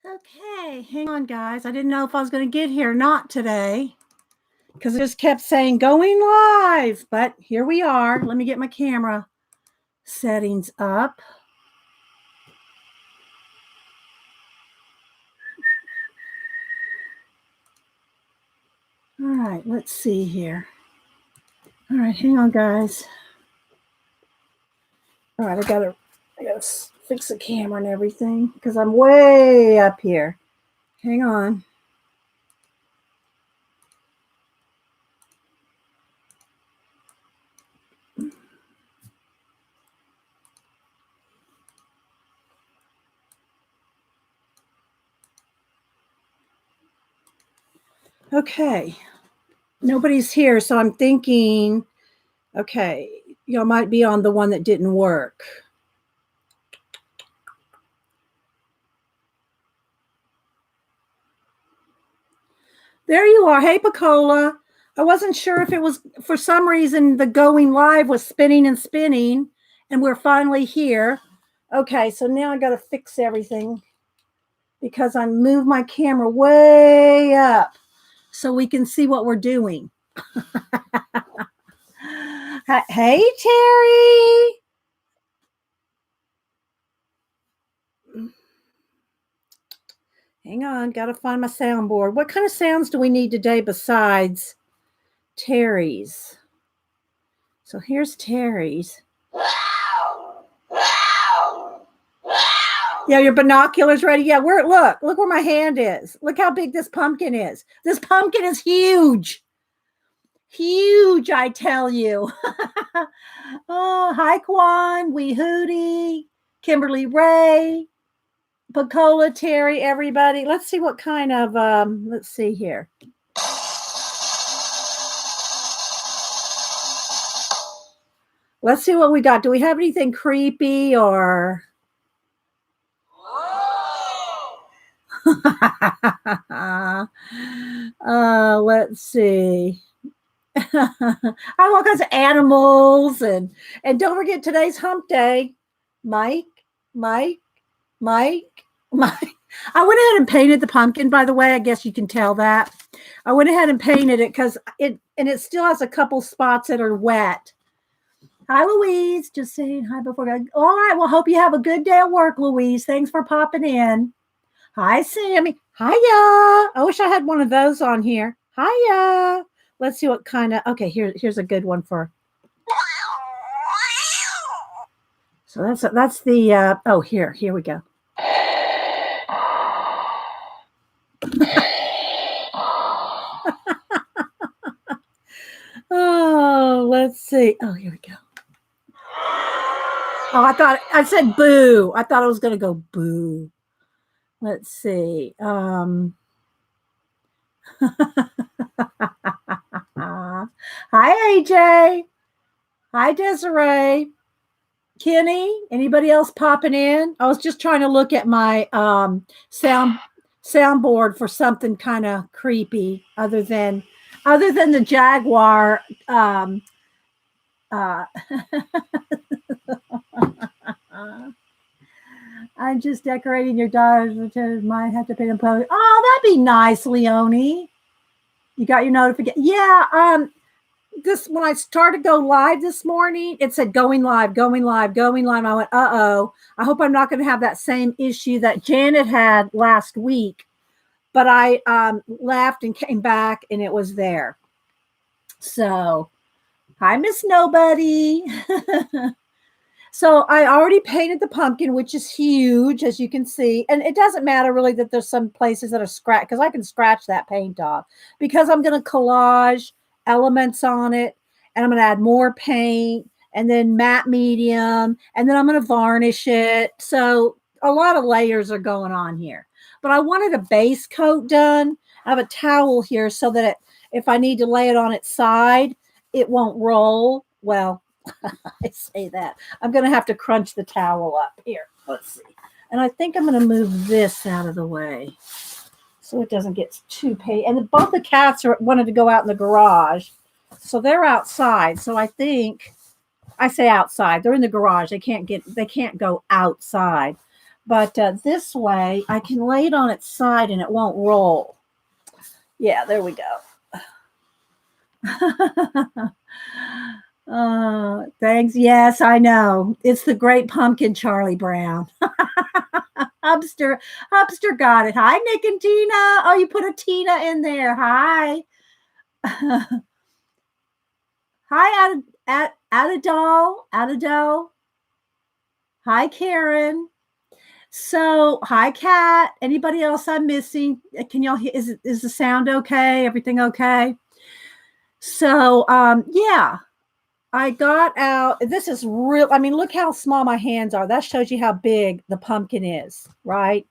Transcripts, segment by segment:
Okay, hang on, guys. I didn't know if I was going to get here or not today because it just kept saying going live. But here we are. Let me get my camera settings up. All right, let's see here. All right, hang on, guys. All right, I gotta fix the camera and everything because I'm way up here. Hang on. Okay, nobody's here, so I'm thinking, okay, y'all might be on the one that didn't work. There you are. Hey, Picola. I wasn't sure if it was, for some reason, the going live was spinning and spinning, and we're finally here. Okay, so now I got to fix everything because I moved my camera way up so we can see what we're doing. Hey, Terry. Hang on, got to find my soundboard. What kind of sounds do we need today besides Terry's? So here's Terry's. Yeah, your binoculars ready? Yeah, look where my hand is. Look how big this pumpkin is. This pumpkin is huge. Huge, I tell you. Oh, hi, Kwan, Wee Hootie, Kimberly Ray, Picola, Terry, everybody. Let's see what kind of, let's see here. Let's see what we got. Do we have anything creepy or... let's see. I have all kinds of animals and don't forget today's hump day. Mike. I went ahead and painted the pumpkin, by the way. I guess you can tell that. I went ahead and painted it because it still has a couple spots that are wet. Hi, Louise. Just saying hi before I go. All right. Well, hope you have a good day at work, Louise. Thanks for popping in. Hi, Sammy. Hiya. I wish I had one of those on here. Hiya. Let's see what kind of, okay, here's a good one for. So that's the, oh, here we go. Oh, let's see. Oh, here we go. Oh, I said boo. I thought I was going to go boo. Let's see. Hi, AJ. Hi, Desiree. Kenny, anybody else popping in? I was just trying to look at my soundboard for something kind of creepy other than the Jaguar. I'm just decorating your daughter's, which might have to pay them. Oh, that'd be nice, Leonie. You got your notification? Yeah. This when I started to go live this morning, it said going live. I went, uh-oh. I hope I'm not going to have that same issue that Janet had last week. But I left and came back, and it was there. So, hi, Miss Nobody. So I already painted the pumpkin, which is huge, as you can see. And it doesn't matter really that there's some places that are scratched, because I can scratch that paint off. Because I'm going to collage elements on it, and I'm going to add more paint, and then matte medium, and then I'm going to varnish it. So a lot of layers are going on here. But I wanted a base coat done. I have a towel here so that if I need to lay it on its side, it won't roll. Well, I say that. I'm going to have to crunch the towel up. Here, let's see. And I think I'm going to move this out of the way so it doesn't get too pain. And both the cats wanted to go out in the garage. So they're outside. So I think, I say outside. They're in the garage. They can't go outside. But this way, I can lay it on its side and it won't roll. Yeah, there we go. Thanks. Yes, I know. It's the Great Pumpkin, Charlie Brown. Hubster got it. Hi, Nick and Tina. Oh, you put a Tina in there. Hi. Hi, Adadol. Hi, Karen. So, hi, Kat. Anybody else I'm missing? Can y'all hear? Is the sound okay? Everything okay? So, yeah, I got out. This is real. I mean, look how small my hands are. That shows you how big the pumpkin is, right?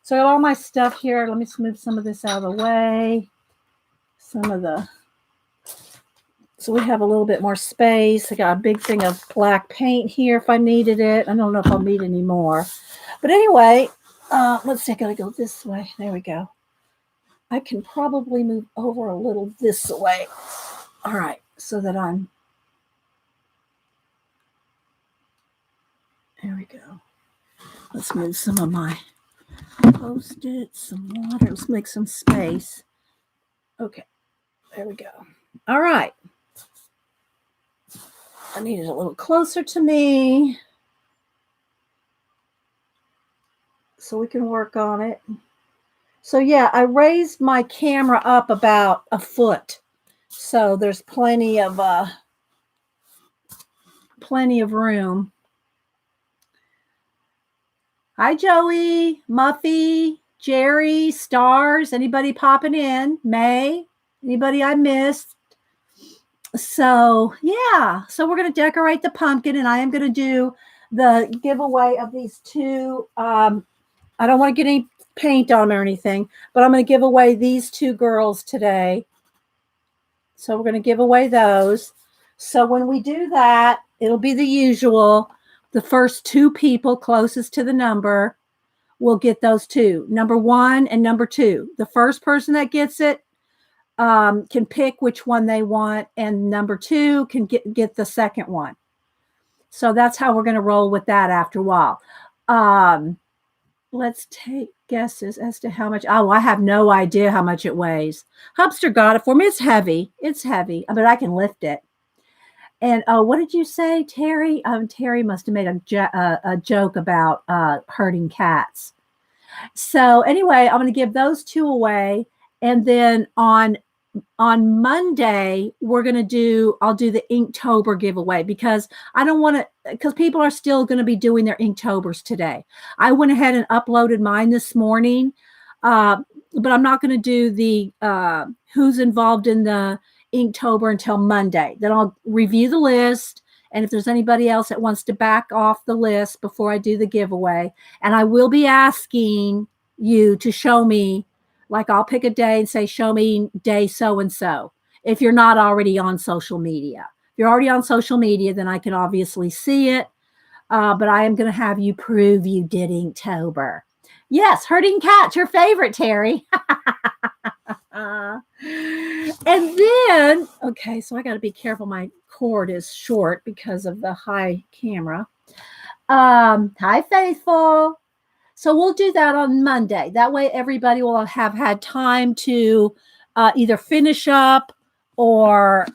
So, I got all my stuff here. Let me move some of this out of the way. So we have a little bit more space. I got a big thing of black paint here if I needed it. I don't know if I'll need any more. But anyway, let's see. I got to go this way. There we go. I can probably move over a little this way. All right. So that there we go. Let's move some of my Post-its, some water. Let's make some space. Okay. There we go. All right. I need it a little closer to me so we can work on it. So yeah, I raised my camera up about a foot. So there's plenty of room. Hi, Joey, Muffy, Jerry, Stars. Anybody popping in? May? Anybody I missed? So yeah, so we're going to decorate the pumpkin, and I am going to do the giveaway of these two. I don't want to get any paint on them or anything, but I'm going to give away these two girls today. So we're going to give away those. So when we do that, it'll be the usual. The first two people closest to the number will get those two, number 1 and number 2. The first person that gets it can pick which one they want, and number 2 can get the second one. So that's how we're going to roll with that after a while. Let's take guesses as to how much. Oh, I have no idea how much it weighs. Hubster got it for me. It's heavy. It's heavy, but I can lift it. And what did you say, Terry? Terry must have made a joke about hurting cats. So anyway, I'm going to give those two away, and then on Monday I'll do the Inktober giveaway, because I don't want to, because people are still going to be doing their Inktobers today. I went ahead and uploaded mine this morning, but I'm not going to do the who's involved in the Inktober until Monday. Then I'll review the list, and if there's anybody else that wants to back off the list before I do the giveaway, and I will be asking you to show me, like I'll pick a day and say, show me day so-and-so, if you're not already on social media. If you're already on social media, then I can obviously see it, but I am going to have you prove you did Inktober. Yes, hurting cats, your favorite, Terry. And then, okay, so I got to be careful. My cord is short because of the high camera. Hi, Faithful. So we'll do that on Monday. That way everybody will have had time to either finish up or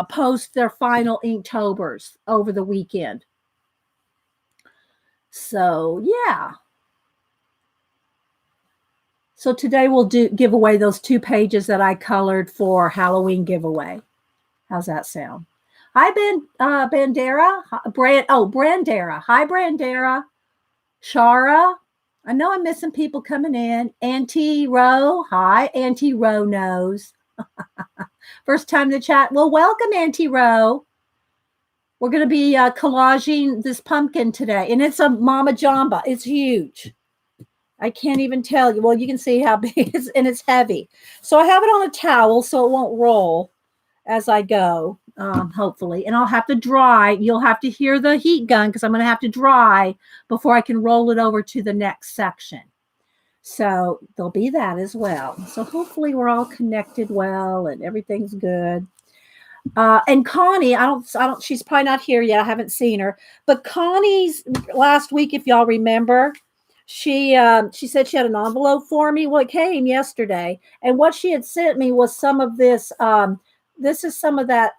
post their final Inktobers over the weekend. So, yeah. So today we'll give away those 2 pages that I colored for Halloween giveaway. How's that sound? Hi, Bandera. Brandera. Hi, Brandera. Shara. I know I'm missing people coming in. Auntie Roe. Hi, Auntie Roe knows. First time to chat. Well, welcome, Auntie Roe. We're going to be collaging this pumpkin today, and it's a Mama Jamba. It's huge. I can't even tell you. Well, you can see how big it is, and it's heavy. So I have it on a towel so it won't roll as I go, hopefully. And I'll have to dry. You'll have to hear the heat gun because I'm going to have to dry before I can roll it over to the next section. So there'll be that as well. So hopefully we're all connected well and everything's good. And Connie, I don't, she's probably not here yet. I haven't seen her. But Connie's last week, if y'all remember, she said she had an envelope for me. Well, it came yesterday, and what she had sent me was some of this. This is some of that.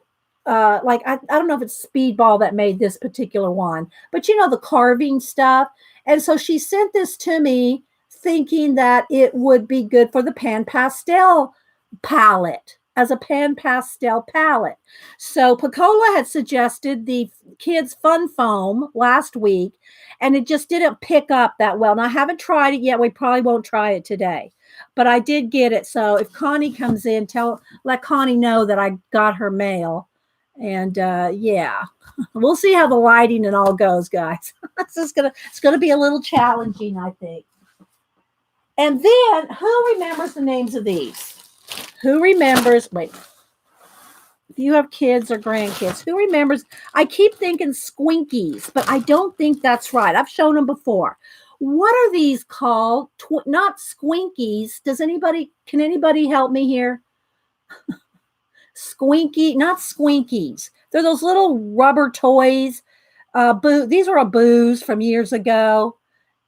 Like I don't know if it's Speedball that made this particular one, but you know the carving stuff. And so she sent this to me, thinking that it would be good for the pan pastel palette as a pan pastel palette. So Picola had suggested the kids fun foam last week, and it just didn't pick up that well. And I haven't tried it yet. We probably won't try it today, but I did get it. So if Connie comes in, let Connie know that I got her mail. And yeah, we'll see how the lighting and all goes, guys. It's gonna be a little challenging, I think. And then who remembers the names of these? Who remembers? Wait, if you have kids or grandkids, who remembers? I keep thinking squinkies, but I don't think that's right. I've shown them before. What are these called? Not squinkies. Can anybody help me here? Squinky, not squinkies. They're those little rubber toys. These are a booze from years ago.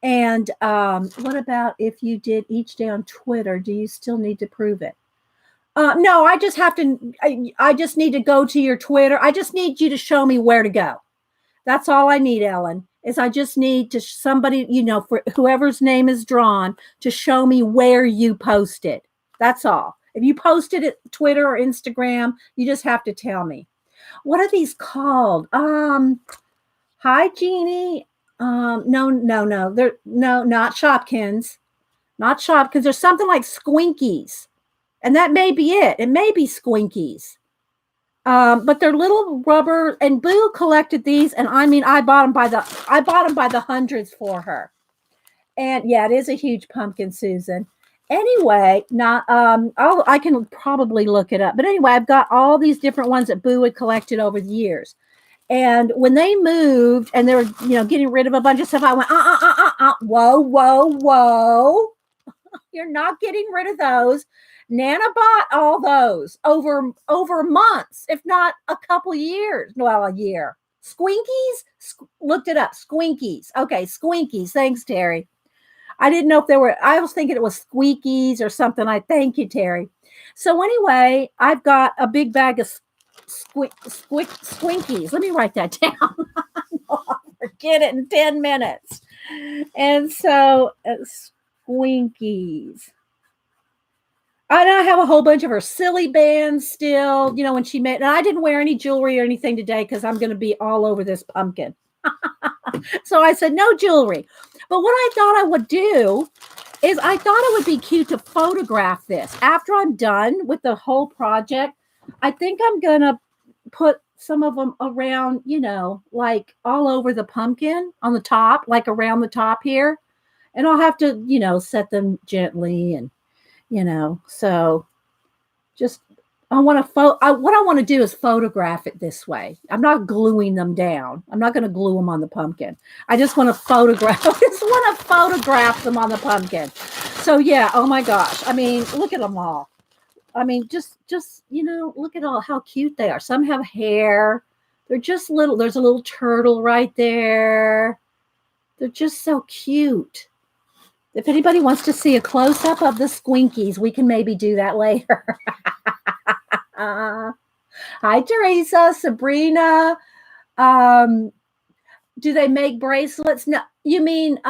And what about if you did each day on Twitter? Do you still need to prove it? No, I just have to. I just need to go to your Twitter. I just need you to show me where to go. That's all I need, Ellen. Is I just need to somebody, for whoever's name is drawn, to show me where you posted. That's all. If you posted it Twitter or Instagram, you just have to tell me. What are these called? Hi, Jeannie. No. They're not Shopkins. Not Shopkins. There's something like Squinkies. And that may be it. It may be Squinkies. But they're little rubber, and Boo collected these, and I bought them by the hundreds for her. And yeah, it is a huge pumpkin, Susan. Anyway, I can probably look it up. But anyway, I've got all these different ones that Boo had collected over the years. And when they moved and they were, getting rid of a bunch of stuff, I went, whoa. You're not getting rid of those. Nana bought all those over months, if not a couple years. Well, a year. Squinkies? Looked it up. Squinkies. Okay, Squinkies. Thanks, Terry. I didn't know if there were, I was thinking it was squeakies or something. Thank you, Terry. So anyway, I've got a big bag of squinkies. Let me write that down. I'll forget it in 10 minutes. And so squinkies. I have a whole bunch of her silly bands still, when she made, and I didn't wear any jewelry or anything today because I'm going to be all over this pumpkin. So I said, no jewelry. But what I thought I would do is I thought it would be cute to photograph this. After I'm done with the whole project, I think I'm going to put some of them around, like all over the pumpkin on the top, like around the top here. And I'll have to, set them gently and, so just what I want to do is photograph it this way. I'm not gluing them down. I'm not going to glue them on the pumpkin. I just want to photograph. Them on the pumpkin. So yeah. Oh my gosh. I mean, look at them all. I mean, just look at all how cute they are. Some have hair. They're just little. There's a little turtle right there. They're just so cute. If anybody wants to see a close-up of the squinkies, we can maybe do that later. Hi, Teresa, Sabrina. Do they make bracelets? No, you mean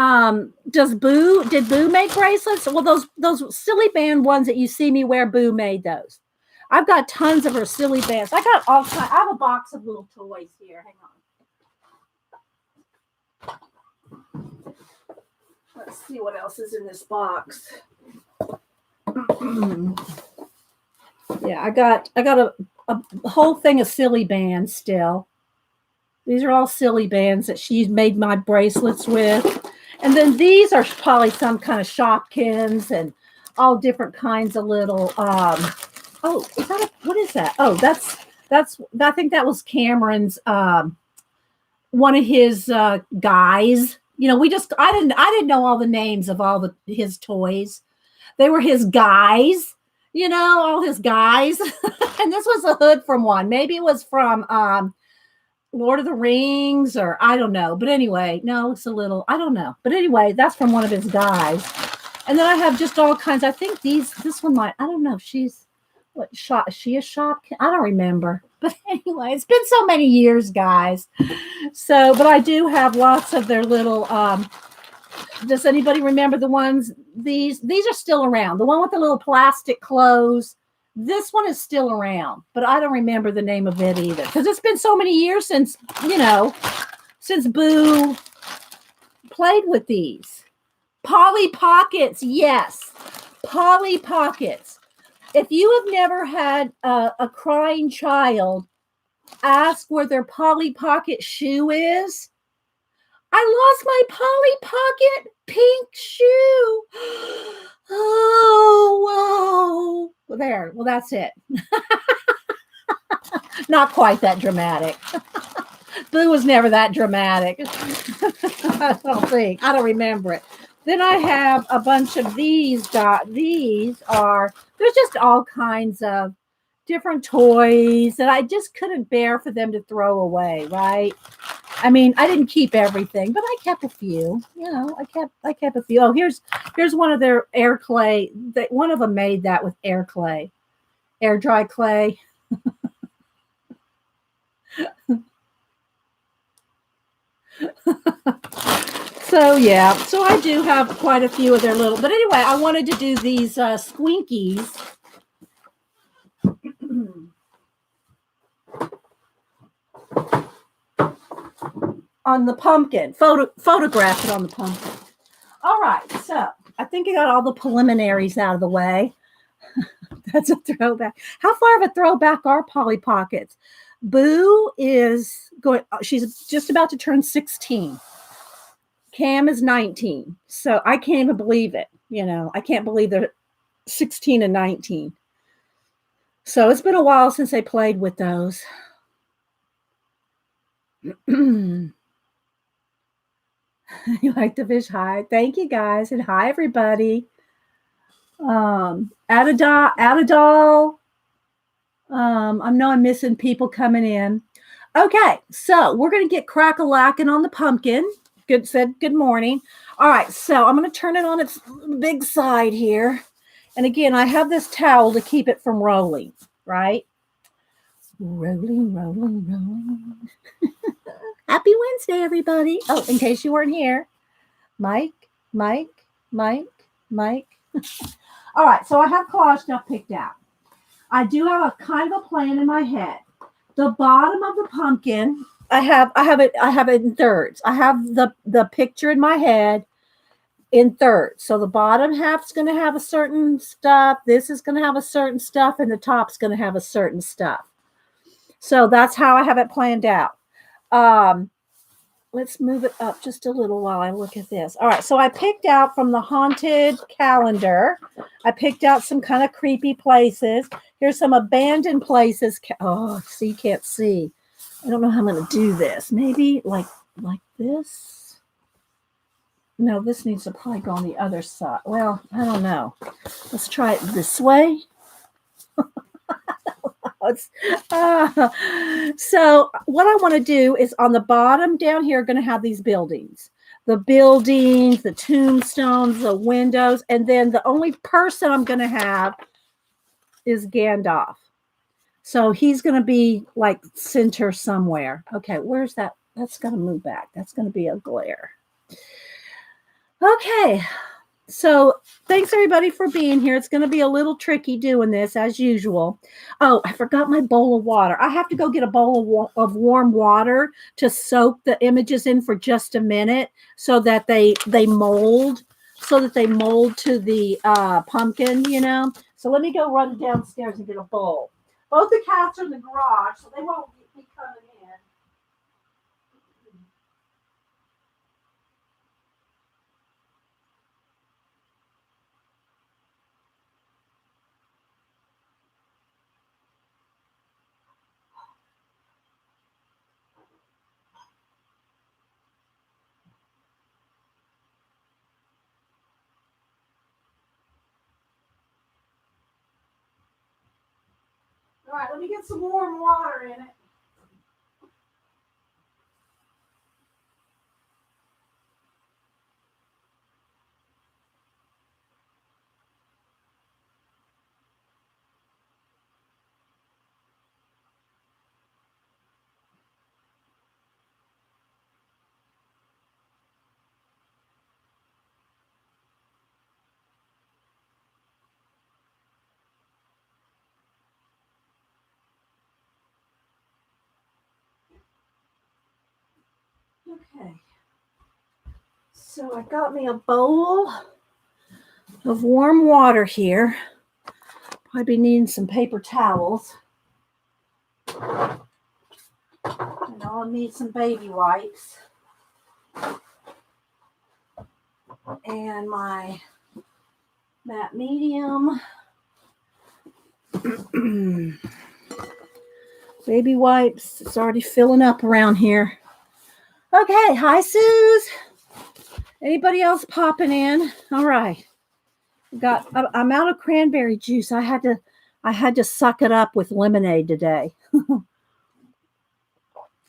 did Boo make bracelets? Well, those silly band ones that you see me wear, Boo made those. I've got tons of her silly bands. I got all kinds. I have a box of little toys here. Hang on. Let's see what else is in this box. Yeah, I got a whole thing of silly bands still. These are all silly bands that she's made my bracelets with. And then these are probably some kind of Shopkins and all different kinds of little what is that? Oh, that's I think that was Cameron's one of his guys. I didn't know all the names of all his toys. They were his guys, all his guys. And this was a hood from one. Maybe it was from Lord of the Rings, or I don't know. But anyway, no, it's a little, I don't know. But anyway, that's from one of his guys. And then I have just all kinds. I think this one might, I don't know if she's, what shop, is she a shop? I don't remember. But anyway, it's been so many years, guys. So, but I do have lots of their little, does anybody remember the ones, these are still around. The one with the little plastic clothes. This one is still around, but I don't remember the name of it either because it's been so many years since, since Boo played with these. Polly Pockets, yes. Polly Pockets. If you have never had a crying child ask where their Polly Pocket shoe is, I lost my Polly Pocket pink shoe. Oh, whoa. Well, there. Well, that's it. Not quite that dramatic. Boo was never that dramatic. I don't think. I don't remember it. Then I have a bunch of these. These are, there's just all kinds of different toys that I just couldn't bear for them to throw away, right? I mean, I didn't keep everything, but I kept a few. I kept a few. Oh, here's one of their air clay. One of them made that with air clay, air dry clay. So yeah, so I do have quite a few of their little. But anyway, I wanted to do these squinkies. On the pumpkin, photograph it on the pumpkin. All right, so I think I got all the preliminaries out of the way. That's a throwback. How far of a throwback are Polly Pockets? Boo is going, she's just about to turn 16. Cam is 19. So I can't even believe it. I can't believe they're 16 and 19. So it's been a while since I played with those. You like the fish? Hi. Thank you guys. And hi everybody. Adadal. I know I'm missing people coming in. Okay, so we're gonna get crack-a-lacking on the pumpkin. Good morning. All right, so I'm gonna turn it on its big side here. And again, I have this towel to keep it from rolling, right? Rolling, rolling, rolling. Happy Wednesday, everybody. Oh, in case you weren't here, Mike. All right, so I have collage stuff picked out. I do have a kind of a plan in my head. The bottom of the pumpkin, I have it in thirds. I have the picture in my head in thirds. So the bottom half's going to have a certain stuff. This is going to have a certain stuff, and the top's going to have a certain stuff. So that's how I have it planned out. Let's move it up just a little while I look at this. All right, so I picked out from the haunted calendar. I picked out some kind of creepy places. Here's some abandoned places. Oh, so you can't see. I don't know how I'm going to do this. Maybe like this. No, this needs to probably go on the other side. Well, I don't know. Let's try it this way. So what I want to do is on the bottom down here, going to have these buildings, the tombstones, the windows, and then the only person I'm going to have is Gandalf. So he's going to be like center somewhere. Okay, where's that? That's going to move back. That's going to be a glare. Okay. So thanks everybody for being here. It's going to be a little tricky doing this as usual. Oh, I forgot my bowl of water. I have to go get a bowl of warm water to soak the images in for just a minute so that they mold to the pumpkin, So let me go run downstairs and get a bowl. Both the cats are in the garage, so they won't be coming in. All right, let me get some warm water in it. Okay. So I got me a bowl of warm water here. I'd be needing some paper towels. And I'll need some baby wipes. And my matte medium. Baby wipes. It's already filling up around here. Okay. Hi, Suze. Anybody else popping in? All right. I'm out of cranberry juice. I had to suck it up with lemonade today.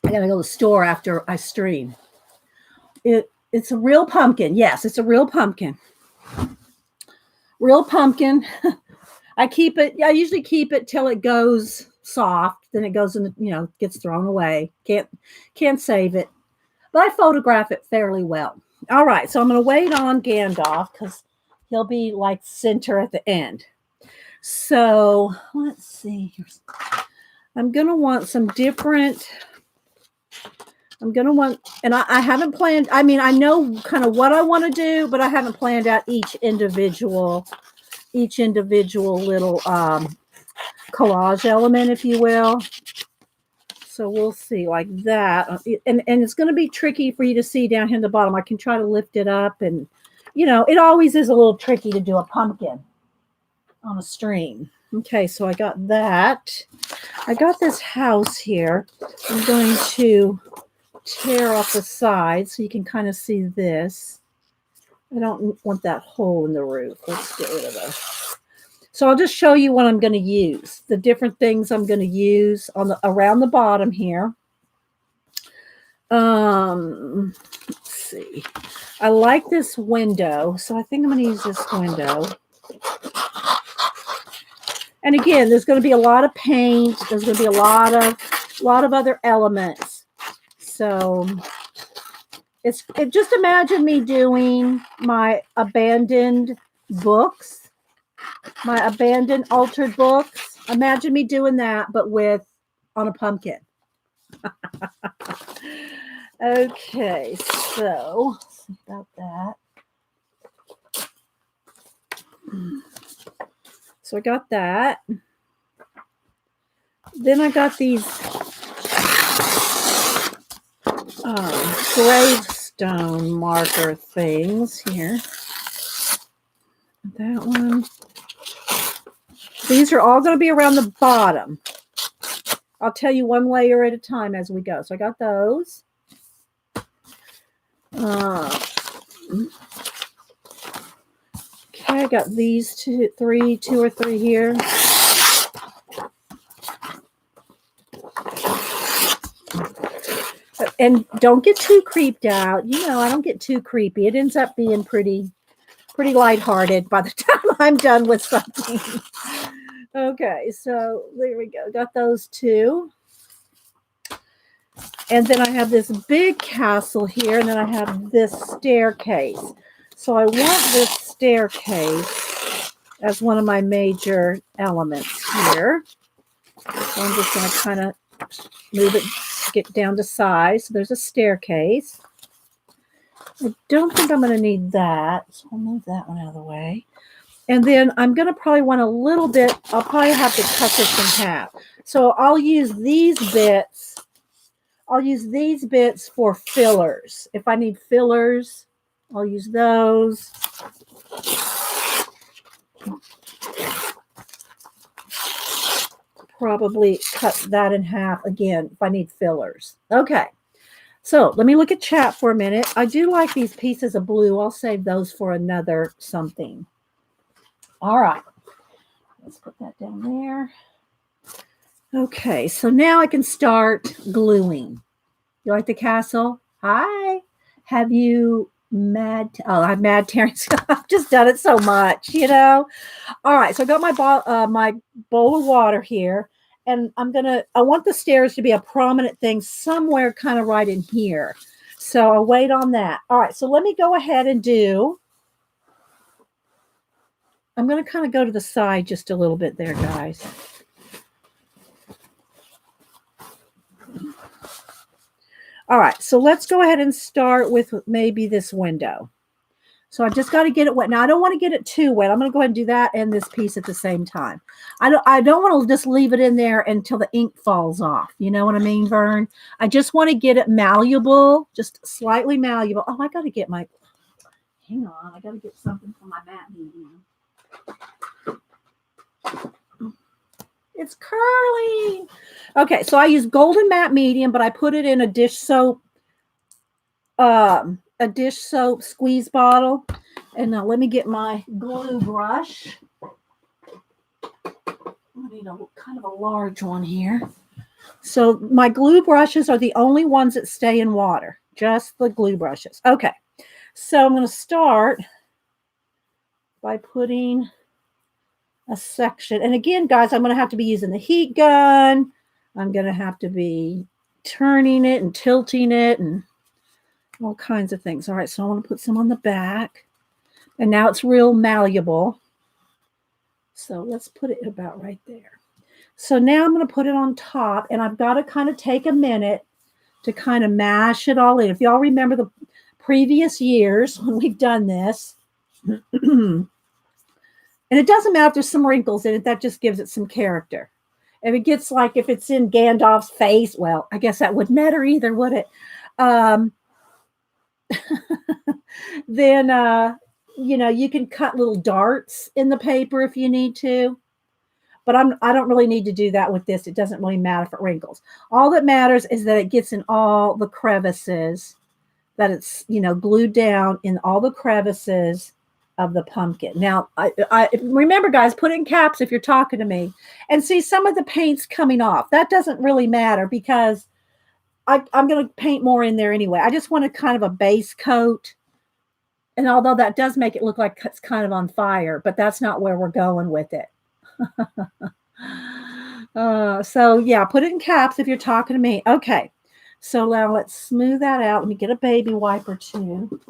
I gotta go to the store after I stream. It's a real pumpkin. Yes, it's a real pumpkin. Real pumpkin. I usually keep it till it goes soft. Then it goes in the, gets thrown away. Can't save it. But I photograph it fairly well. All right, so I'm gonna wait on Gandalf because he'll be like center at the end. So let's see. I'm gonna want some different. And I haven't planned. I mean, I know kind of what I want to do, but I haven't planned out each individual little collage element, if you will. So we'll see like that. And it's going to be tricky for you to see down here in the bottom. I can try to lift it up and, it always is a little tricky to do a pumpkin on a stream. Okay, so I got that. I got this house here. I'm going to tear off the side so you can kind of see this. I don't want that hole in the roof. Let's get rid of that. So I'll just show you what I'm going to use. The different things I'm going to use around the bottom here. Let's see. I like this window, so I think I'm going to use this window. And again, there's going to be a lot of paint. There's going to be a lot of other elements. So just imagine me doing my abandoned books, my abandoned altered books. Imagine me doing that, but on a pumpkin. Okay, so about that. So I got that. Then I got these gravestone marker things here. That one. These are all going to be around the bottom. I'll tell you one layer at a time as we go. So I got those. Okay, I got these two or three here. And don't get too creeped out. I don't get too creepy. It ends up being pretty lighthearted by the time I'm done with something. Okay, so there we go. Got those two. And then I have this big castle here, and then I have this staircase. So I want this staircase as one of my major elements here. So I'm just going to kind of move it, get down to size. So there's a staircase. I don't think I'm going to need that. So I'll move that one out of the way. And then I'm going to probably want a little bit. I'll probably have to cut this in half. So I'll use these bits. I'll use these bits for fillers. If I need fillers, I'll use those. Probably cut that in half again if I need fillers. Okay. So let me look at chat for a minute. I do like these pieces of blue. I'll save those for another something. All right. Let's put that down there. Okay. So now I can start gluing. You like the castle? Hi. Have you I'm mad Terrence. I've just done it so much, All right. So I got my bowl of water here. And I want the stairs to be a prominent thing somewhere kind of right in here. So I'll wait on that. All right. So let me go ahead and I'm going to kind of go to the side just a little bit there, guys. All right, so let's go ahead and start with maybe this window. So I just got to get it wet. Now I don't want to get it too wet. I'm going to go ahead and do that and this piece at the same time. I don't want to just leave it in there until the ink falls off. You know what I mean, Vern? I just want to get it malleable, just slightly malleable. Oh, I got to get my, hang on. I got to get something for my matte medium. It's curling. Okay, so I use golden matte medium, but I put it in a dish soap squeeze bottle. And now let me get my glue brush. I need a kind of a large one here. So my glue brushes are the only ones that stay in water, just the glue brushes. Okay, so I'm going to start by putting a section. And again, guys, I'm going to have to be using the heat gun. I'm going to have to be turning it and tilting it and all kinds of things. All right, so I want to put some on the back. And now it's real malleable. So let's put it about right there. So now I'm going to put it on top, and I've got to kind of take a minute to kind of mash it all in. If y'all remember the previous years when we've done this, and it doesn't matter if there's some wrinkles in it, that just gives it some character. If it gets like, if it's in Gandalf's face, well, I guess that wouldn't matter either, would it? Then, you know, you can cut little darts in the paper if you need to. But I don't really need to do that with this. It doesn't really matter if it wrinkles. All that matters is that it gets in all the crevices, that it's, you know, glued down in all the crevices of the pumpkin. Now, I remember, guys, put in caps if you're talking to me. And see, some of the paint's coming off. That doesn't really matter because I'm going to paint more in there anyway. I just want a kind of a base coat. And although that does make it look like it's kind of on fire, but that's not where we're going with it. So yeah, put it in caps if you're talking to me. Okay, so now let's smooth that out. Let me get a baby wiper too.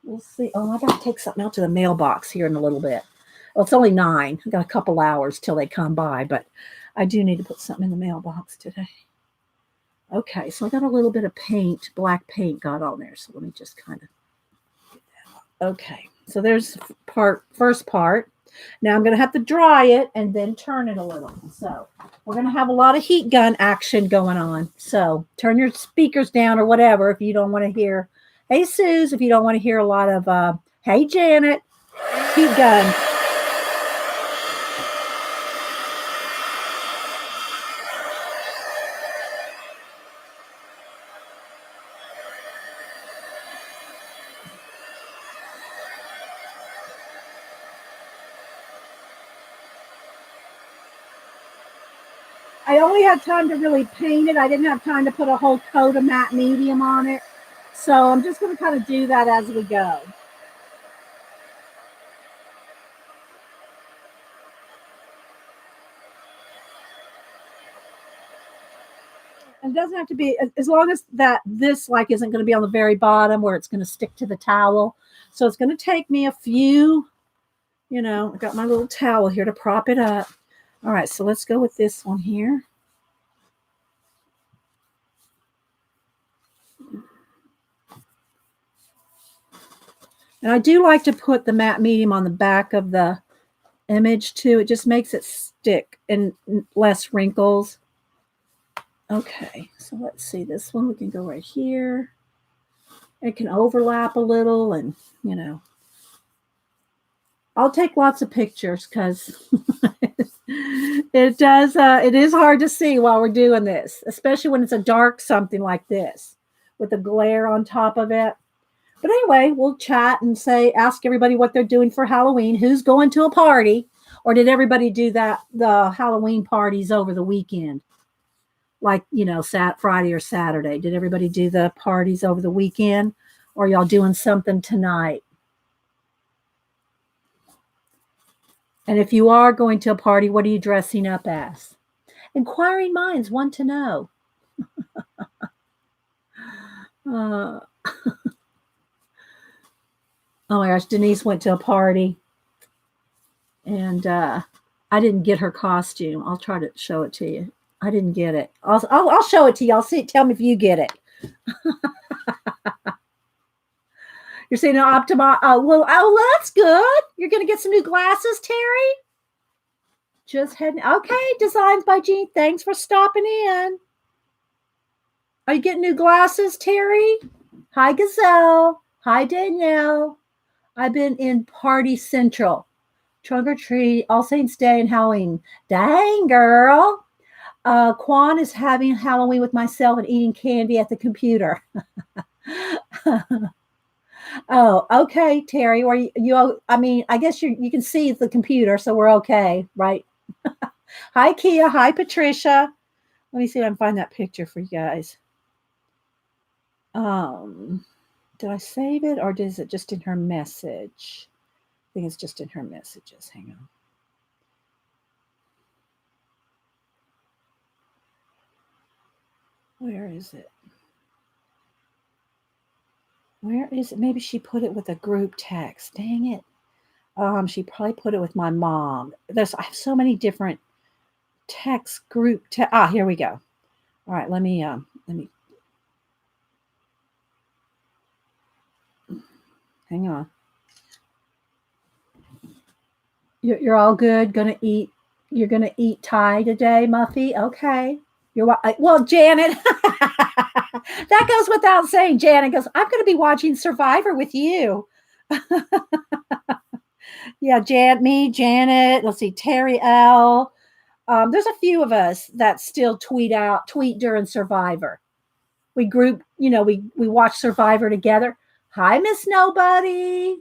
We'll see. Oh, I gotta take something out to the mailbox here in a little bit. Well, it's only 9. I've got a couple hours till they come by, but I do need to put something in the mailbox today. Okay, so I got a little bit of paint, black paint got on there. So let me just kind of get that on. Okay, so there's first part. Now I'm going to have to dry it and then turn it a little. So we're going to have a lot of heat gun action going on. So turn your speakers down or whatever if you don't want to hear, hey, Suze, if you don't want to hear a lot of, hey, Janet, heat gun. I only had time to really paint it. I didn't have time to put a whole coat of matte medium on it. So I'm just going to kind of do that as we go. And it doesn't have to be, as long as that this like isn't going to be on the very bottom where it's going to stick to the towel. So it's going to take me a few, you know, I got my little towel here to prop it up. All right, so let's go with this one here. And I do like to put the matte medium on the back of the image too. It just makes it stick and less wrinkles. Okay, so let's see. This one we can go right here. It can overlap a little and, you know. I'll take lots of pictures because it is hard to see while we're doing this, especially when it's a dark something like this with a glare on top of it. But anyway, we'll chat and ask everybody what they're doing for Halloween. Who's going to a party? Or did everybody do the Halloween parties over the weekend? Like, you know, Friday or Saturday. Did everybody do the parties over the weekend? Or are y'all doing something tonight? And if you are going to a party, what are you dressing up as? Inquiring minds want to know. Oh my gosh, Denise went to a party and I didn't get her costume. I'll try to show it to you. I didn't get it. I'll show it to you. I'll see. Tell me if you get it. You're saying Optima. Oh, that's good. You're gonna get some new glasses, Terry. Just heading. Okay, designs by Jean. Thanks for stopping in. Are you getting new glasses, Terry? Hi, Gazelle. Hi, Danielle. I've been in Party Central. Trunk or treat, All Saints Day and Halloween. Dang, girl. Quan is having Halloween with myself and eating candy at the computer. Oh, okay, Terry. Or you? I mean, I guess you can see the computer, so we're okay, right? Hi, Kia. Hi, Patricia. Let me see if I can find that picture for you guys. Did I save it or is it just in her message? I think it's just in her messages. Hang on. Where is it? Where is it? Maybe she put it with a group text. Dang it. She probably put it with my mom. I have so many different text group. Here we go. All right, let me. Hang on. You're all good. You're gonna eat Thai today, Muffy. Okay. Well, Janet. That goes without saying. Janet goes, I'm going to be watching Survivor with you. Yeah, Janet. Let's see, Terry L. There's a few of us that still tweet during Survivor. We group, we watch Survivor together. Hi, Miss Nobody.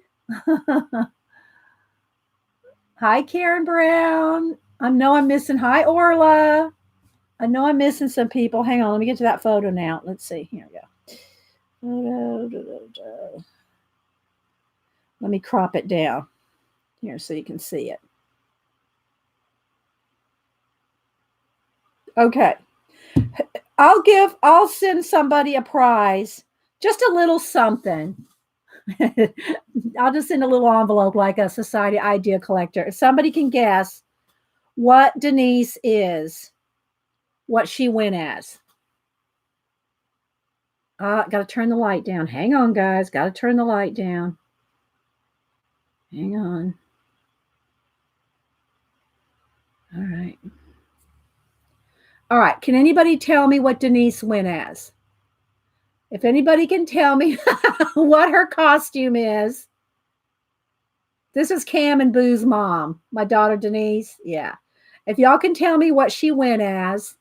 Hi, Karen Brown. I know I'm missing. Hi, Orla. I know I'm missing some people. Hang on, let me get to that photo now. Let's see. Here we go. Let me crop it down here so you can see it. Okay. I'll send somebody a prize, just a little something. I'll just send a little envelope like a society idea collector. If somebody can guess what Denise is, what she went as. Got to turn the light down. Hang on, guys. Got to turn the light down. Hang on. All right. All right. Can anybody tell me what Denise went as? If anybody can tell me what her costume is. This is Cam and Boo's mom, my daughter Denise. Yeah. If y'all can tell me what she went as.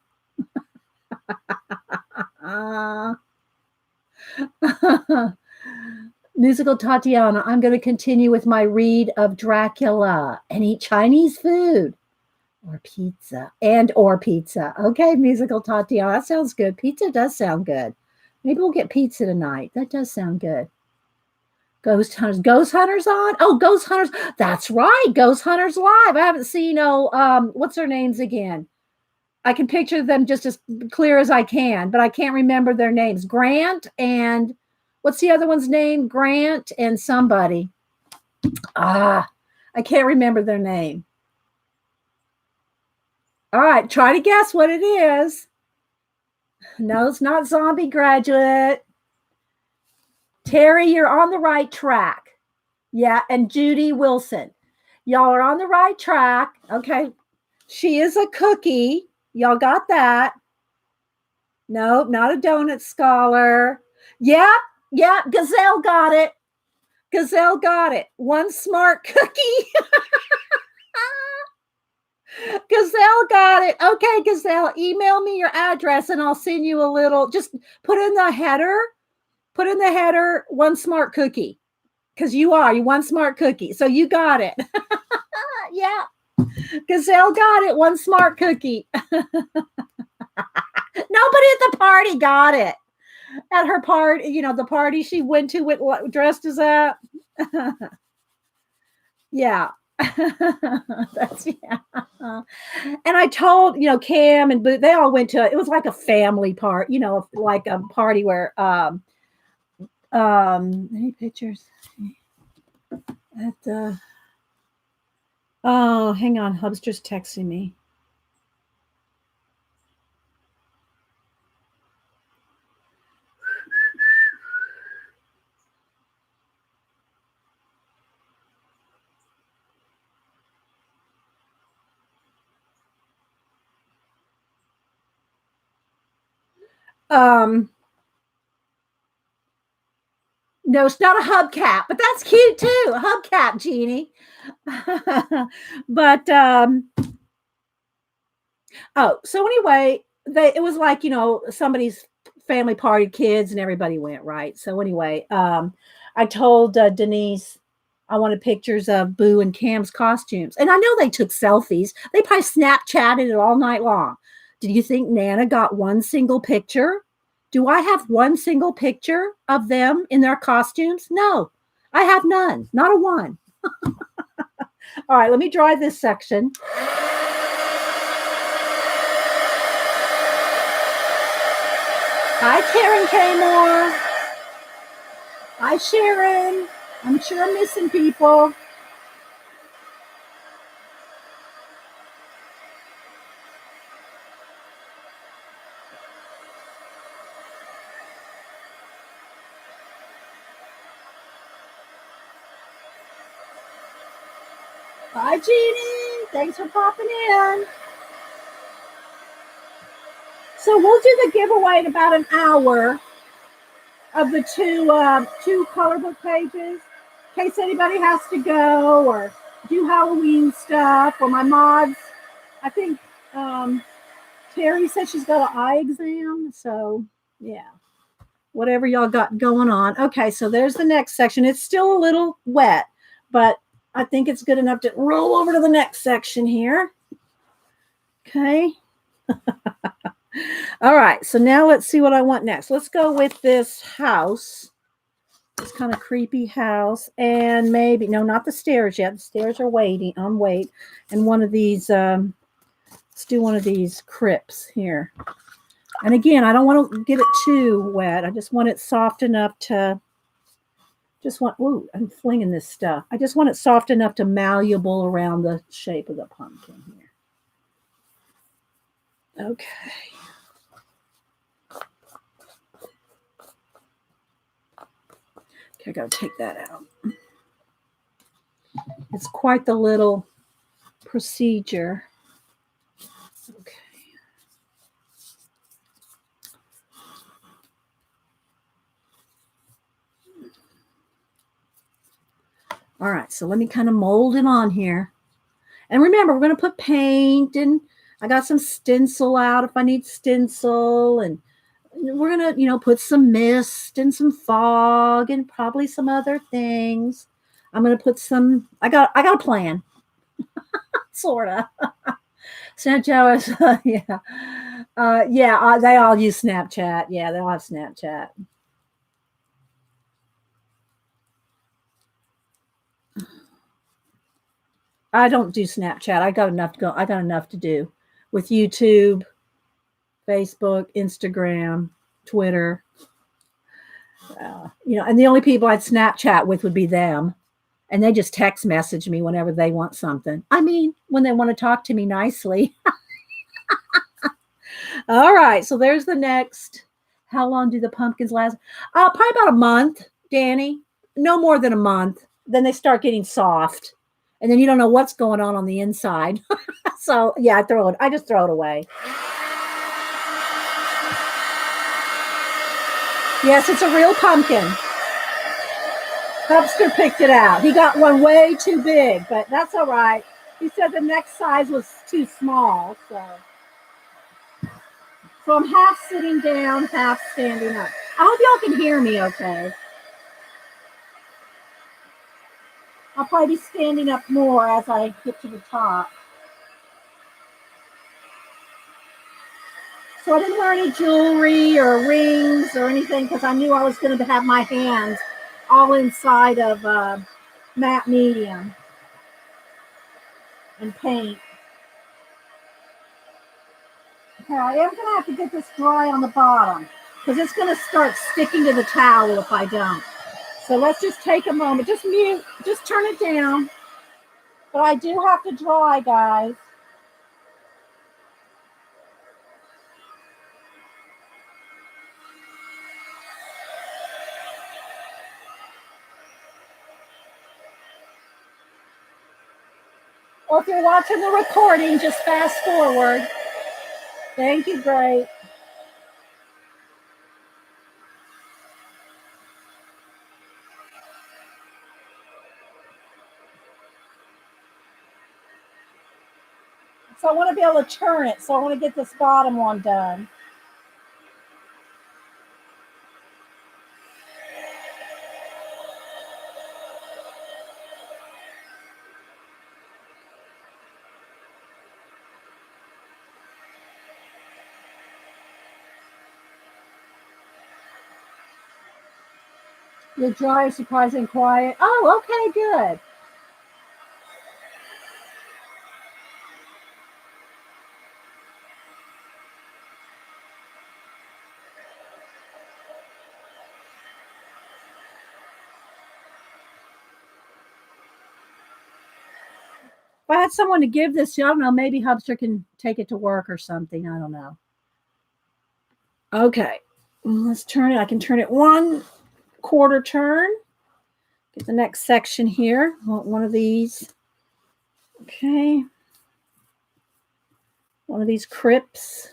Musical Tatiana, I'm going to continue with my read of Dracula and eat Chinese food or pizza. Okay, Musical Tatiana, that sounds good. Pizza does sound good. Maybe we'll get pizza tonight. That does sound good. Ghost Hunters. Ghost Hunters on? Oh, Ghost Hunters. That's right. Ghost Hunters live. I haven't seen what's their names again? I can picture them just as clear as I can, but I can't remember their names. Grant and what's the other one's name? Grant and somebody. I can't remember their name. All right, try to guess what it is. No, it's not Zombie Graduate. Terry, you're on the right track. Yeah, and Judy Wilson. Y'all are on the right track. Okay. She is a cookie. Y'all got that? Nope, not a donut scholar. Yeah, Gazelle got it. Gazelle got it. One smart cookie. Gazelle got it. Okay, Gazelle, email me your address and I'll send you a little, just put in the header, one smart cookie. Because you one smart cookie. So you got it. Yeah. Gazelle got it. One smart cookie. Nobody at the party got it. At her party, the party she went to dressed as that. Yeah. That's And I told, Cam and Boo, they all went to it was like a family part, like a party where any pictures at the hang on, Hub's just texting me. Um, no, it's not a hubcap, but that's cute too. A hubcap, Jeannie. But oh, so anyway, it was like, somebody's family party, kids, and everybody went, right? So anyway, I told Denise I wanted pictures of Boo and Cam's costumes. And I know they took selfies. They probably Snapchatted it all night long. Did you think Nana got one single picture? Do I have one single picture of them in their costumes? No, I have none. Not a one. All right, let me dry this section. Hi, Karen Kmore. Hi, Sharon. I'm sure I'm missing people. Hi, Jeannie. Thanks for popping in. So we'll do the giveaway in about an hour of the two color book pages, in case anybody has to go or do Halloween stuff. Or my mods, I think Terry said she's got an eye exam. So yeah, whatever y'all got going on. Okay, so there's the next section. It's still a little wet, but I think it's good enough to roll over to the next section here. Okay. All right, so now let's see what I want next. Let's go with this house, this kind of creepy house, and maybe, no, not the stairs yet. The stairs are waiting, on wait. And one of these, let's do one of these crypts here. And again, I don't want to get it too wet. I just want it soft enough to, ooh, I'm flinging this stuff. I just want it soft enough to malleable around the shape of the pumpkin here. Okay. Okay, I gotta take that out. It's quite the little procedure. Okay. All right, so let me kind of mold it on here. And remember, we're going to put paint, and I got some stencil out if I need stencil, and we're going to, put some mist and some fog and probably some other things. I'm going to put some, I got a plan. Sort of. Snapchat, yeah. They all use Snapchat. Yeah, they all have Snapchat. I don't do Snapchat. I got enough to go. I got enough to do with YouTube, Facebook, Instagram, Twitter. And the only people I'd Snapchat with would be them. And they just text message me whenever they want something. I mean, when they want to talk to me nicely. All right. So there's the next. How long do the pumpkins last? Probably about a month, Danny. No more than a month. Then they start getting soft. And then you don't know what's going on the inside. So yeah, I just throw it away. Yes, it's a real pumpkin. Hubster picked it out. He got one way too big, but that's all right. He said the next size was too small, so I'm half sitting down, half standing up. I hope y'all can hear me okay. I'll probably be standing up more as I get to the top. So I didn't wear any jewelry or rings or anything because I knew I was going to have my hands all inside of matte medium and paint. Okay, I am going to have to get this dry on the bottom because it's going to start sticking to the towel if I don't. So let's just take a moment. Just turn it down. But I do have to dry, guys. Or if you're watching the recording, just fast forward. Thank you, great. So I want to be able to turn it. So I want to get this bottom one done. The dryer is surprisingly quiet. Oh, okay, good. If I had someone to give this to, I don't know, maybe Hubster can take it to work or something. I don't know. Okay, let's turn it. I can turn it 1/4 turn. Get the next section here. I want one of these. Okay. One of these crypts.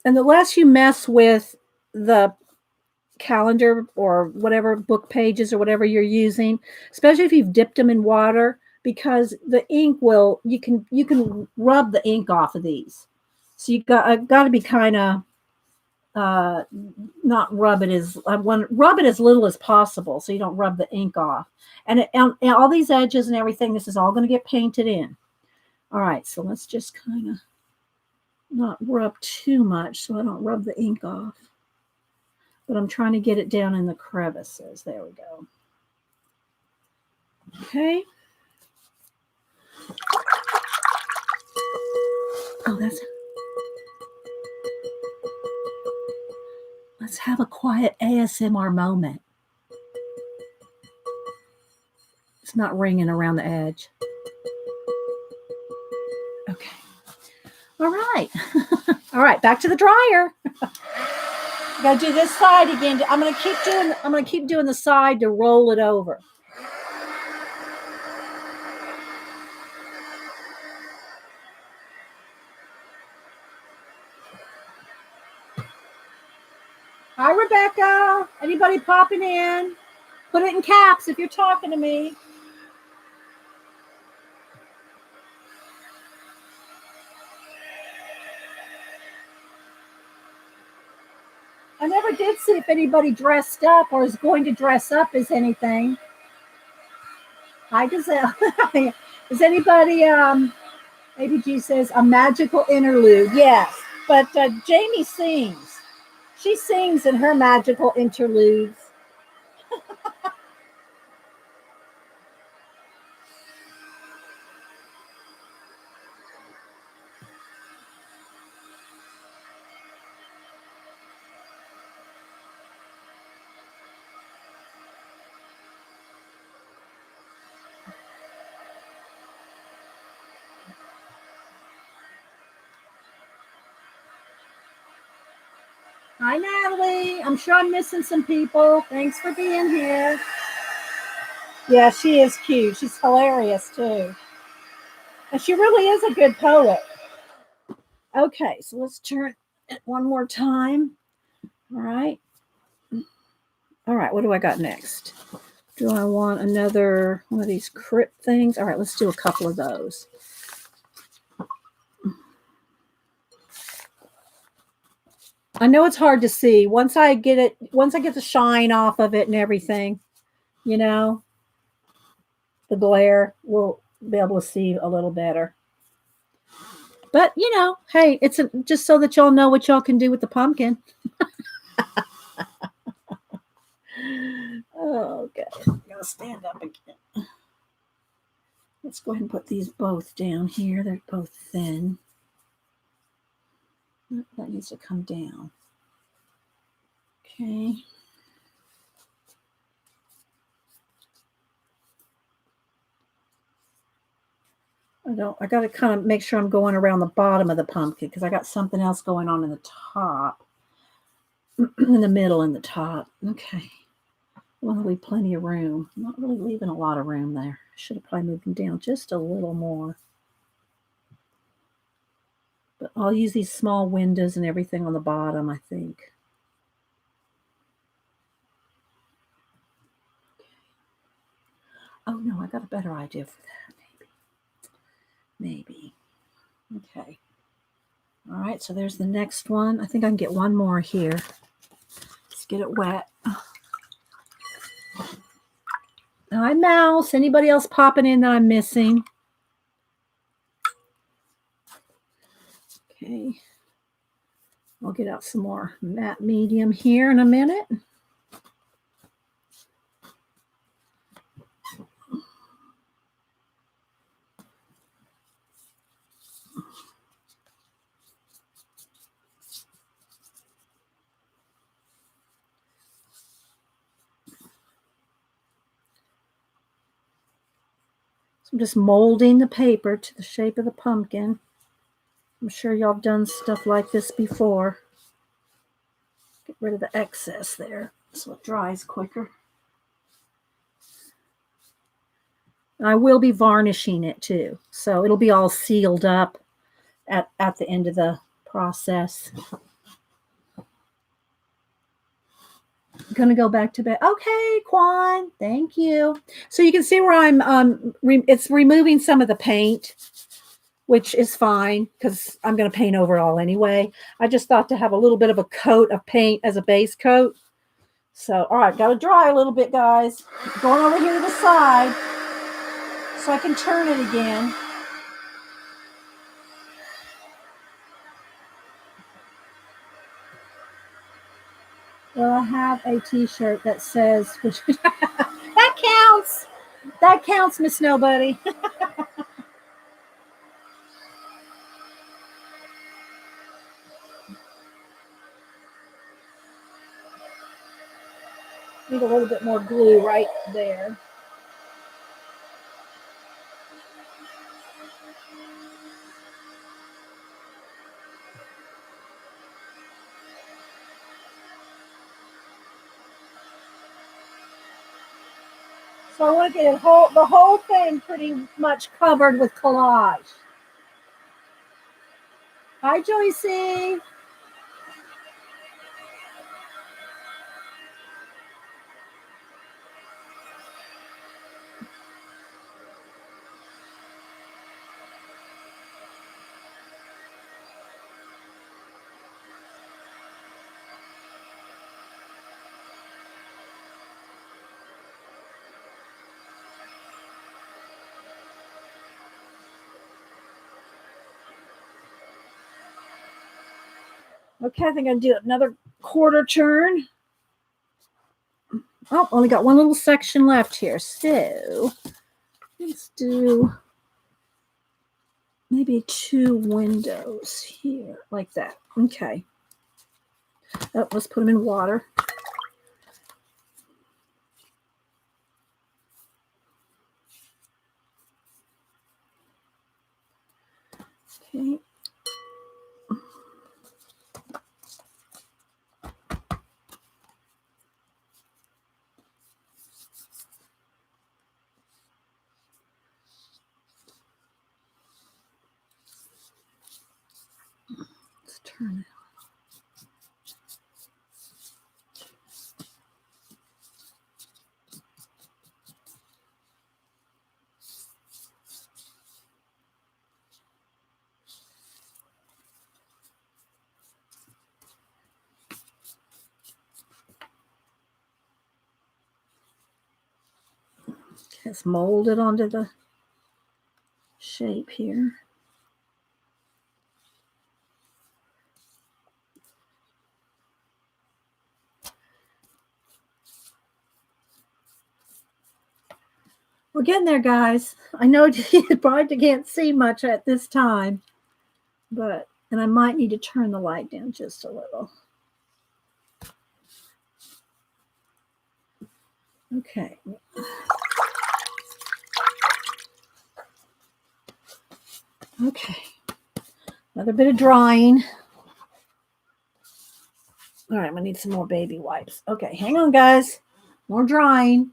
And the less you mess with the calendar or whatever book pages or whatever you're using, especially if you've dipped them in water, because the ink will, you can rub the ink off of these. So you got to be kind of not rub it as rub it as little as possible so you don't rub the ink off. And all these edges and everything, this is all going to get painted in. All right, so let's just kind of not rub too much so I don't rub the ink off. But I'm trying to get it down in the crevices. There we go. Okay. Oh, let's have a quiet ASMR moment. It's not ringing around the edge. Okay. All right. All right, back to the dryer. Gotta do this side again. I'm gonna keep doing the side to roll it over. Hi, Rebecca. Anybody popping in? Put it in caps if you're talking to me. I never did see if anybody dressed up or is going to dress up as anything. Hi, Gazelle. Is anybody, maybe G says, a magical interlude? Yes, but Jamie sings. She sings in her magical interludes. Hi, Natalie. I'm sure I'm missing some people. Thanks for being here. Yeah, she is cute. She's hilarious, too. And she really is a good poet. Okay, so let's turn it one more time. All right. All right, what do I got next? Do I want another one of these crypt things? All right, let's do a couple of those. I know it's hard to see. Once I get the shine off of it and everything, you know, the glare, we'll be able to see a little better. But, you know, hey, it's just so that y'all know what y'all can do with the pumpkin. Oh, okay. I'm going to stand up again. Let's go ahead and put these both down here. They're both thin. That needs to come down. Okay. I got to kind of make sure I'm going around the bottom of the pumpkin because I got something else going on in the top. In the middle and the top. Okay. I want to leave plenty of room. I'm not really leaving a lot of room there. I should have probably moved them down just a little more. But I'll use these small windows and everything on the bottom, I think. Oh no, I got a better idea for that. Maybe. Okay. All right, so there's the next one. I think I can get one more here. Let's get it wet. Hi, Mouse. Anybody else popping in that I'm missing? Okay. I'll get out some more matte medium here in a minute. So I'm just molding the paper to the shape of the pumpkin. I'm sure y'all have done stuff like this before. Get rid of the excess there so it dries quicker. And I will be varnishing it too, so it'll be all sealed up at the end of the process. I'm gonna go back to bed. Okay, Quan, thank you. So you can see where I'm it's removing some of the paint, which is fine because I'm gonna paint over it all anyway. I just thought to have a little bit of a coat of paint as a base coat. So all right, gotta dry a little bit, guys. Going over here to the side so I can turn it again. Well, I have a t-shirt that says which that counts. That counts, Miss Nobody. Need a little bit more glue right there. So I want to get the whole thing pretty much covered with collage. Hi, Joycey. Okay, I think I'm going to do another quarter turn. Oh, only got one little section left here. So let's do maybe 2 windows here like that. Okay. Oh, let's put them in water. Okay. Let's turn it. Let's mold it onto the shape here. We're getting there, guys. I know you probably can't see much at this time, and I might need to turn the light down just a little. Okay. Okay. Another bit of drying. All right, I'm gonna need some more baby wipes. Okay, hang on, guys. More drying.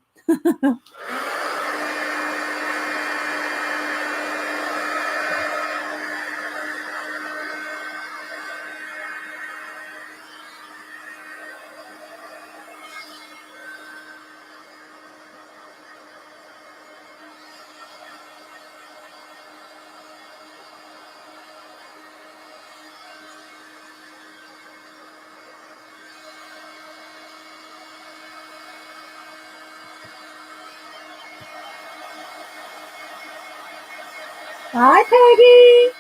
Hi, Peggy.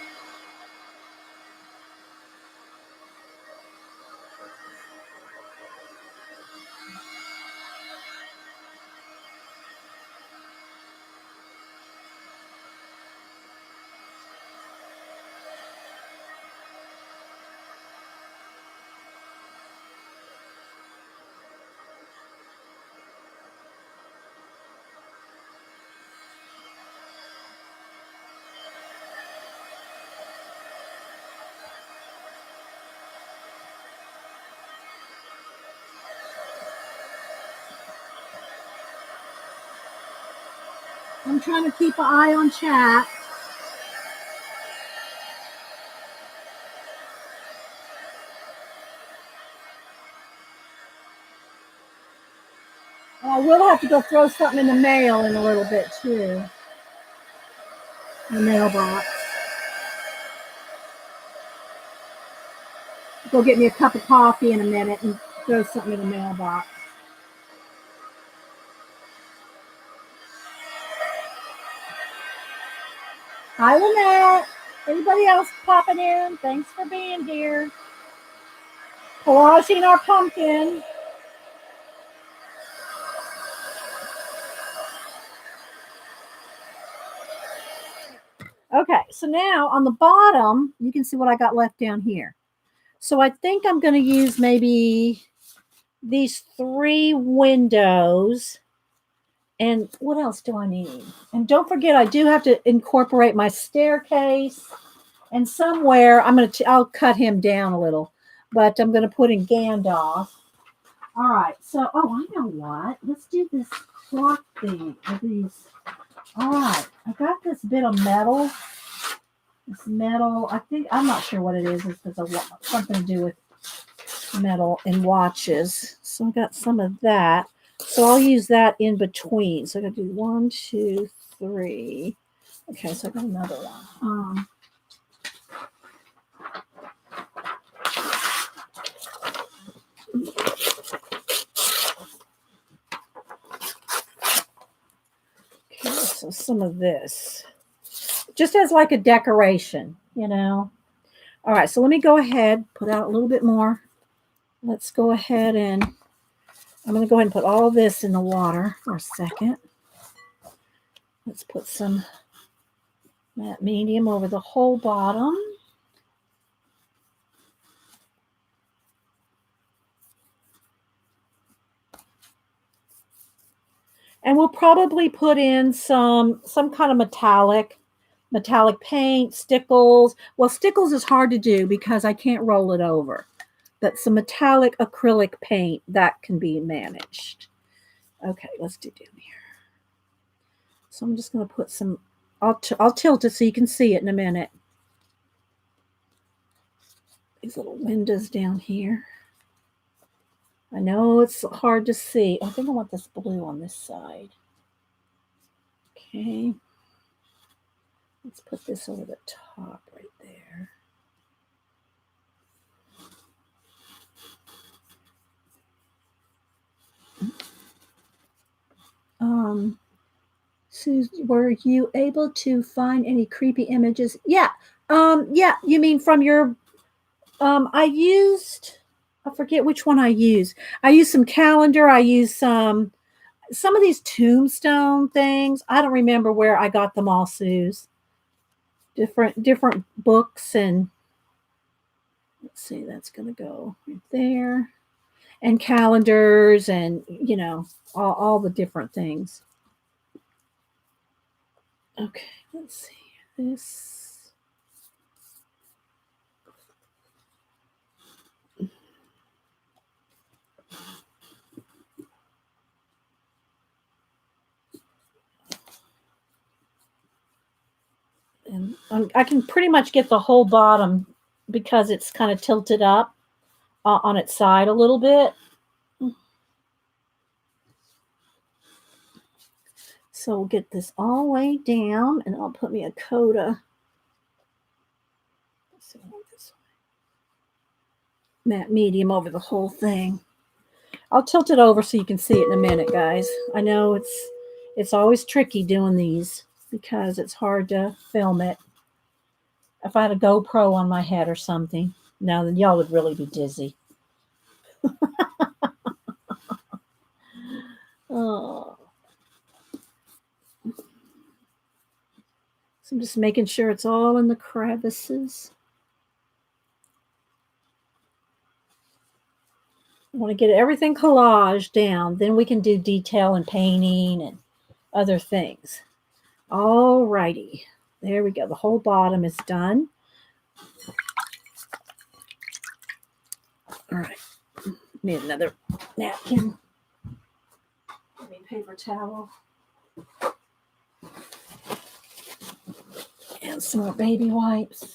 I'm trying to keep an eye on chat. And I will have to go throw something in the mail in a little bit too. The mailbox. Go get me a cup of coffee in a minute and throw something in the mailbox. Hi, Lynette. Anybody else popping in? Thanks for being here. Collaging our pumpkin. Okay, so now on the bottom, you can see what I got left down here. So I think I'm going to use maybe these 3 windows. And what else do I need? And don't forget, I do have to incorporate my staircase. And somewhere I'll cut him down a little, but I'm going to put in Gandalf. All right. So, I know what. Let's do this clock thing with these. All right. I got this bit of metal. This metal. I'm not sure what it is. It's something to do with metal and watches. So I got some of that. So I'll use that in between. So I got to do 1, 2, 3. Okay. So I got another one. Okay, so some of this, just as like a decoration, All right, so let me go ahead, put out a little bit more. Let's go ahead and I'm going to go ahead and put all this in the water for a second. Let's put some matte medium over the whole bottom. And we'll probably put in some kind of metallic paint, stickles. Well, stickles is hard to do because I can't roll it over. But some metallic acrylic paint, that can be managed. Okay, let's do down here. So I'm just going to put some, I'll tilt it so you can see it in a minute. These little windows down here. I know it's hard to see. I think I want this blue on this side. Okay. Let's put this over the top right there. Susan, were you able to find any creepy images? Yeah. Yeah, you mean from your I forget which one I used. I used some calendar. I used some of these tombstone things. I don't remember where I got them all, Suze. Different books, and let's see, that's going to go right there. And calendars, and all the different things. Okay, let's see this. And I can pretty much get the whole bottom because it's kind of tilted up on its side a little bit. So we'll get this all the way down, and I'll put me a coat of matte medium over the whole thing. I'll tilt it over so you can see it in a minute, guys. I know it's always tricky doing these because it's hard to film it. If I had a GoPro on my head or something, now then y'all would really be dizzy. Oh. So I'm just making sure it's all in the crevices. I want to get everything collaged down. Then we can do detail and painting and other things. All righty. There we go. The whole bottom is done. All right. Need another napkin. I mean paper towel. And some more baby wipes.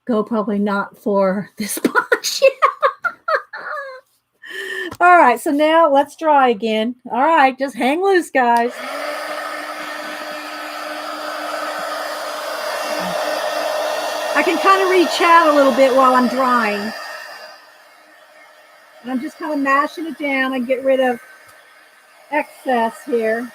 Go probably not for this bunch. All right, so now let's dry again. All right, just hang loose, guys. I can kind of reach out a little bit while I'm drying. And I'm just kind of mashing it down and get rid of excess here.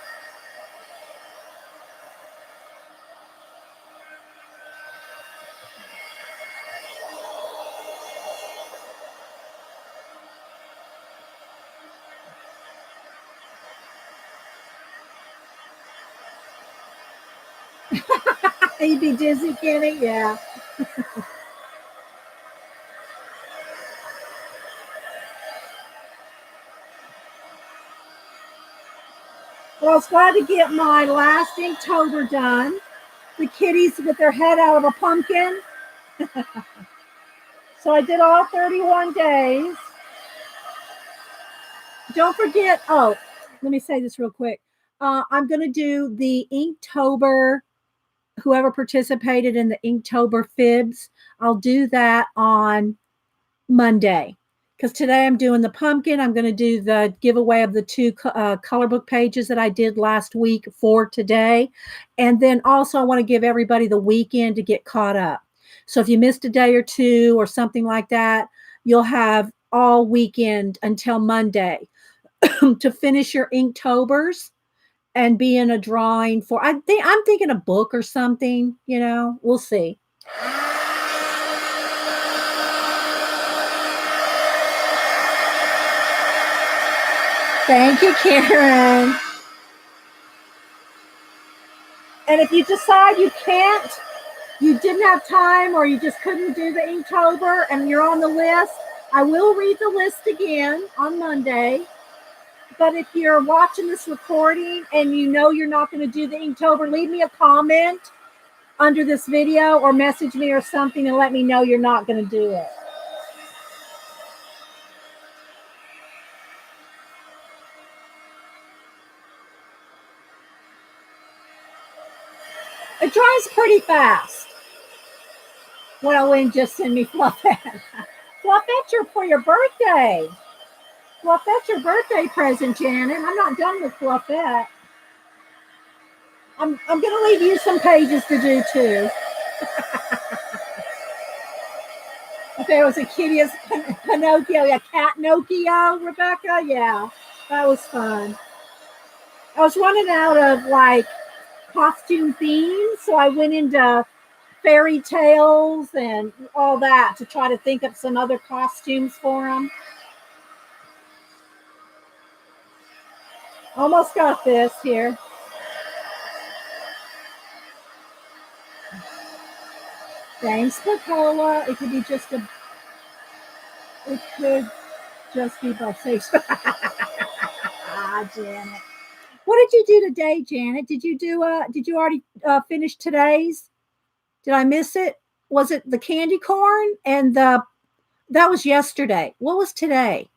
You'd be dizzy, Kenny? Yeah. Well, I was glad to get my last Inktober done. The kitties with their head out of a pumpkin. So I did all 31 days. Don't forget, oh, let me say this real quick. I'm going to do the Inktober, whoever participated in the Inktober fibs, I'll do that on Monday. Because today I'm doing the pumpkin. I'm going to do the giveaway of the 2 color book pages that I did last week for today. And then also I want to give everybody the weekend to get caught up. So if you missed a day or 2 or something like that, you'll have all weekend until Monday to finish your Inktobers and be in a drawing for, I'm thinking a book or something, you know, we'll see. Thank you, Karen. And if you decide you can't, you didn't have time, or you just couldn't do the Inktober and you're on the list, I will read the list again on Monday. But if you're watching this recording and you know you're not going to do the Inktober, leave me a comment under this video or message me or something and let me know you're not going to do it. It dries pretty fast. Well, then just send me Fluffette. Fluffette for your birthday. Fluffette's your birthday present, Janet. I'm not done with Fluffette. I'm going to leave you some pages to do too. If there was a kitty as Pinocchio, a cat Pinocchio, Rebecca, yeah, that was fun. I was running out of like costume themes, so I went into fairy tales and all that to try to think of some other costumes for them. Almost got this here. Thanks, Coca-Cola. It could be just a. It could just be both things. Ah, Janet. What did you do today, Janet? Did you do? Did you already finish today's? Did I miss it? Was it the candy corn and the? That was yesterday. What was today?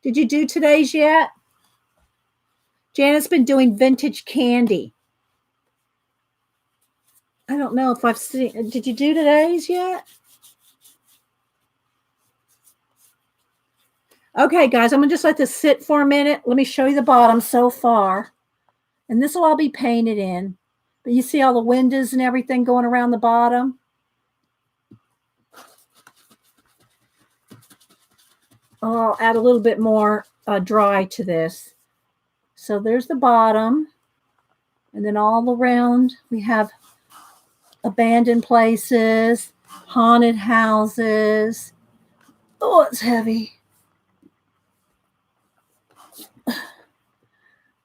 Did you do today's yet? Janet's been doing vintage candy. I don't know if I've seen. Did you do today's yet? Okay, guys, I'm going to just let this sit for a minute. Let me show you the bottom so far. And this will all be painted in. But you see all the windows and everything going around the bottom? I'll add a little bit more dry to this. So there's the bottom. And then all around we have abandoned places, haunted houses. Oh, it's heavy.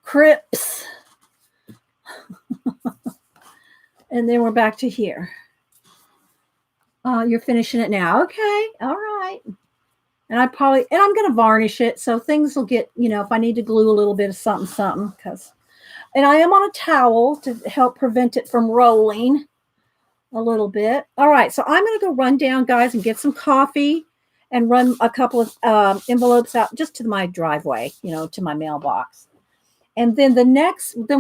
Crypts. And then we're back to here. You're finishing it now. Okay. All right. And I'm going to varnish it. So things will get, if I need to glue a little bit of something, and I am on a towel to help prevent it from rolling a little bit. All right. So I'm going to go run down, guys, and get some coffee and run a couple of envelopes out just to my driveway, to my mailbox. And then then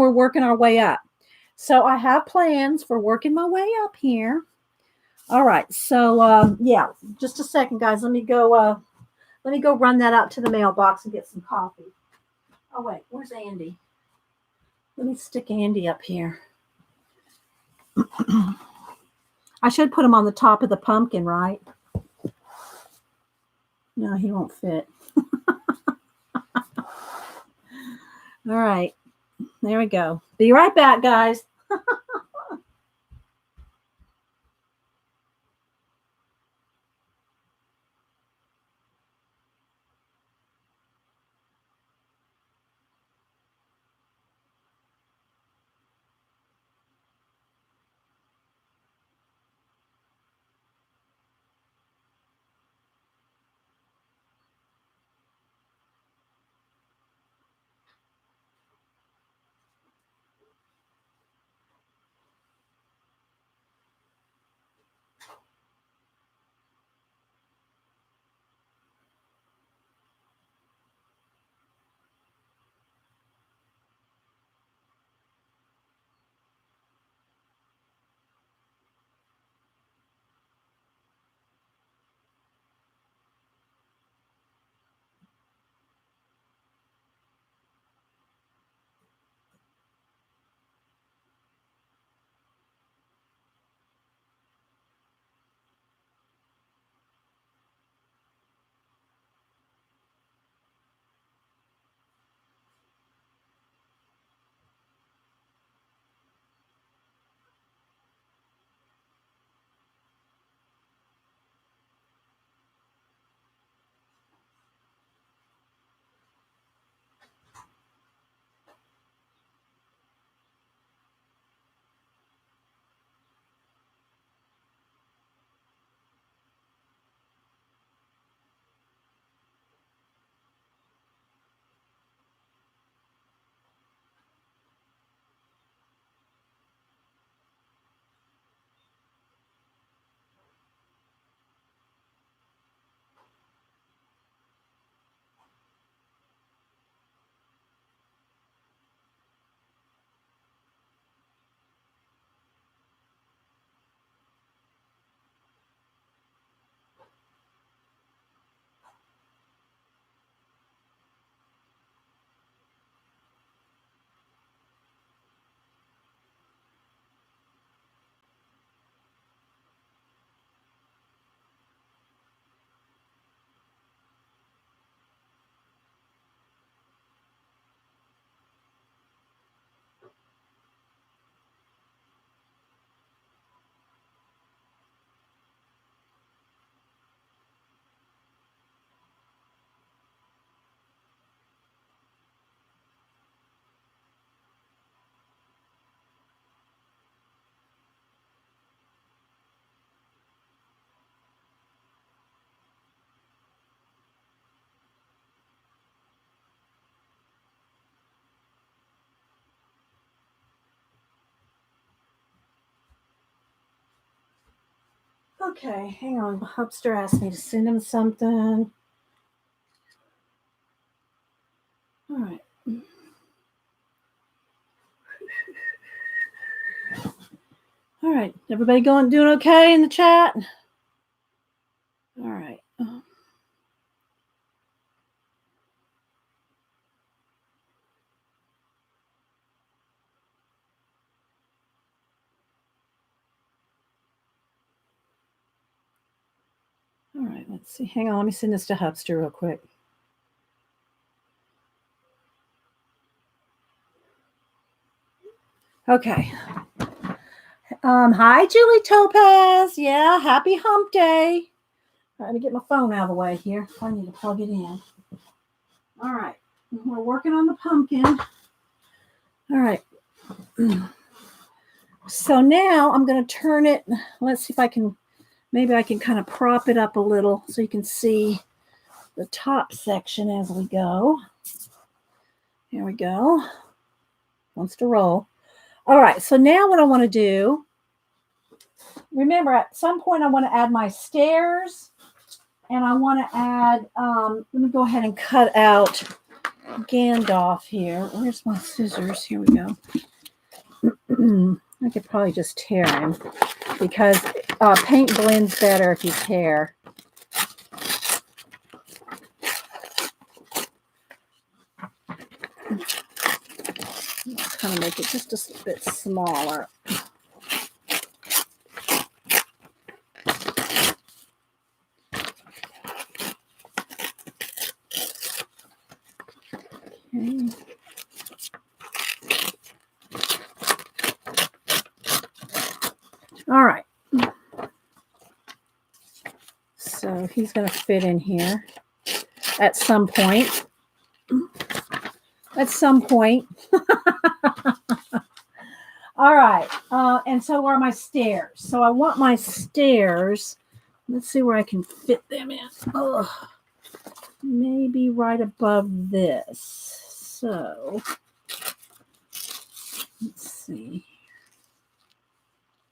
we're working our way up. So I have plans for working my way up here. All right. So, yeah, just a second, guys. Let me go run that out to the mailbox and get some coffee. Oh, wait, where's Andy? Let me stick Andy up here. I should put him on the top of the pumpkin, right? No, he won't fit. All right. There we go. Be right back, guys. Okay, hang on. Hubster asked me to send him something. All right. All right. Everybody doing okay in the chat? All right. All right, let's see. Hang on, let me send this to Hubster real quick. Okay. Hi, Julie Topaz. Yeah, happy hump day. Trying to get my phone out of the way here. I need to plug it in. All right. We're working on the pumpkin. All right. So now I'm going to turn it. Let's see if I can, maybe I can kind of prop it up a little so you can see the top section as we go. Here we go. Wants to roll. All right. So now what I want to do, remember at some point I want to add my stairs, and I want to add, let me go ahead and cut out Gandalf here. Where's my scissors? Here we go. I could probably just tear him because paint blends better if you tear. Let's kind of make it just a bit smaller. Okay. All right. So he's going to fit in here at some point. At some point. All right. And so are my stairs. So I want my stairs. Let's see where I can fit them in. Oh, maybe right above this. So let's see.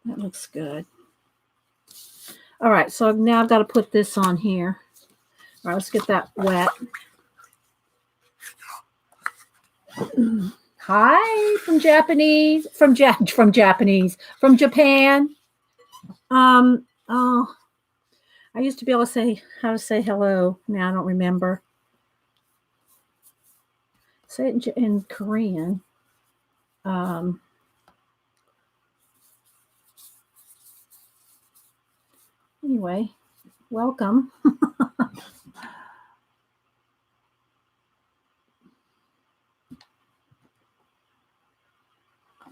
That looks good. All right. So now I've got to put this on here. All right. Let's get that wet. Hi from Japan. Oh, I used to be able to say how to say hello. Now I don't remember. Say it in Korean. Anyway, welcome.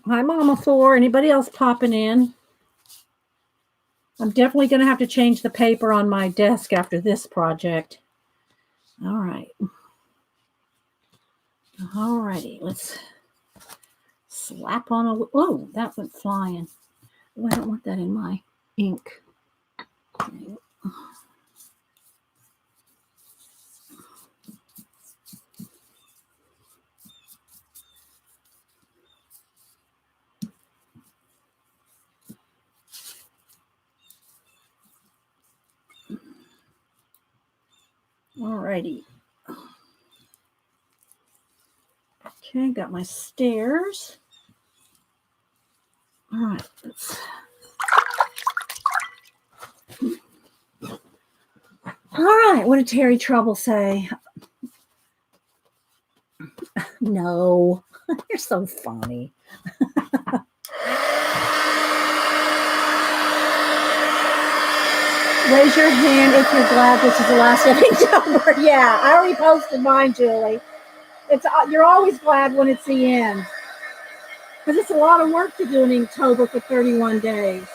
Hi, Mama Thor. Anybody else popping in? I'm definitely going to have to change the paper on my desk after this project. All right. All righty. Let's slap on a... Oh, that went flying. Oh, I don't want that in my ink. Okay. All righty. Okay, got my stairs. All right, all right, what did Terry Trouble say? No, you're so funny. Raise your hand if you're glad this is the last of Inktober. Yeah, I already posted mine, Julie. You're always glad when it's the end. Because it's a lot of work to do in Inktober for 31 days.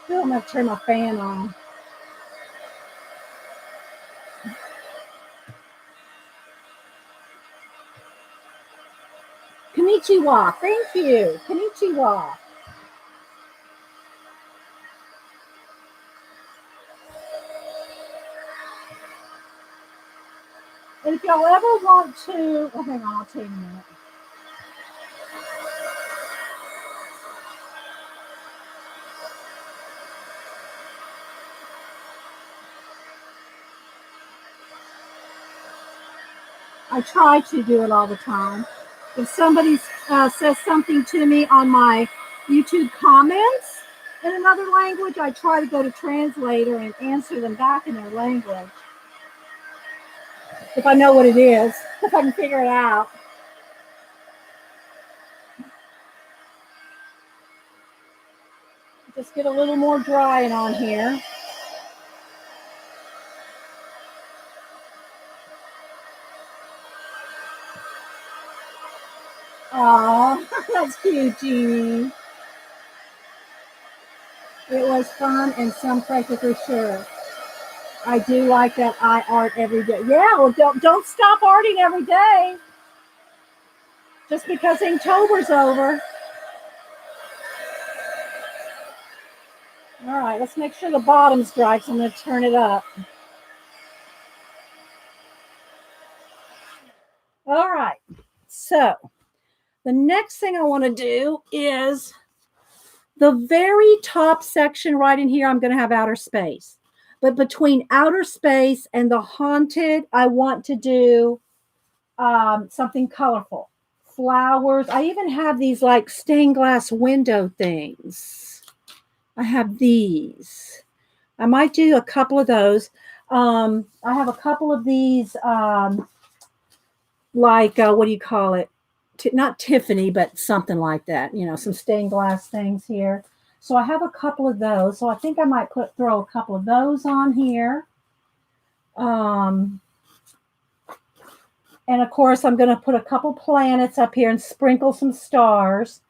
Still, I'm going to turn my fan on. Konnichiwa. Thank you. Konnichiwa. And if y'all ever want to, oh, hang on, I'll tell you in a minute. I try to do it all the time. If somebody says something to me on my YouTube comments in another language, I try to go to translator and answer them back in their language. If I know what it is, if I can figure it out. Just get a little more drying on here. Oh, that's cute, Jeannie. It was fun and some pressure for sure. I do like that I art every day. Yeah, well, don't stop arting every day. Just because Inktober's over. All right, let's make sure the bottom's dry, so I'm going to turn it up. All right, so the next thing I want to do is the very top section right in here. I'm going to have outer space. But between outer space and the haunted, I want to do something colorful. Flowers. I even have these like stained glass window things. I have these. I might do a couple of those. I have a couple of these, like, what do you call it? Not Tiffany, but something like that. You know, some stained glass things here. So I have a couple of those. So I think I might throw a couple of those on here. And of course, I'm going to put a couple planets up here and sprinkle some stars.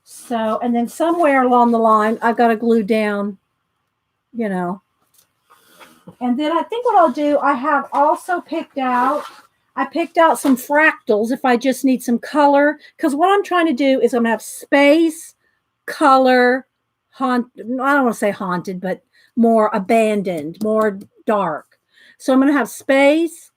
So, and then somewhere along the line, I've got to glue down, you know. And then I think what I'll do, I have also picked out some fractals if I just need some color. Because what I'm trying to do is I'm going to have space, color, I don't want to say haunted, but more abandoned, more dark. So I'm going to have space,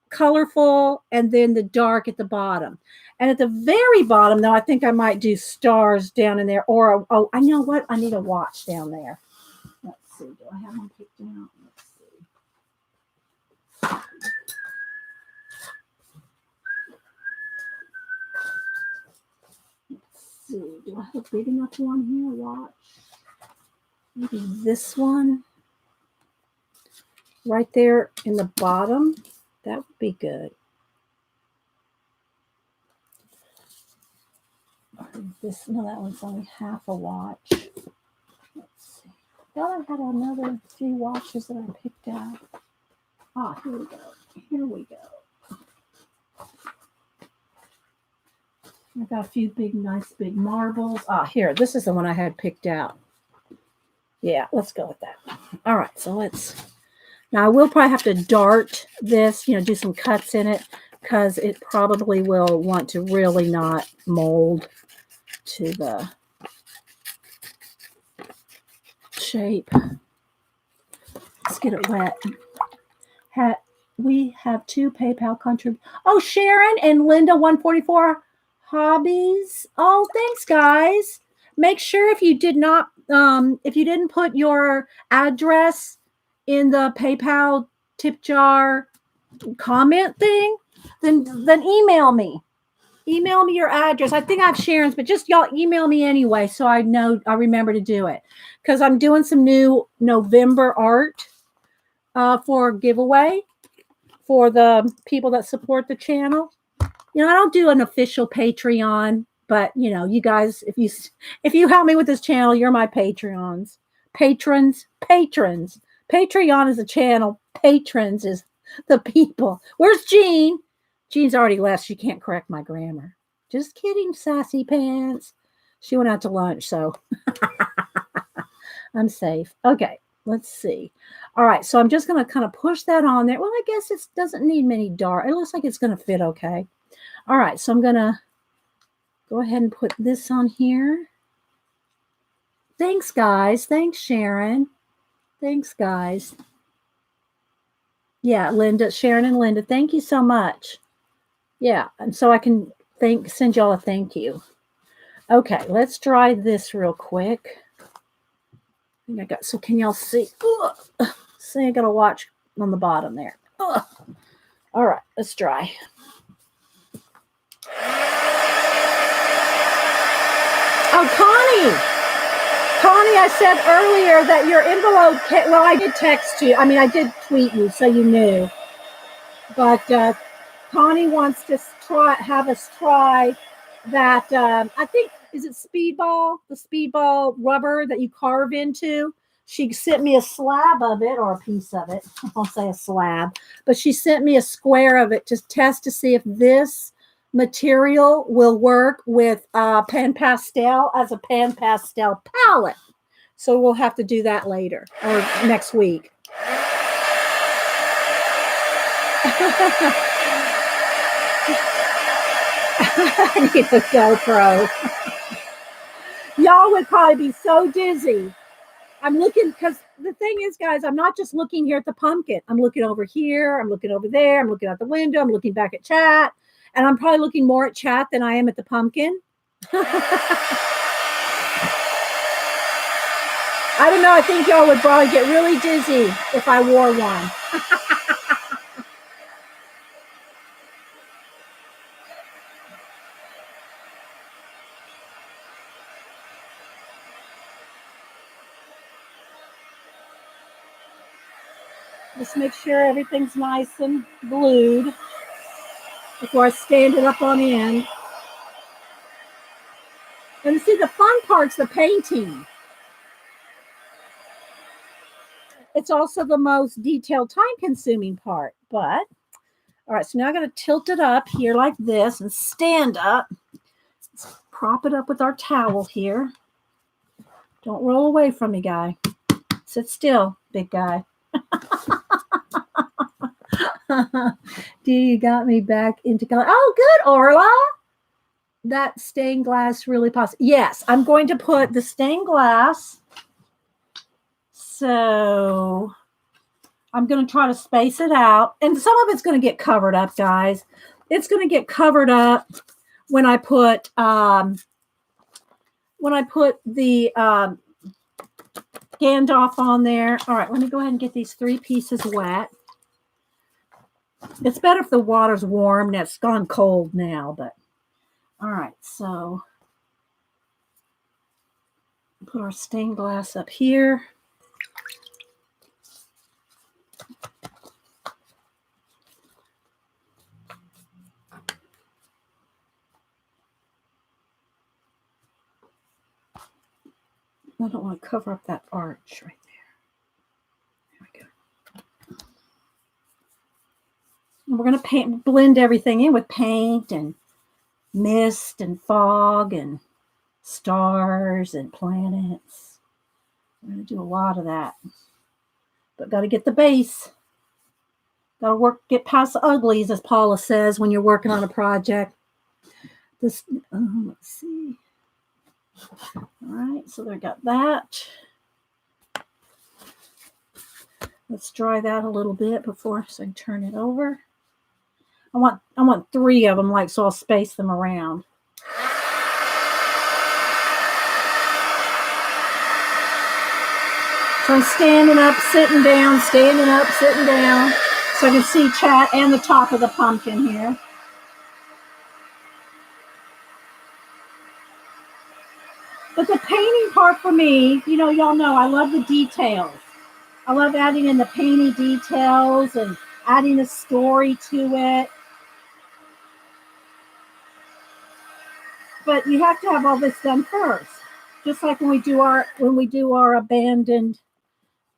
colorful, and then the dark at the bottom. And at the very bottom, though, I think I might do stars down in there. Or, oh, I know what? I need a watch down there. Let's see. Do I have one picked out? Let's see. Let's see. Do I have a big enough one here? Watch. Maybe this one. Right there in the bottom. That would be good. No, that one's only half a watch. Let's see. I thought I had another 3 watches that I picked out. Ah, here we go. Here we go. I got a few nice big marbles. Ah, here. This is the one I had picked out. Yeah, let's go with that. All right, so now I will probably have to dart this, do some cuts in it because it probably will want to really not mold to the shape. Let's get it wet. We have 2 PayPal contributors. Oh, Sharon and Linda 144 Hobbies. Oh, thanks, guys. Make sure if you didn't put your address in the PayPal tip jar comment thing, then email me. Email me your address. I think I have Sharon's, but just y'all email me anyway so I remember to do it. Because I'm doing some new November art for a giveaway for the people that support the channel. I don't do an official Patreon, but you guys, if you help me with this channel, you're my Patreons. Patrons. Patreon is a channel. Patrons is the people. Where's Jean? Jean's already left. She can't correct my grammar. Just kidding, sassy pants. She went out to lunch, so I'm safe. Okay, let's see. All right, so I'm just going to kind of push that on there. Well, I guess it doesn't need many dark. It looks like it's going to fit okay. All right, so I'm going to go ahead and put this on here. Thanks, guys. Thanks, Sharon. Thanks, guys. Yeah, Linda, Sharon and Linda, thank you so much. Yeah, and so I can send y'all a thank you. Okay, let's dry this real quick. So can y'all see? See, I got a watch on the bottom there. All right, let's dry. Oh, Connie, I said earlier that your envelope, well, I did text you. I mean, I did tweet you, so you knew. But Connie wants to have us try that, I think, is it Speedball? The Speedball rubber that you carve into. She sent me a slab of it, or a piece of it. I'll say a slab. But she sent me a square of it to test to see if this material will work with pan pastel as a pan pastel palette. So we'll have to do that later or next week. I need a GoPro. Y'all would probably be so dizzy. I'm looking, because the thing is, guys, I'm not just looking here at the pumpkin. I'm looking over here. I'm looking over there. I'm looking out the window. I'm looking back at chat. And I'm probably looking more at chat than I am at the pumpkin. I don't know. I think y'all would probably get really dizzy if I wore one. Just make sure everything's nice and glued before I stand it up on end. And see, the fun part's the painting. It's also the most detailed, time-consuming part. But, all right, so now I'm going to tilt it up here like this and stand up. Let's prop it up with our towel here. Don't roll away from me, guy. Sit still, big guy. You got me back into color. Oh, good, Orla. That stained glass really pops. Yes, I'm going to put the stained glass. So I'm going to try to space it out. And some of it's going to get covered up, guys. It's going to get covered up when I put the Gandalf on there. All right, let me go ahead and get these 3 pieces wet. It's better if the water's warm. Now it's gone cold now, but all right, so put our stained glass up here. I don't want to cover up that arch right there. There we go. And we're going to blend everything in with paint and mist and fog and stars and planets. We're going to do a lot of that. But got to get the base. Got to get past the uglies, as Paula says, when you're working on a project. Let's see. All right, so they got that. Let's dry that a little bit before so I can turn it over. I want 3 of them, like, so I'll space them around. So I'm standing up, sitting down, standing up, sitting down, so I can see chat and the top of the pumpkin here. But the painting part for me, y'all know I love the details. I love adding in the painting details and adding a story to it. But you have to have all this done first. Just like when we do our abandoned.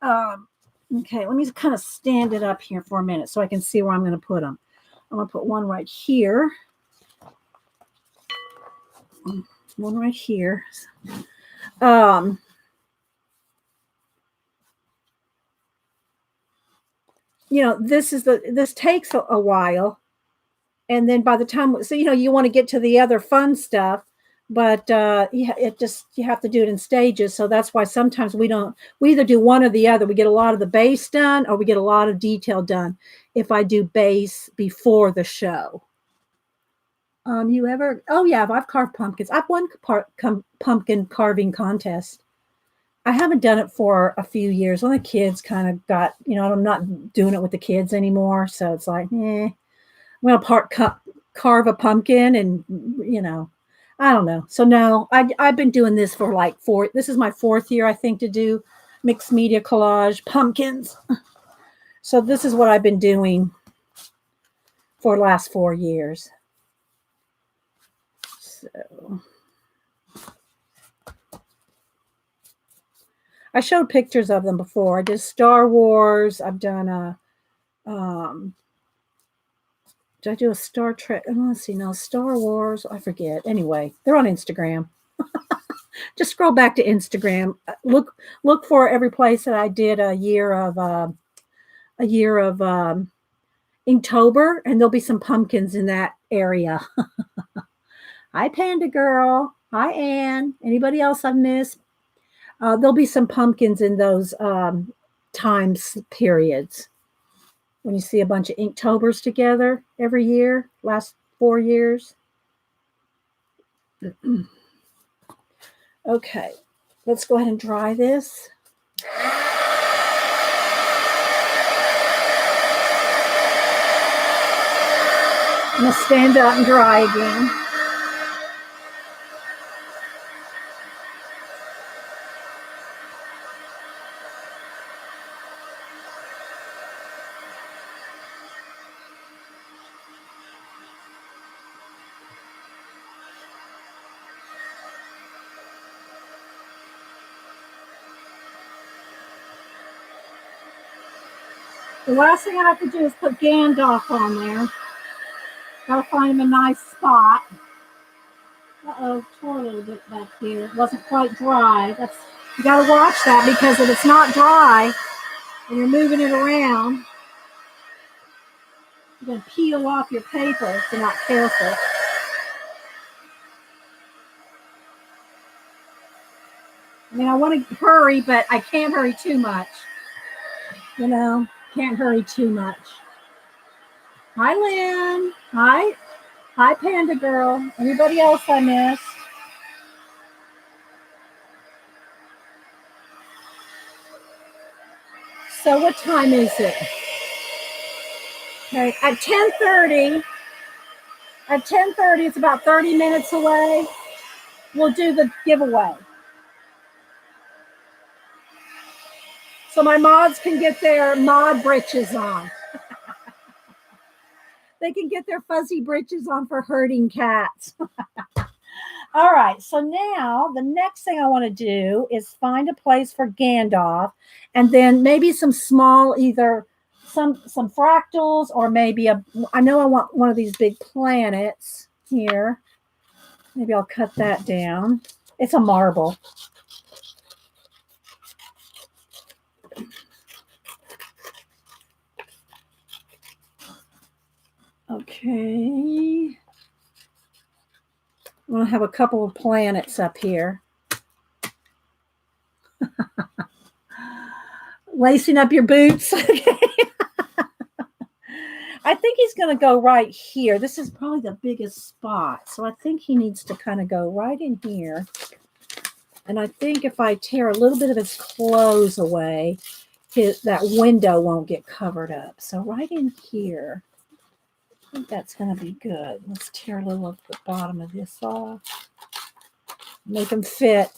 Okay, let me kind of stand it up here for a minute so I can see where I'm going to put them. I'm going to put one right here. One right here. This takes a while, and then by the time, so you want to get to the other fun stuff, but you have to do it in stages. So that's why sometimes we either do one or the other. We get a lot of the base done, or we get a lot of detail done if I do base before the show. I've carved pumpkins. I've won pumpkin carving contest. I haven't done it for a few years. When the kids kind of got, I'm not doing it with the kids anymore. So it's like, I'm going to carve a pumpkin and, I don't know. So no, I've been doing this for like this is my 4th year, I think, to do mixed media collage pumpkins. So this is what I've been doing for the last 4 years. So I showed pictures of them before. I did Star Wars. I've done Did I do a Star Trek? Oh, let's see. No, Star Wars. I forget. Anyway, they're on Instagram. Just scroll back to Instagram. Look for every place that I did a year of Inktober, and there'll be some pumpkins in that area. Hi, Panda Girl. Hi, Ann. Anybody else I've missed? There'll be some pumpkins in those times periods. When you see a bunch of Inktobers together every year, last 4 years. Okay, let's go ahead and dry this. I'm going to stand up and dry again. The last thing I have to do is put Gandalf on there. Gotta find him a nice spot. Uh-oh, tore a little bit back here. It wasn't quite dry. You gotta watch that, because if it's not dry and you're moving it around, you're gonna peel off your paper if you're not careful. I mean, I want to hurry, but I can't hurry too much. You know, can't hurry too much. Hi, Lynn. Hi, Panda Girl. Anybody else I missed? So what time is it? Okay, at 10:30. At 10:30, it's about 30 minutes away. We'll do the giveaway. So my mods can get their mod britches on. They can get their fuzzy britches on for herding cats. All right, so now the next thing I want to do is find a place for Gandalf, and then maybe some small, either some fractals, or maybe I know I want one of these big planets here. Maybe I'll cut that down. It's a marble. Okay. I'm going to have a couple of planets up here. Lacing up your boots. Okay. I think he's going to go right here. This is probably the biggest spot. So I think he needs to kind of go right in here. And I think if I tear a little bit of his clothes away, that window won't get covered up. So right in here. I think that's going to be good. Let's tear a little of the bottom of this off. Make them fit.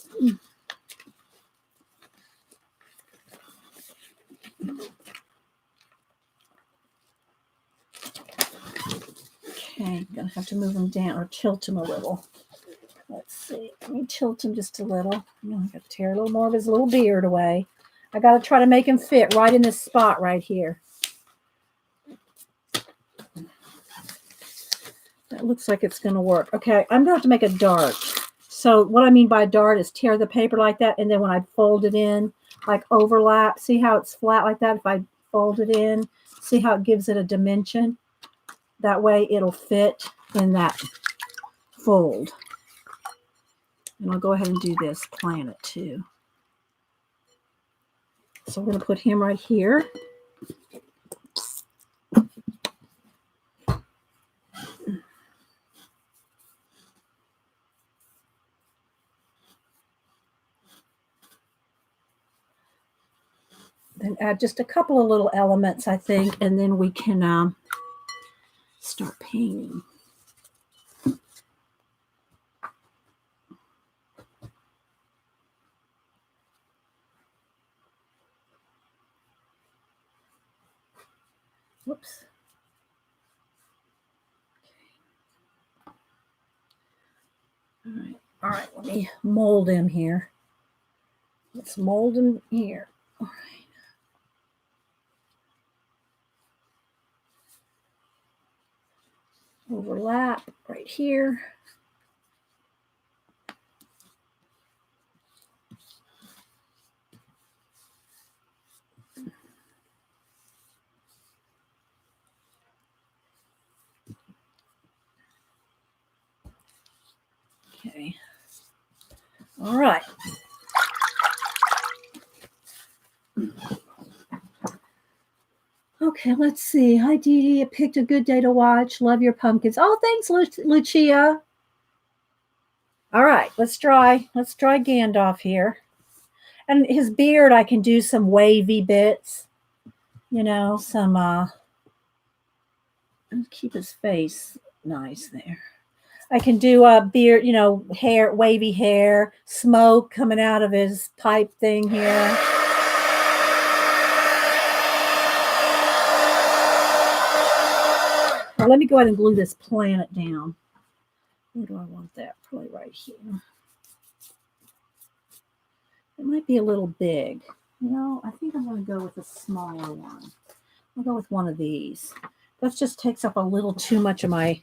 Okay, I'm going to have to move them down or tilt them a little. Let's see. Let me tilt him just a little. I got to tear a little more of his little beard away. I got to try to make him fit right in this spot right here. That looks like it's going to work. Okay, I'm going to have to make a dart. So what I mean by dart is tear the paper like that, and then when I fold it in, like overlap, see how it's flat like that? If I fold it in, see how it gives it a dimension? That way it'll fit in that fold. And I'll go ahead and do this planet too. So we're going to put him right here. Then add just a couple of little elements, I think, and then we can start painting. Whoops. Okay. All right, let me mold him here. Let's mold him here. All right. overlap right here. Okay. All right. Okay, let's see. Hi, Dee Dee. I picked a good day to watch. Love your pumpkins. Oh, thanks, Lucia. All right, let's try Gandalf here. And his beard, I can do some wavy bits. You know, some keep his face nice there. I can do a beard, you know, hair, wavy hair, smoke coming out of his pipe thing here. Well, let me go ahead and glue this planet down. Where do I want that? Probably right here. It might be a little big. You know, I think I'm going to go with a smaller one. I'll go with one of these. That just takes up a little too much of my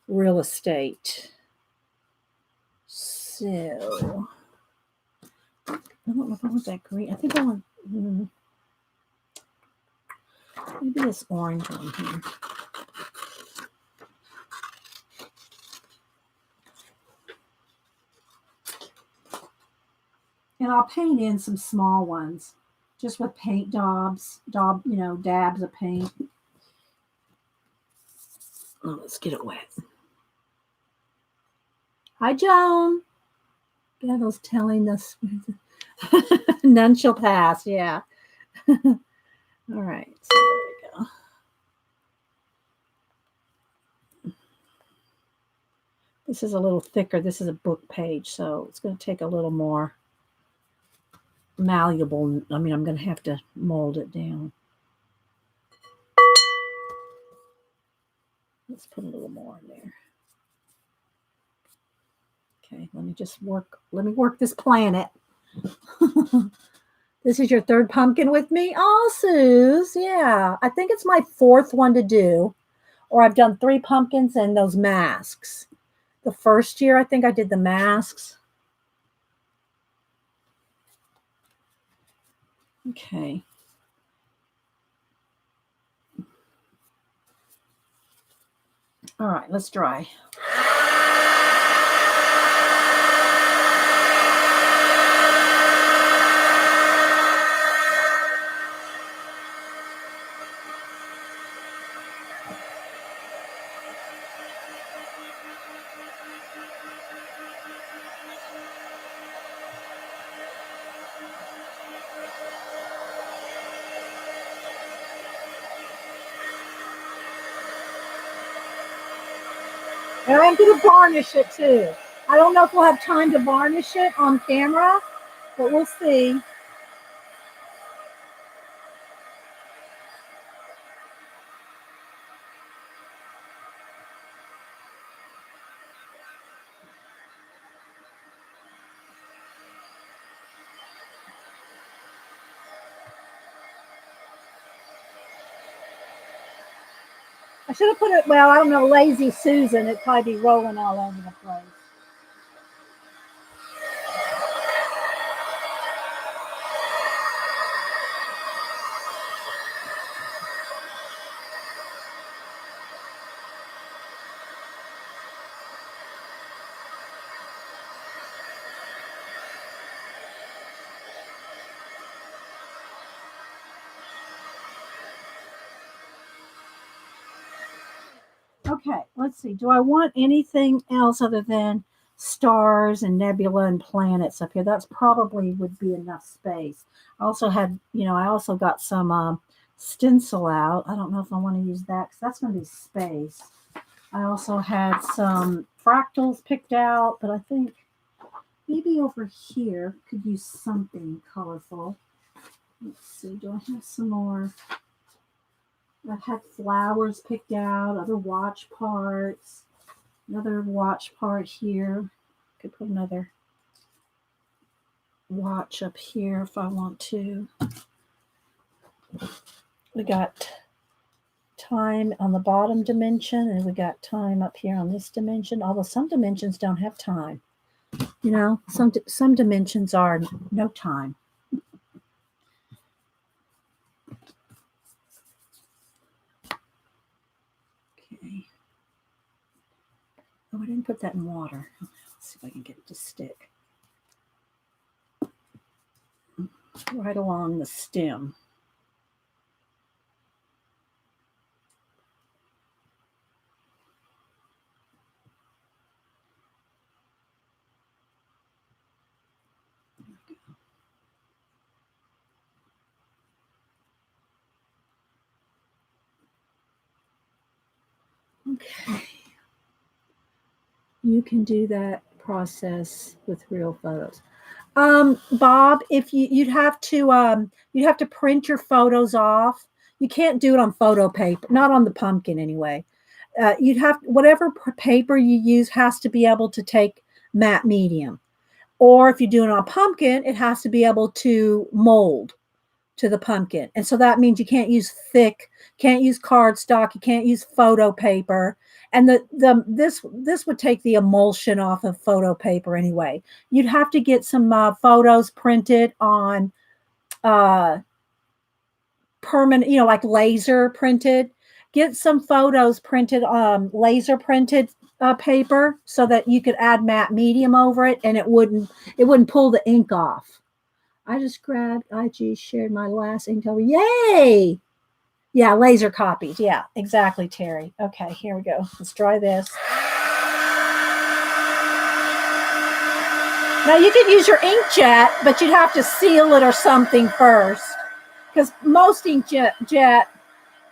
real estate. So, I don't know if I want that green. I think I want maybe this orange one here. And I'll paint in some small ones, just with paint dabs of paint. Oh, let's get it wet. Hi, Joan. Bevel's telling us none shall pass. Yeah. All right. So there we go. This is a little thicker. This is a book page, so it's going to take a little more malleable. I mean, I'm going to have to mold it down. Let's put a little more in there. Okay, let me work this planet. This is your third pumpkin with me? Oh, Suze, yeah. I think it's my fourth one to do. Or I've done 3 pumpkins and those masks. The first year, I think I did the masks. Okay. All right, let's dry. And I'm going to varnish it too. I don't know if we'll have time to varnish it on camera, but we'll see. I should have put it, well, I don't know, Lazy Susan. It'd probably be rolling all over the place. Okay, let's see. Do I want anything else other than stars and nebula and planets up here? That's probably would be enough space. I also had, I also got some stencil out. I don't know if I want to use that because that's going to be space. I also had some fractals picked out, but I think maybe over here could use something colorful. Let's see. Do I have some more? I've had flowers picked out, other watch parts, another watch part here. Could put another watch up here if I want to. We got time on the bottom dimension, and we got time up here on this dimension, although some dimensions don't have time. You know, some dimensions are no time. Okay. Oh, I didn't put that in water. Let's see if I can get it to stick. Right along the stem. Okay. You can do that process with real photos. Bob, if you'd have to print your photos off. You can't do it on photo paper, not on the pumpkin anyway. You'd have whatever paper you use has to be able to take matte medium. Or if you do it on a pumpkin, it has to be able to mold to the pumpkin. And so that means you can't use thick, can't use cardstock, you can't use photo paper. And this would take the emulsion off of photo paper anyway. You'd have to get some photos printed on permanent, like laser printed. Get some photos printed on laser printed paper so that you could add matte medium over it, and it wouldn't pull the ink off. I just grabbed IG, shared my last ink over. Yay! Yeah, laser copies. Yeah, exactly, Terry. Okay, here we go. Let's dry this. Now you could use your inkjet, but you'd have to seal it or something first. Because most inkjet,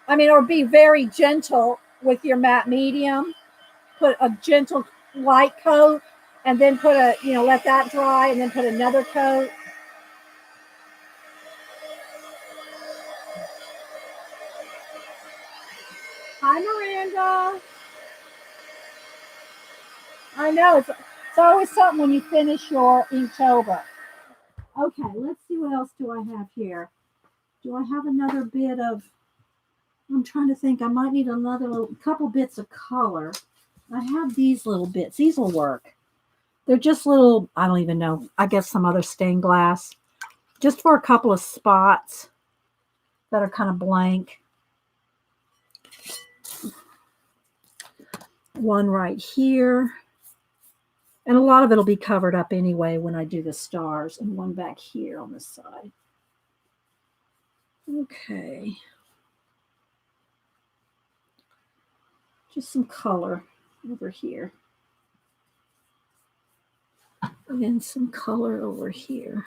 or be very gentle with your matte medium. Put a gentle light coat and then put let that dry and then put another coat. Hi, Miranda. I know it's always something when you finish your Inktober. Okay, let's see what else do I have here. Do I have another bit of? I'm trying to think. I might need another couple bits of color. I have these little bits. These will work. They're just little. I don't even know. I guess some other stained glass, just for a couple of spots that are kind of blank. One right here. And a lot of it will be covered up anyway when I do the stars. And one back here on this side. Okay. Just some color over here. And some color over here.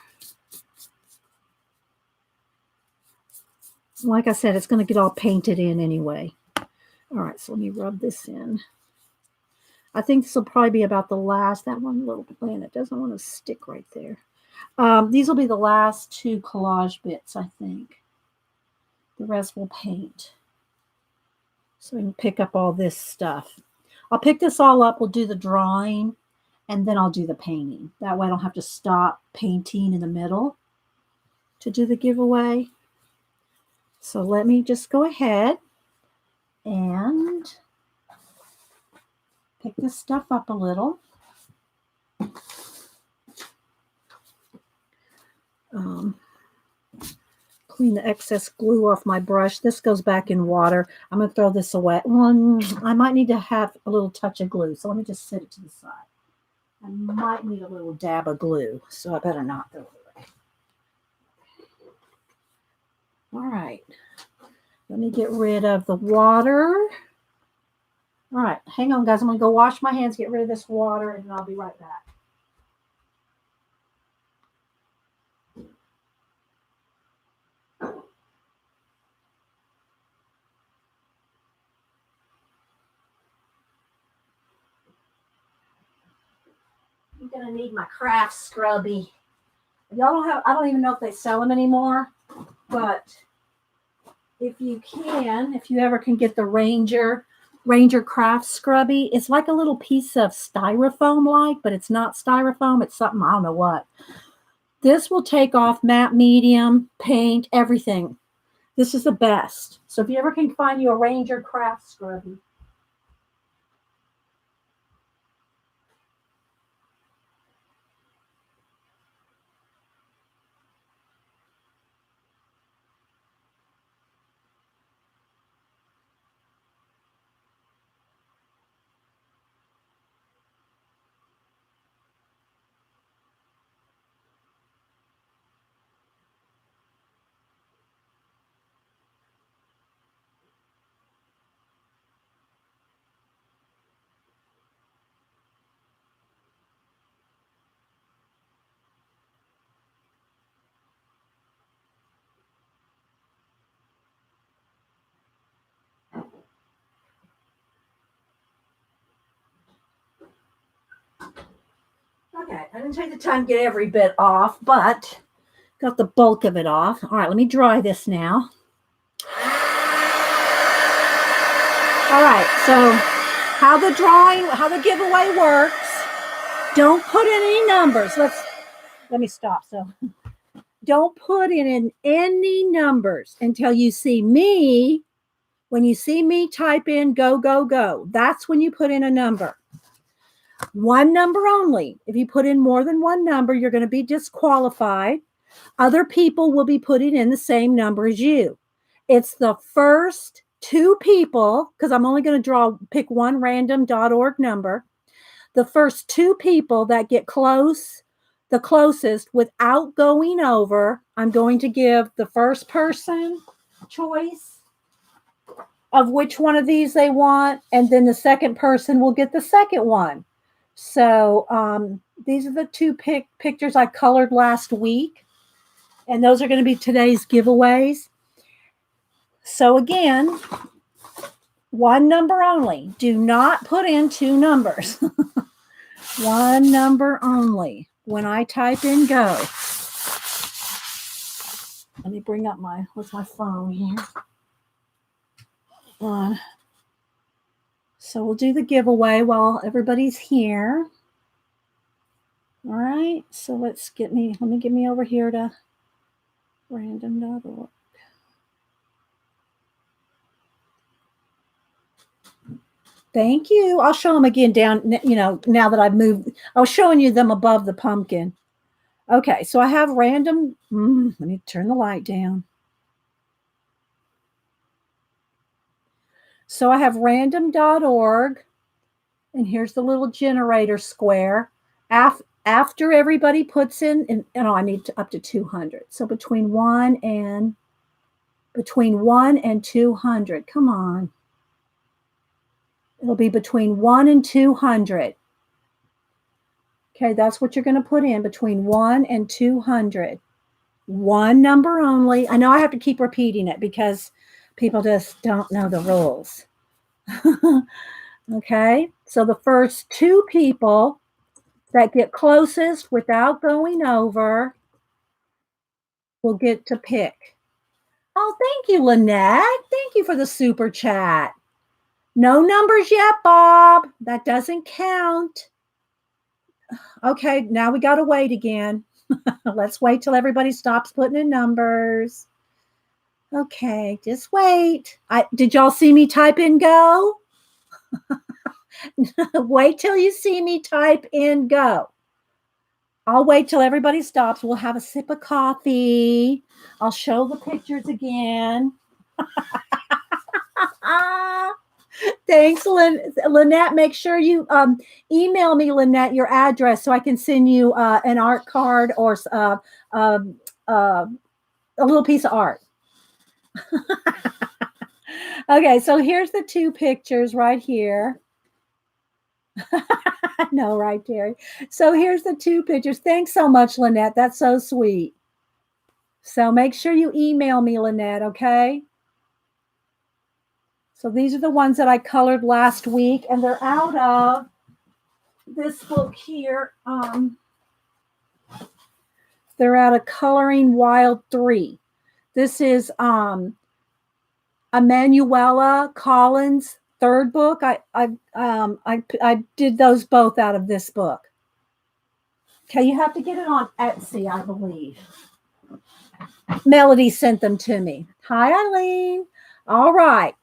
Like I said, it's going to get all painted in anyway. All right, so let me rub this in. I think this will probably be about the last, that one little planet doesn't want to stick right there. These will be the last two collage bits, I think. The rest will paint. So we can pick up all this stuff. I'll pick this all up, we'll do the drawing, and then I'll do the painting. That way I don't have to stop painting in the middle to do the giveaway. So let me just go ahead and pick this stuff up a little. Clean the excess glue off my brush. This goes back in water. I'm going to throw this away. I might need to have a little touch of glue, so let me just set it to the side. I might need a little dab of glue, so I better not throw it away. All right. Let me get rid of the water. All right, hang on, guys. I'm going to go wash my hands, get rid of this water, and then I'll be right back. I'm going to need my craft scrubby. Y'all don't have, I don't even know if they sell them anymore, but if you ever can get the Ranger craft scrubby, it's like a little piece of styrofoam but it's not styrofoam, it's something, I don't know what. This will take off matte medium, paint, everything. This is the best. So if you ever can find you a Ranger craft scrubby. Okay, I didn't take the time to get every bit off, but got the bulk of it off. All right, let me dry this now. All right, so how the giveaway works. Don't put in any numbers. Let me stop. So don't put in any numbers until you see me. When you see me type in go, go, go, that's when you put in a number. One number only. If you put in more than one number, you're going to be disqualified. Other people will be putting in the same number as you. It's the first two people, because I'm only going to pick one random.org number. The first two people that get the closest without going over, I'm going to give the first person choice of which one of these they want, and then the second person will get the second one. So these are the two pictures I colored last week, and those are going to be today's giveaways. So again, one number only. Do not put in two numbers. One number only. When I type in go. Let me bring up what's my phone here. So we'll do the giveaway while everybody's here. All right. So let me get me over here to random.org. Thank you. I'll show them again down, now that I've moved. I was showing you them above the pumpkin. Okay, so I have random. Let me turn the light down. So I have random.org, and here's the little generator square. After everybody puts in, I need up to 200. So between 1 and 200. Come on. It'll be between 1 and 200. Okay, that's what you're going to put in, between 1 and 200. One number only. I know I have to keep repeating it because people just don't know the rules. Okay, so the first two people that get closest without going over will get to pick. Oh, thank you, Lynette. Thank you for the super chat. No numbers yet, Bob. That doesn't count. Okay, now we got to wait again. Let's wait till everybody stops putting in numbers. Okay, just wait. Did y'all see me type in go? Wait till you see me type in go. I'll wait till everybody stops. We'll have a sip of coffee. I'll show the pictures again. Thanks, Lynette. Make sure you email me, Lynette, your address so I can send you an art card or a little piece of art. Okay, so here's the two pictures right here. No, right, Terry? So here's the two pictures. Thanks so much, Lynette. That's so sweet. So make sure you email me, Lynette, okay? So these are the ones that I colored last week, and they're out of this book here. They're out of Coloring Wild 3. This is Emanuela Collins' third book. I did those both out of this book. Okay, you have to get it on Etsy, I believe. Melody sent them to me. Hi, Eileen. All right.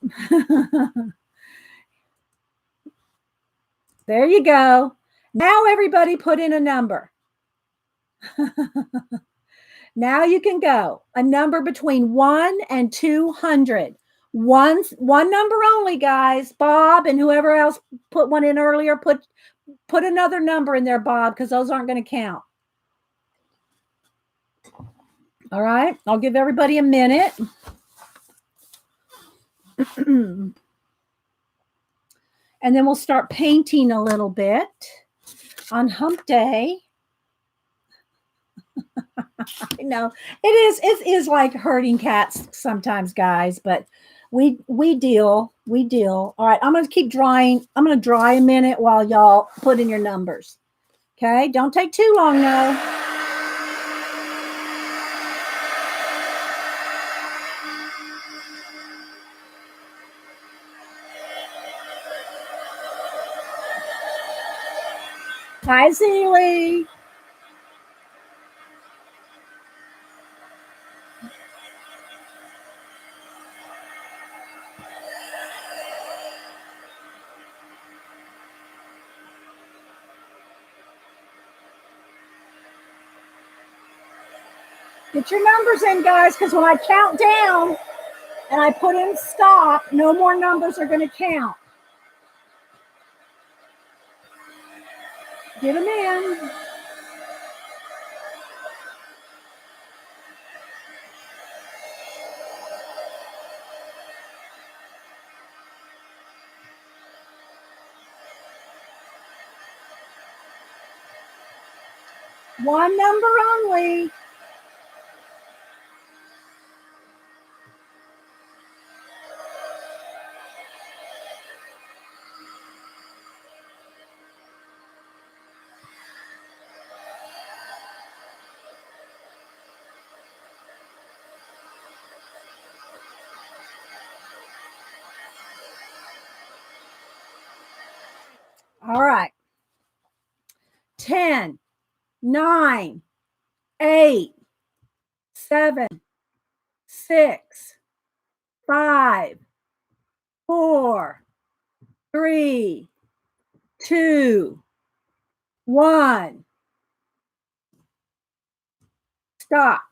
There you go. Now everybody put in a number. Now you can go. A number between 1 and 200. One number only, guys. Bob and whoever else put one in earlier, put another number in there, Bob, because those aren't going to count. All right. I'll give everybody a minute. And then we'll start painting a little bit on hump day. I know it is like herding cats sometimes, guys, but we deal. All right, I'm going to keep drying. I'm going to dry a minute while y'all put in your numbers. Okay, don't take too long though. Hi, Zelie. Get your numbers in, guys, because when I count down and I put in stop, no more numbers are going to count. Get them in. One number only. All right. 10, 9, 8, 7, 6, 5, 4, 3, 2, 1. Stop.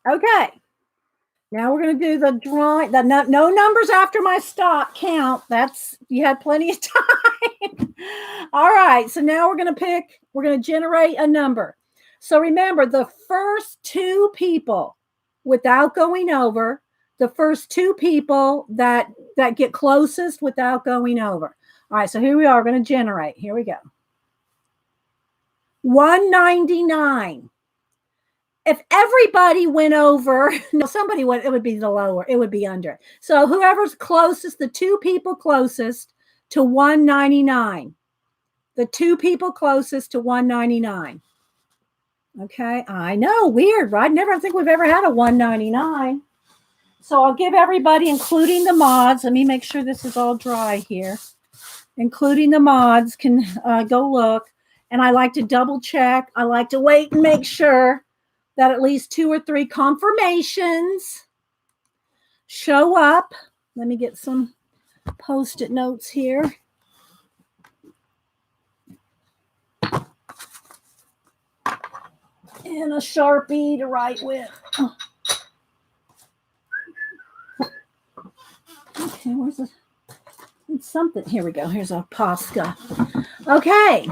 Okay. Now we're going to do the drawing. No numbers after my stop count. You had plenty of time. All right. So now we're going to generate a number. So remember, the first two people, without going over, the first two people that get closest without going over. All right. So here we are. We're going to generate. Here we go. 199. If everybody went over, no, somebody would, it would be the lower, it would be under. So whoever's closest, the two people closest to 199. The two people closest to 199. Okay, I know, weird, right? Never think we've ever had a 199. So I'll give everybody, including the mods, let me make sure this is all dry here. Including the mods can go look. And I like to double check. I like to wait and make sure that at least 2 or 3 confirmations show up. Let me get some Post-it notes here. And a Sharpie to write with. Okay, where's this? It's something. Here we go. Here's a Posca. Okay.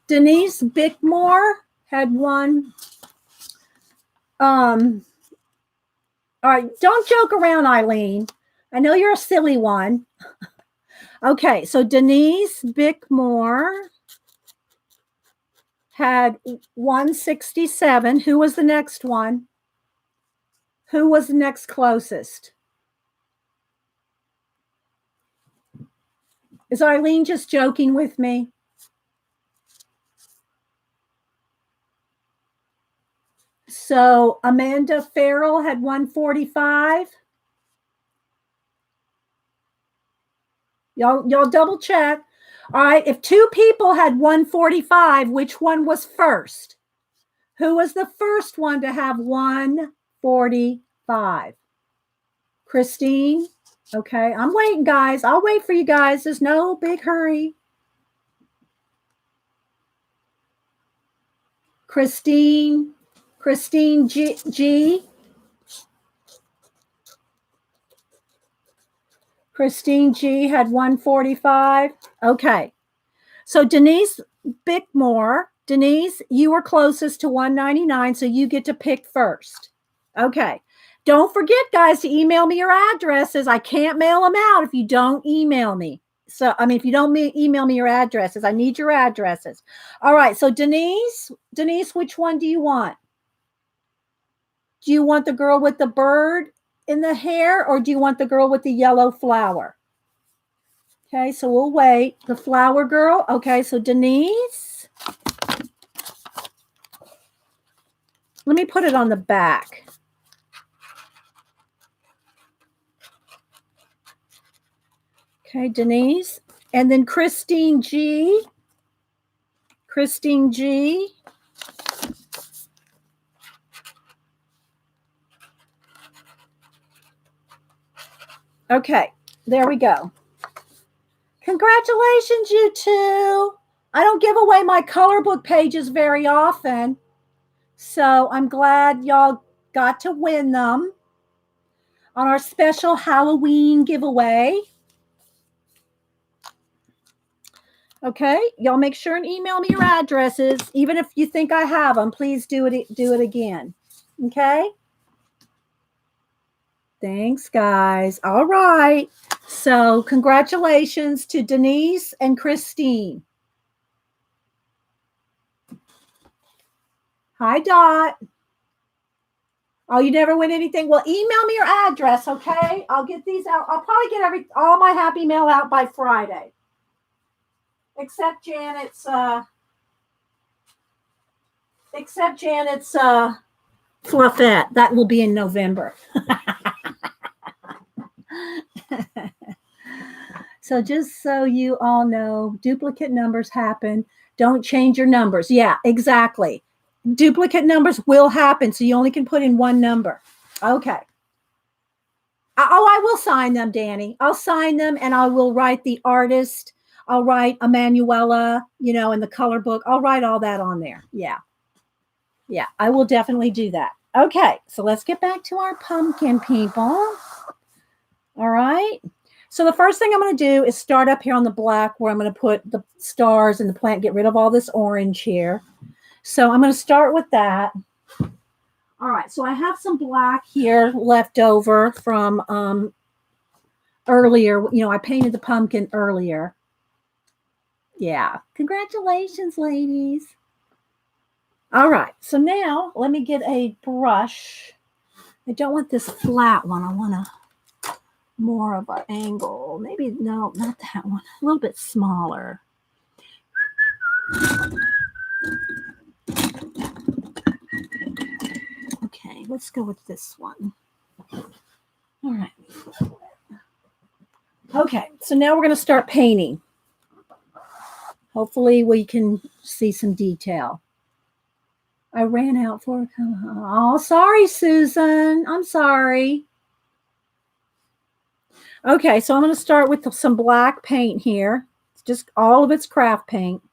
Denise Bickmore had one. All right, don't joke around, Eileen. I know you're a silly one. Okay, so Denise Bickmore had 167. Who was the next one? Who was the next closest? Is Eileen just joking with me? So Amanda Farrell had 145. Y'all double check. All right, if 2 people had 145, which one was first? Who was the first one to have 145? 145. Christine, okay, I'm waiting, guys. I'll wait for you guys. There's no big hurry. Christine G. Christine G had 145. Okay. So Denise Bickmore, Denise, you were closest to 199, so you get to pick first. Okay. Don't forget, guys, to email me your addresses. I can't mail them out if you don't email me. So, I mean, if you don't email me your addresses, I need your addresses. All right. So Denise, which one do you want? Do you want the girl with the bird in the hair, or do you want the girl with the yellow flower? Okay, so we'll wait. The flower girl. Okay, so Denise. Let me put it on the back. Okay, Denise. And then Christine G. Christine G. Okay, there we go. Congratulations, you two. I don't give away my color book pages very often. So I'm glad y'all got to win them on our special Halloween giveaway. Okay, y'all make sure and email me your addresses. Even if you think I have them, please do it again. Okay? Thanks, guys. All right. So congratulations to Denise and Christine. Hi, Dot. Oh, you never win anything? Well, email me your address, okay? I'll get these out. I'll probably get all my happy mail out by Friday. Except Janet's fluffette. That will be in November. So just so you all know, duplicate numbers happen. Don't change your numbers. Yeah, exactly. Duplicate numbers will happen, so you only can put in one number. Okay. Oh, I will sign them, Danny. I'll sign them, and I will write the artist. I'll write Emanuela, in the color book. I'll write all that on there. Yeah. Yeah, I will definitely do that. Okay, so let's get back to our pumpkin, people. All right. So the first thing I'm going to do is start up here on the black where I'm going to put the stars and the plant, get rid of all this orange here. So I'm going to start with that. All right. So I have some black here left over from earlier. I painted the pumpkin earlier. Yeah. Congratulations, ladies. All right. So now let me get a brush. I don't want this flat one. I want more of an angle. Maybe, no, not that one. A little bit smaller. Okay, let's go with this one. All right. Okay, so now we're going to start painting. Hopefully we can see some detail. I ran out for, oh, sorry, Susan. I'm sorry. Okay, so I'm going to start with some black paint here. It's just all of it's craft paint.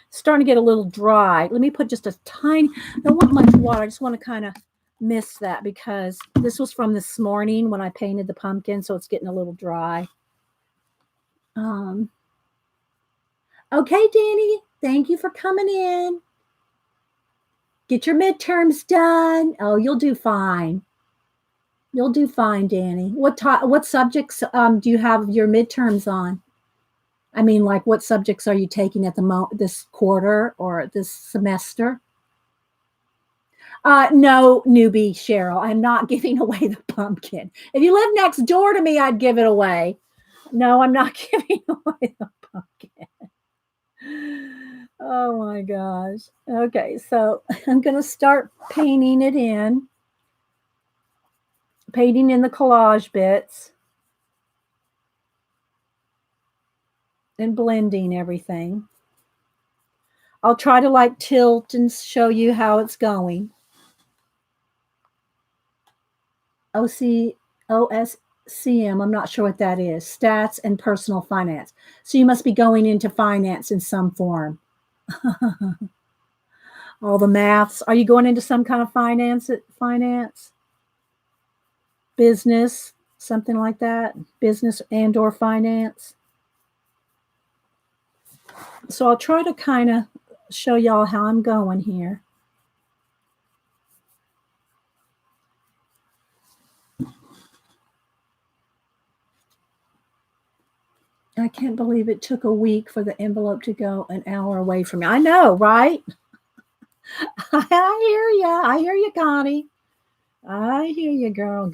It's starting to get a little dry. Let me put just a tiny, I don't want much water. I just want to kind of mist that because this was from this morning when I painted the pumpkin, so it's getting a little dry. Okay, Danny, thank you for coming in. Get your midterms done. Oh, you'll do fine. You'll do fine, Danny. What subjects do you have your midterms on? I mean, like, what subjects are you taking at this quarter or this semester? No, newbie Cheryl. I'm not giving away the pumpkin. If you live next door to me, I'd give it away. No, I'm not giving away the pumpkin. Oh my gosh. Okay, so I'm going to start painting it in. Painting in the collage bits. And blending everything. I'll try to tilt and show you how it's going. OSCM. I'm not sure what that is. Stats and personal finance. So you must be going into finance in some form. All the maths. Are you going into some kind of finance, business, something like that? Business and or finance. So I'll try to kind of show y'all how I'm going here. I can't believe it took a week for the envelope to go an hour away from me. I know, right? I hear ya. I hear you, Connie. I hear you, girl.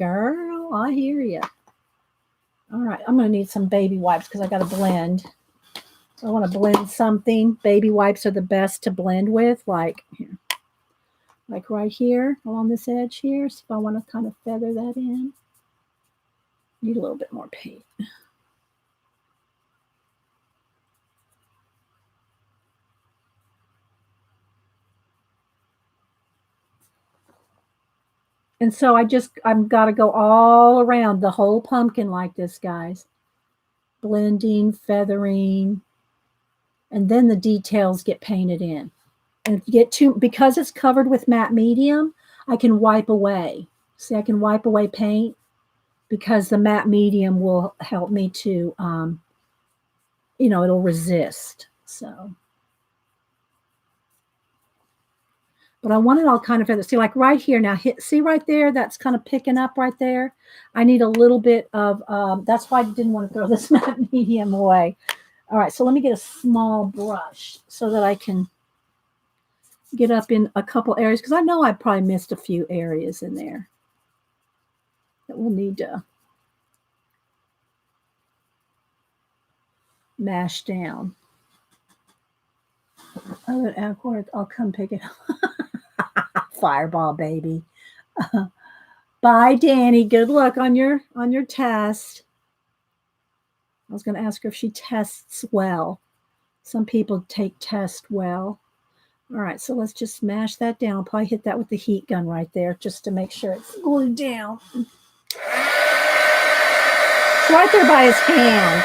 I hear you. All right, I'm going to need some baby wipes because I got to blend. I want to blend something. Baby wipes are the best to blend with, like here. Like right here along this edge here. So if I want to kind of feather that in, need a little bit more paint. And so I've got to go all around the whole pumpkin like this, guys. Blending, feathering, and then the details get painted in. And if you get too, because it's covered with matte medium, I can wipe away. See, I can wipe away paint because the matte medium will help me to, it'll resist. So, but I want it all kind of feathered. See, like right here now, see right there, that's kind of picking up right there. I need a little bit of, that's why I didn't want to throw this matte medium away. All right, so let me get a small brush so that I can get up in a couple areas because I know I probably missed a few areas in there that we'll need to mash down. Oh, Accord, I'll come pick it up. Fireball, baby. Bye, Danny. Good luck on your test. I was going to ask her if she tests well. Some people take test well. All right, so let's just smash that down. I'll probably hit that with the heat gun right there just to make sure it's glued down. It's right there by his hand.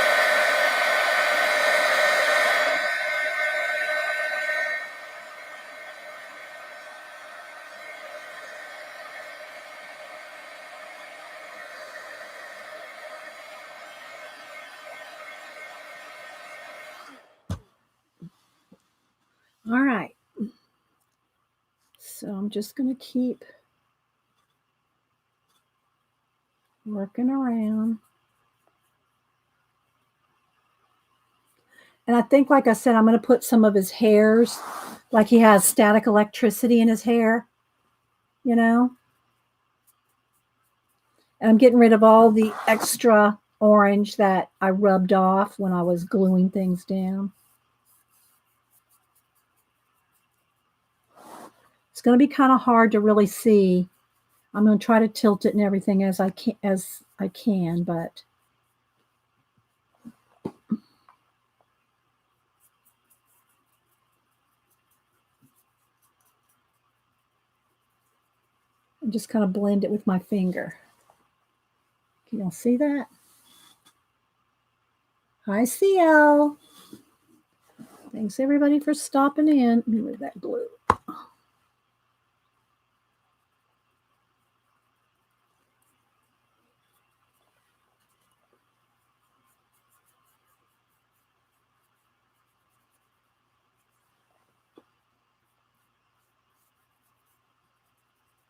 All right. So I'm just going to keep working around. And I think, like I said, I'm going to put some of his hairs, like he has static electricity in his hair, And I'm getting rid of all the extra orange that I rubbed off when I was gluing things down. It's going to be kind of hard to really see. I'm going to try to tilt it and everything as I can, but I just kind of blend it with my finger. Can y'all see that? Hi, CL. Thanks everybody for stopping in. Let me move that glue.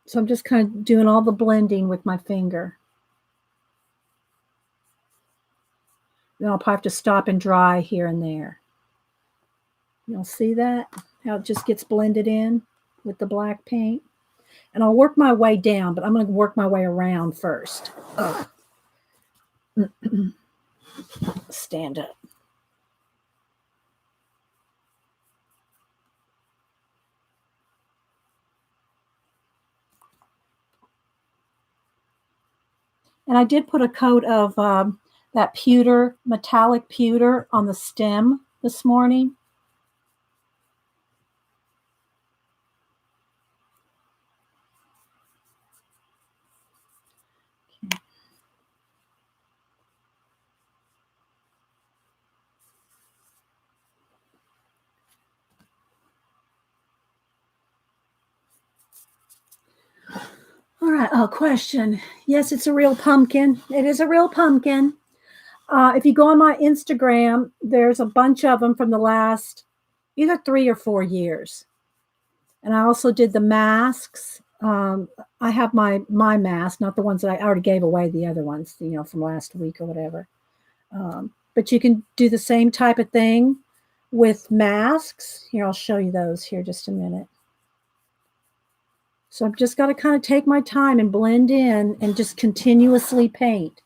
So I'm just kind of doing all the blending with my finger. Then I'll probably have to stop and dry here and there. You'll see that? How it just gets blended in with the black paint. And I'll work my way down, but I'm going to work my way around first. Stand up. And I did put a coat of that pewter, metallic pewter on the stem this morning. right. Oh, question. Yes, it's a real pumpkin. It is a real pumpkin. If you go on my Instagram, there's a bunch of them from the last either 3 or 4 years. And I also did the masks. I have my mask, not the ones that I already gave away, the other ones, from last week or whatever. But you can do the same type of thing with masks. Here, I'll show you those here just a minute. So I've just got to kind of take my time and blend in and just continuously paint.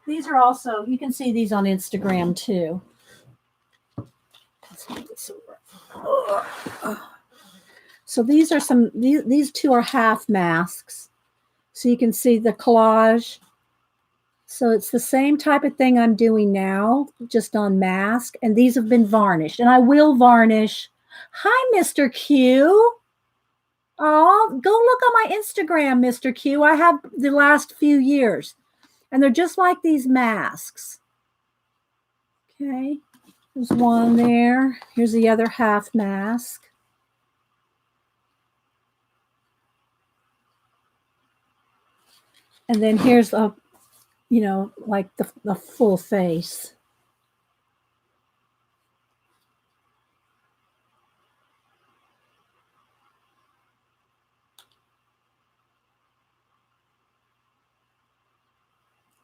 These are also, you can see these on Instagram too. So these are these two are half masks. So you can see the collage. So it's the same type of thing I'm doing now, just on mask. And these have been varnished. And I will varnish. Hi, Mr. Q. Oh, go look on my Instagram, Mr. Q. I have the last few years. And they're just like these masks. Okay. There's one there. Here's the other half mask. And then here's a, like the full face.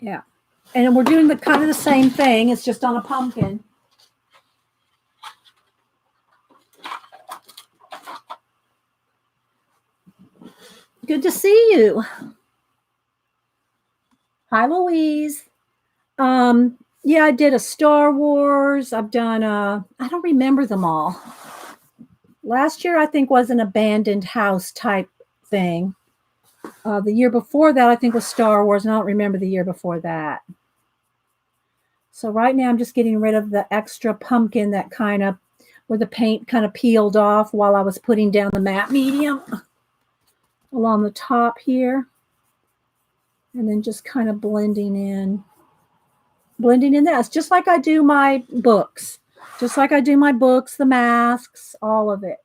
Yeah. And we're doing the kind of the same thing. It's just on a pumpkin. Good to see you. Hi, Louise. Yeah, I did a Star Wars. I've done I don't remember them all. Last year, I think, was an abandoned house type thing. The year before that, I think, was Star Wars, and I don't remember the year before that. So right now, I'm just getting rid of the extra pumpkin that where the paint kind of peeled off while I was putting down the matte medium along the top here. And then just kind of blending in this, just like I do my books. Just like I do my books, the masks, all of it.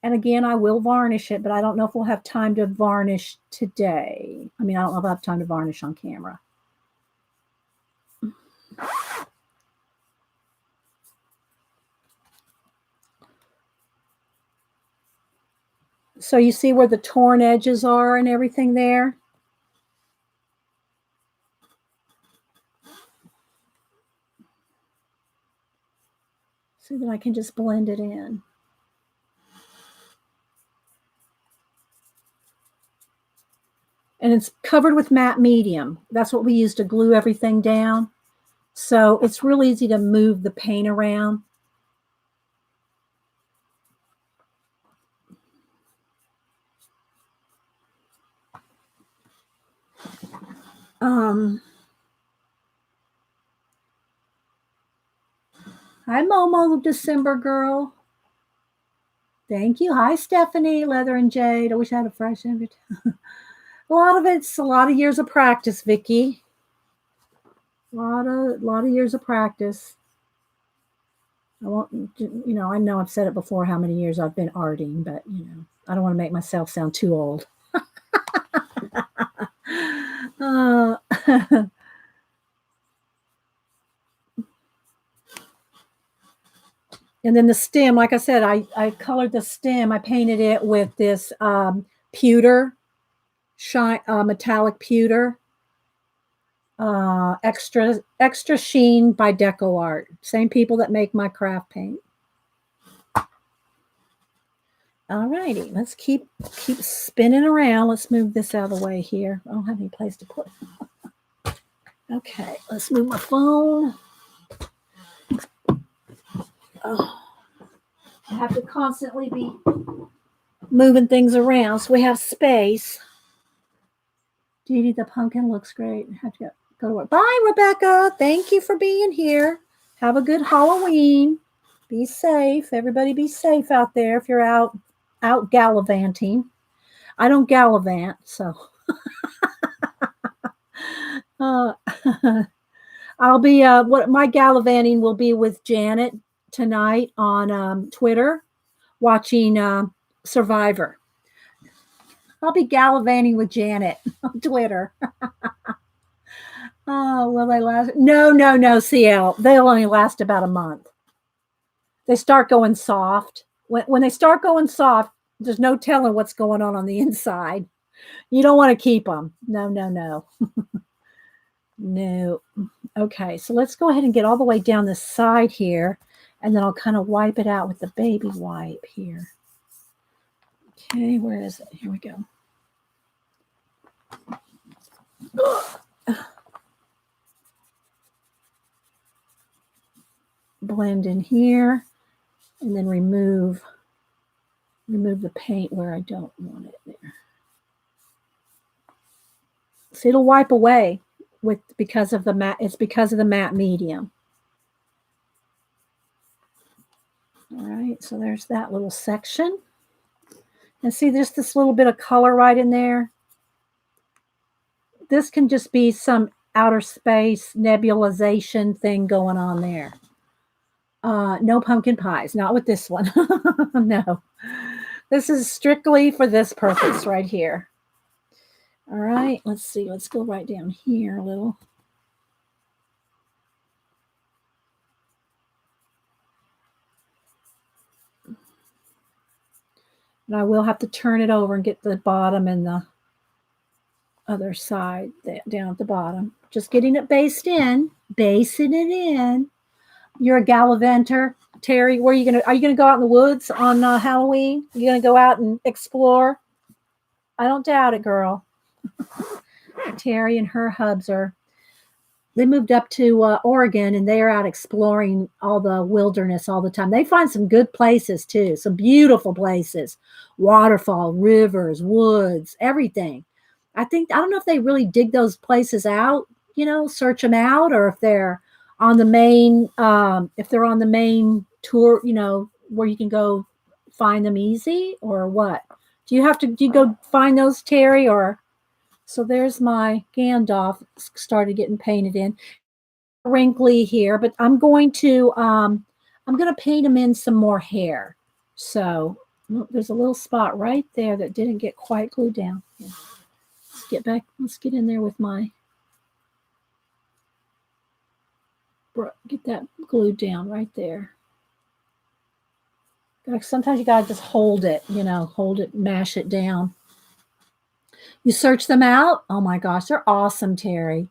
And again, I will varnish it, but I don't know if we'll have time to varnish today. I mean, I don't know if I'll have time to varnish on camera. So you see where the torn edges are and everything there? So that I can just blend it in. And it's covered with matte medium. That's what we use to glue everything down. So it's real easy to move the paint around. Hi, Momo, December girl. Thank you. Hi, Stephanie, Leather and Jade. I wish I had a fresh invitation. A lot of years of practice, Vicky. A lot of years of practice. I know I've said it before how many years I've been arting, but I don't want to make myself sound too old. And then the stem, like I said, I colored the stem. I painted it with this pewter, metallic pewter, extra sheen by Deco Art. Same people that make my craft paint. All righty, let's keep spinning around. Let's move this out of the way here. I don't have any place to put it. Okay, let's move my phone. Oh, I have to constantly be moving things around so we have space. Dee Dee, the pumpkin looks great. I have to go to work. Bye, Rebecca. Thank you for being here. Have a good Halloween. Be safe. Everybody be safe out there if you're out gallivanting. I don't gallivant, so. I'll be, what my gallivanting will be with Janet tonight on Twitter. watching Survivor. I'll be gallivanting with Janet on Twitter. Oh, will they last? No, CL. They'll only last about a month. They start going soft. When they start going soft, there's no telling what's going on the inside. You don't want to keep them. No. No. Okay, so let's go ahead and get all the way down the side here, and then I'll kind of wipe it out with the baby wipe here. Okay, where is it? Here we go. Blend in here, and then remove the paint where I don't want it there. So it'll wipe away because of the matte. It's because of the matte medium. All right, so there's that little section. And see, there's this little bit of color right in there. This can just be some outer space nebulization thing going on there. No pumpkin pies, not with this one. No. This is strictly for this purpose right here. All right, let's see. Let's go right down here a little. And I will have to turn it over and get the bottom and the other side down at the bottom. Just getting it basing it in. You're a gallivanter. Terry, are you gonna go out in the woods on Halloween? You gonna go out and explore? I don't doubt it, girl. Terry and her hubs they moved up to Oregon, and they are out exploring all the wilderness all the time. They find some good places too, some beautiful places, waterfall, rivers, woods, everything. I don't know if they really dig those places out, search them out, or if they're on the main, tour, where you can go find them easy, or what? Do you go find those, Terry? Or so there's my Gandalf started getting painted in. Wrinkly here, but I'm going to paint him in some more hair. So there's a little spot right there that didn't get quite glued down. Yeah. Let's get in there with get that glued down right there. Sometimes you gotta just hold it, mash it down. You search them out. Oh my gosh, they're awesome, Terry.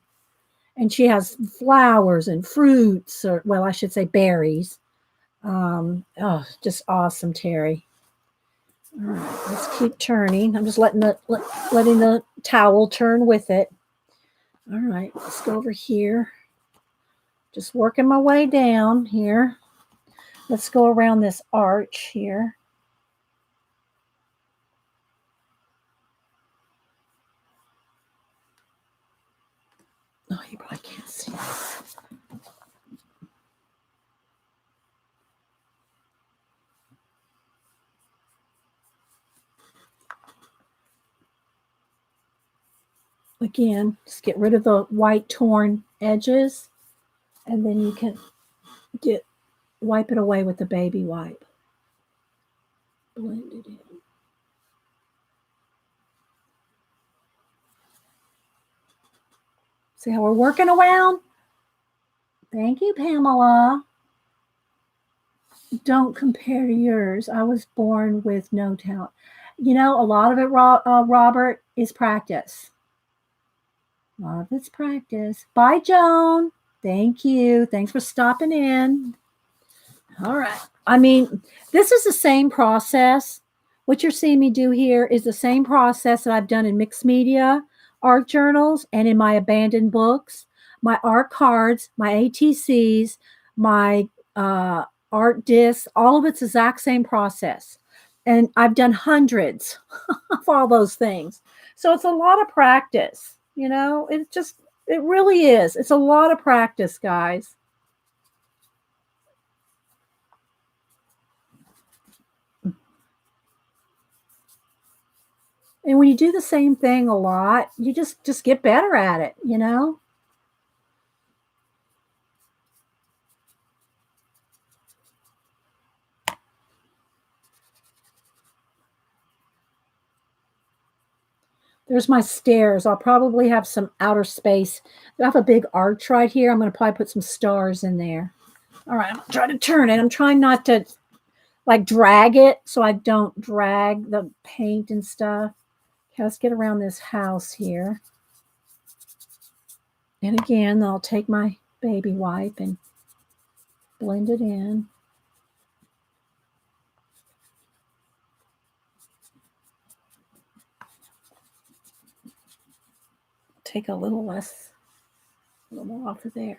And she has flowers and fruits, or well, I should say berries. Just awesome, Terry. All right, let's keep turning. I'm just letting the towel turn with it. All right, let's go over here. Just working my way down here. Let's go around this arch here. Oh, you probably can't see this. Again, just get rid of the white torn edges, and then you can wipe it away with the baby wipe. Blend it in. See how we're working around? Thank you, Pamela. Don't compare to yours. I was born with no talent. A lot of it, Robert, is practice. A lot of it's practice. Bye, Joan. Thank you. Thanks for stopping in. All right. I mean, this is the same process. What you're seeing me do here is the same process that I've done in mixed media art journals and in my abandoned books, my art cards, my ATCs, my art discs. All of it's the exact same process. And I've done hundreds of all those things. So it's a lot of practice. It really is. It's a lot of practice, guys. And when you do the same thing a lot, you just get better at it, There's my stairs. I'll probably have some outer space. I have a big arch right here. I'm going to probably put some stars in there. All right, I'm trying to turn it. I'm trying not to like drag it so I don't drag the paint and stuff. Okay, let's get around this house here. And again, I'll take my baby wipe and blend it in. Take a little less, a little more off of there.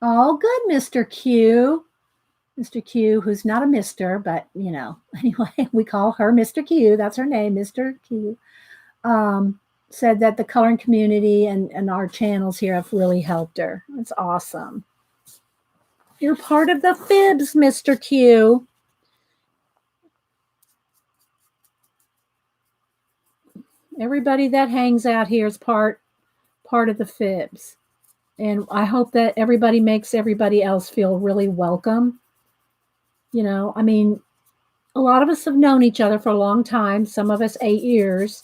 All good, Mr. Q. Mr. Q, who's not a mister, but you know, anyway, we call her Mr. Q. That's her name, Mr. Q. Said that the coloring community and our channels here have really helped her. It's awesome. You're part of the Fibs, Mr. Q. Everybody that hangs out here is part of the Fibs. And I hope that everybody makes everybody else feel really welcome. You know, I mean, a lot of us have known each other for a long time, some of us 8 years.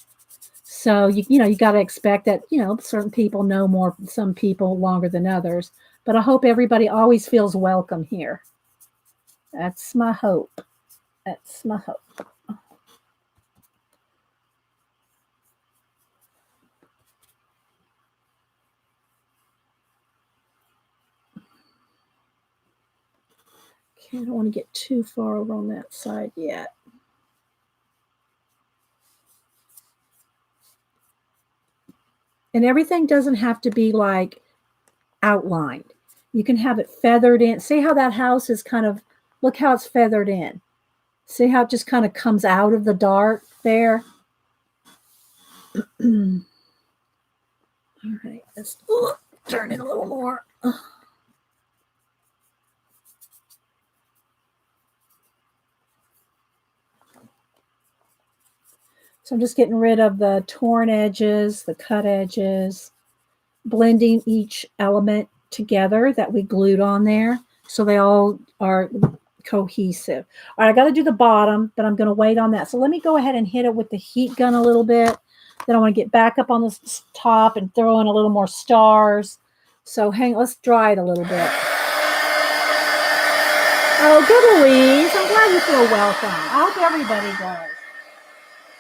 So, you know, you got to expect that, you know, certain people know more, some people longer than others. But I hope everybody always feels welcome here. That's my hope. That's my hope. Okay, I don't want to get too far over on that side yet. And everything doesn't have to be like outlined. You can have it feathered in. See how that house is kind of, look how it's feathered in. See how it just kind of comes out of the dark there? All right, let's turn it a little more. So I'm just getting rid of the torn edges, the cut edges, blending each element together that we glued on there so they all are cohesive. All right, I got to do the bottom, but I'm going to wait on that. So let me go ahead and hit it with the heat gun a little bit. Then I want to get back up on this top and throw in a little more stars. So let's dry it a little bit. Oh, good, Louise. I'm glad you feel welcome. I hope everybody does.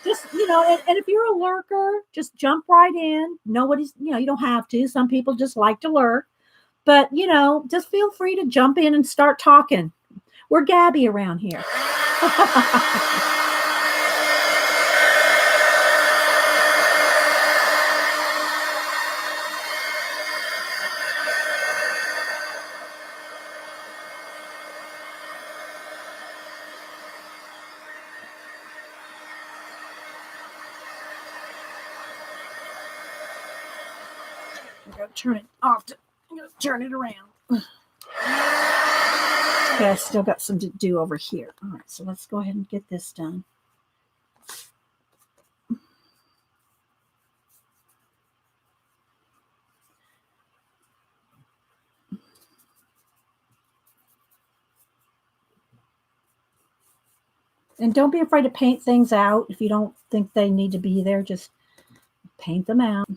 Just, you know, and if you're a lurker, just jump right in. Nobody's, you know, you don't have to. Some people just like to lurk. But, you know, just feel free to jump in and start talking. We're Gabby around here. I'm going to turn it off. I'm going to turn it around. Okay, I still got some to do over here. All right, so let's go ahead and get this done. And don't be afraid to paint things out. If you don't think they need to be there, just paint them out.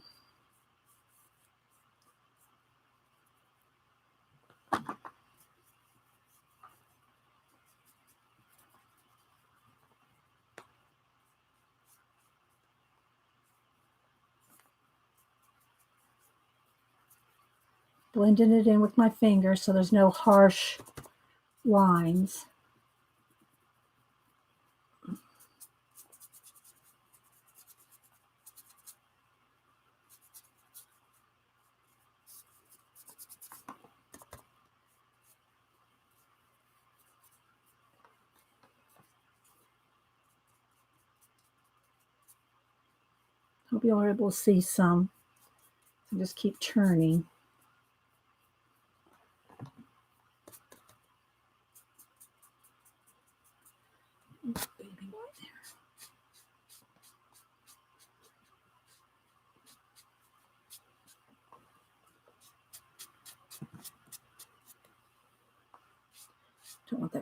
Blending it in with my finger so there's no harsh lines. Hope you're able to see some. And just keep turning.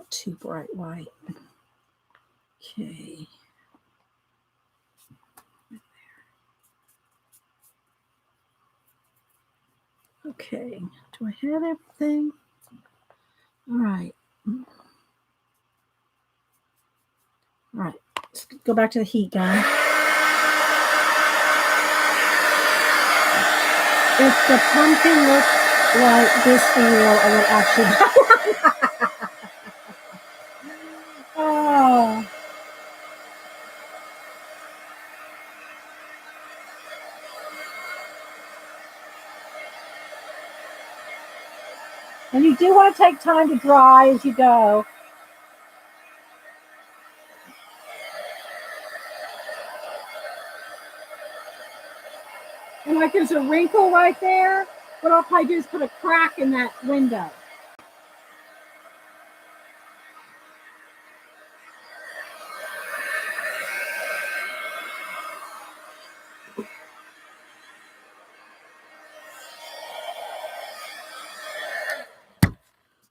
not too bright white. Okay. Okay, do I have everything? All right. All right, let's go back to the heat gun. If the pumpkin looks like this for real, I will actually Oh. And you do want to take time to dry as you go. And like there's a wrinkle right there, what I'll probably do is put a crack in that window.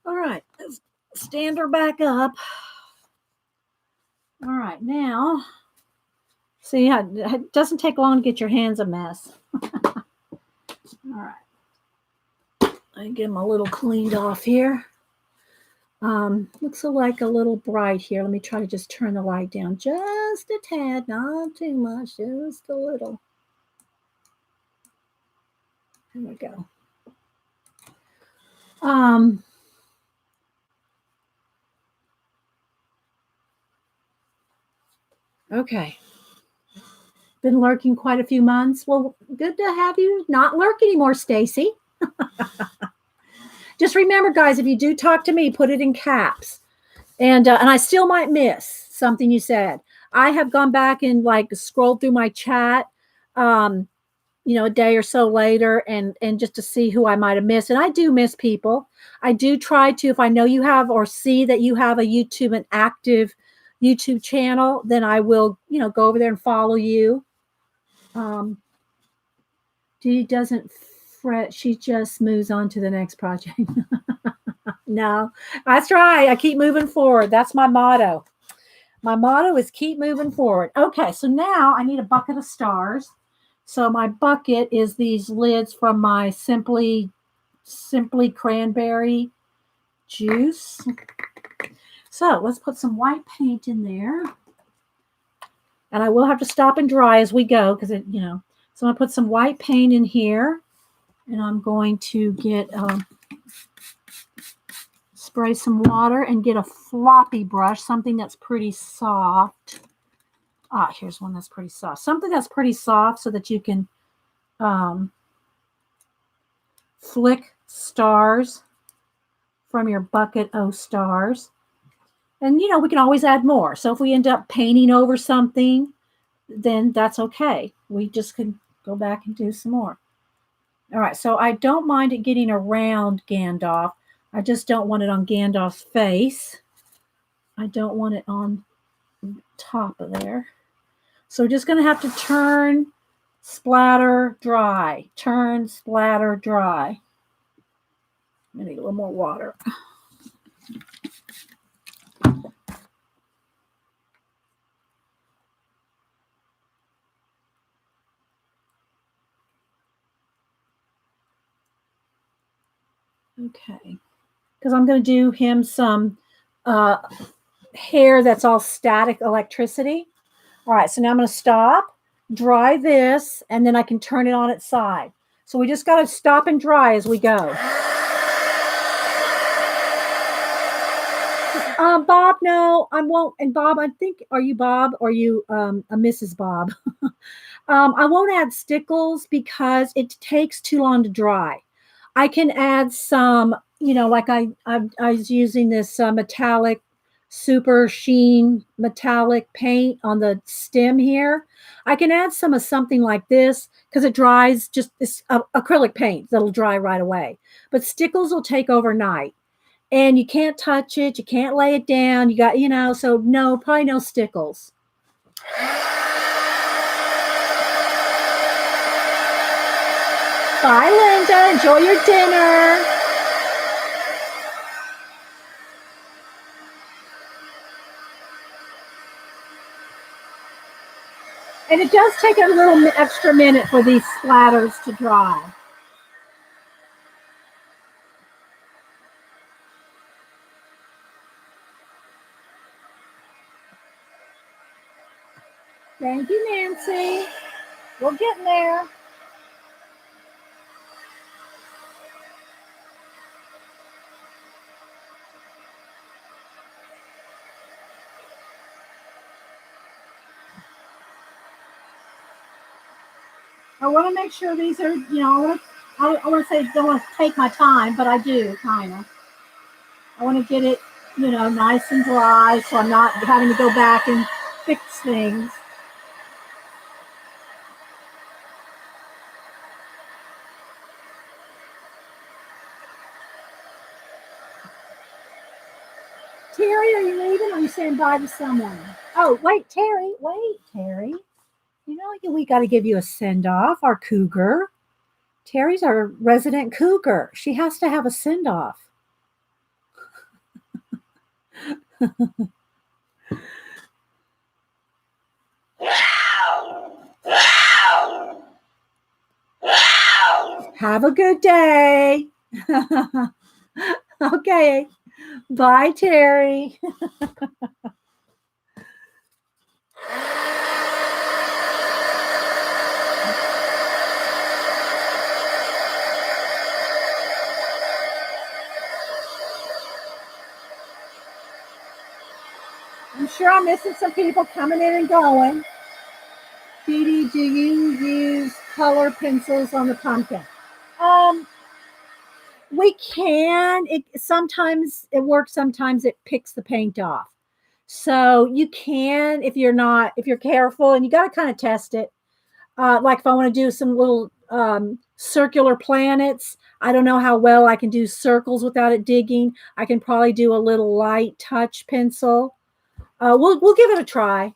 All right, let's stand her back up. All right, now, see, it doesn't take long to get your hands a mess. All right, I get them a little cleaned off here. Looks like a little bright here. Let me try to just turn the light down just a tad, not too much, just a little. There we go. Okay. Been lurking quite a few months. Well, good to have you not lurk anymore, Stacy. Just remember, guys, if you do talk to me, put it in caps. And I still might miss something you said. I have gone back and like scrolled through my chat, a day or so later, and just to see who I might have missed. And I do miss people. I do try to, if I know you have or see that you have an active YouTube channel, then I will, go over there and follow you. She doesn't fret. She just moves on to the next project. No, that's right. I keep moving forward. That's my motto. My motto is keep moving forward. Okay, so now I need a bucket of stars. So my bucket is these lids from my Simply Cranberry Juice. So let's put some white paint in there. And I will have to stop and dry as we go because So I'm going to put some white paint in here. And I'm going to get spray some water and get a floppy brush, something that's pretty soft. Here's one that's pretty soft. Something that's pretty soft so that you can flick stars from your bucket of stars. And, we can always add more. So if we end up painting over something, then that's okay. We just can go back and do some more. All right, so I don't mind it getting around Gandalf. I just don't want it on Gandalf's face. I don't want it on top of there. So we're just going to have to turn, splatter, dry. Turn, splatter, dry. I'm going to need a little more water. Okay. Because I'm going to do him some hair that's all static electricity. All right, so now I'm going to stop, dry this, and then I can turn it on its side. So we just got to stop and dry as we go. Bob, no, I won't. And Bob, I think, are you Bob or are you a Mrs. Bob? I won't add stickles because it takes too long to dry. I can add some, like I was using this metallic, super sheen metallic paint on the stem here. I can add some of something like this because it dries just this acrylic paint that'll dry right away. But stickles will take overnight. And you can't touch it. You can't lay it down. You got, so no, probably no stickles. Bye, Linda. Enjoy your dinner. And it does take a little extra minute for these splatters to dry. Thank you, Nancy. We're getting there. I want to make sure these are, I want to say don't want to take my time, but I do kind of. I want to get it, nice and dry so I'm not having to go back and fix things. Terry, are you leaving or are you saying bye to someone? Oh, wait, Terry. We got to give you a send off, our cougar. Terry's our resident cougar. She has to have a send off. Have a good day. Okay. Bye, Terry. I'm sure I'm missing some people coming in and going. Dee Dee, do you use color pencils on the pumpkin? We can. Sometimes it works, sometimes it picks the paint off. So you can, if you're careful, and you got to kind of test it. Like if I want to do some little circular planets, I don't know how well I can do circles without it digging. I can probably do a little light touch pencil. We'll give it a try.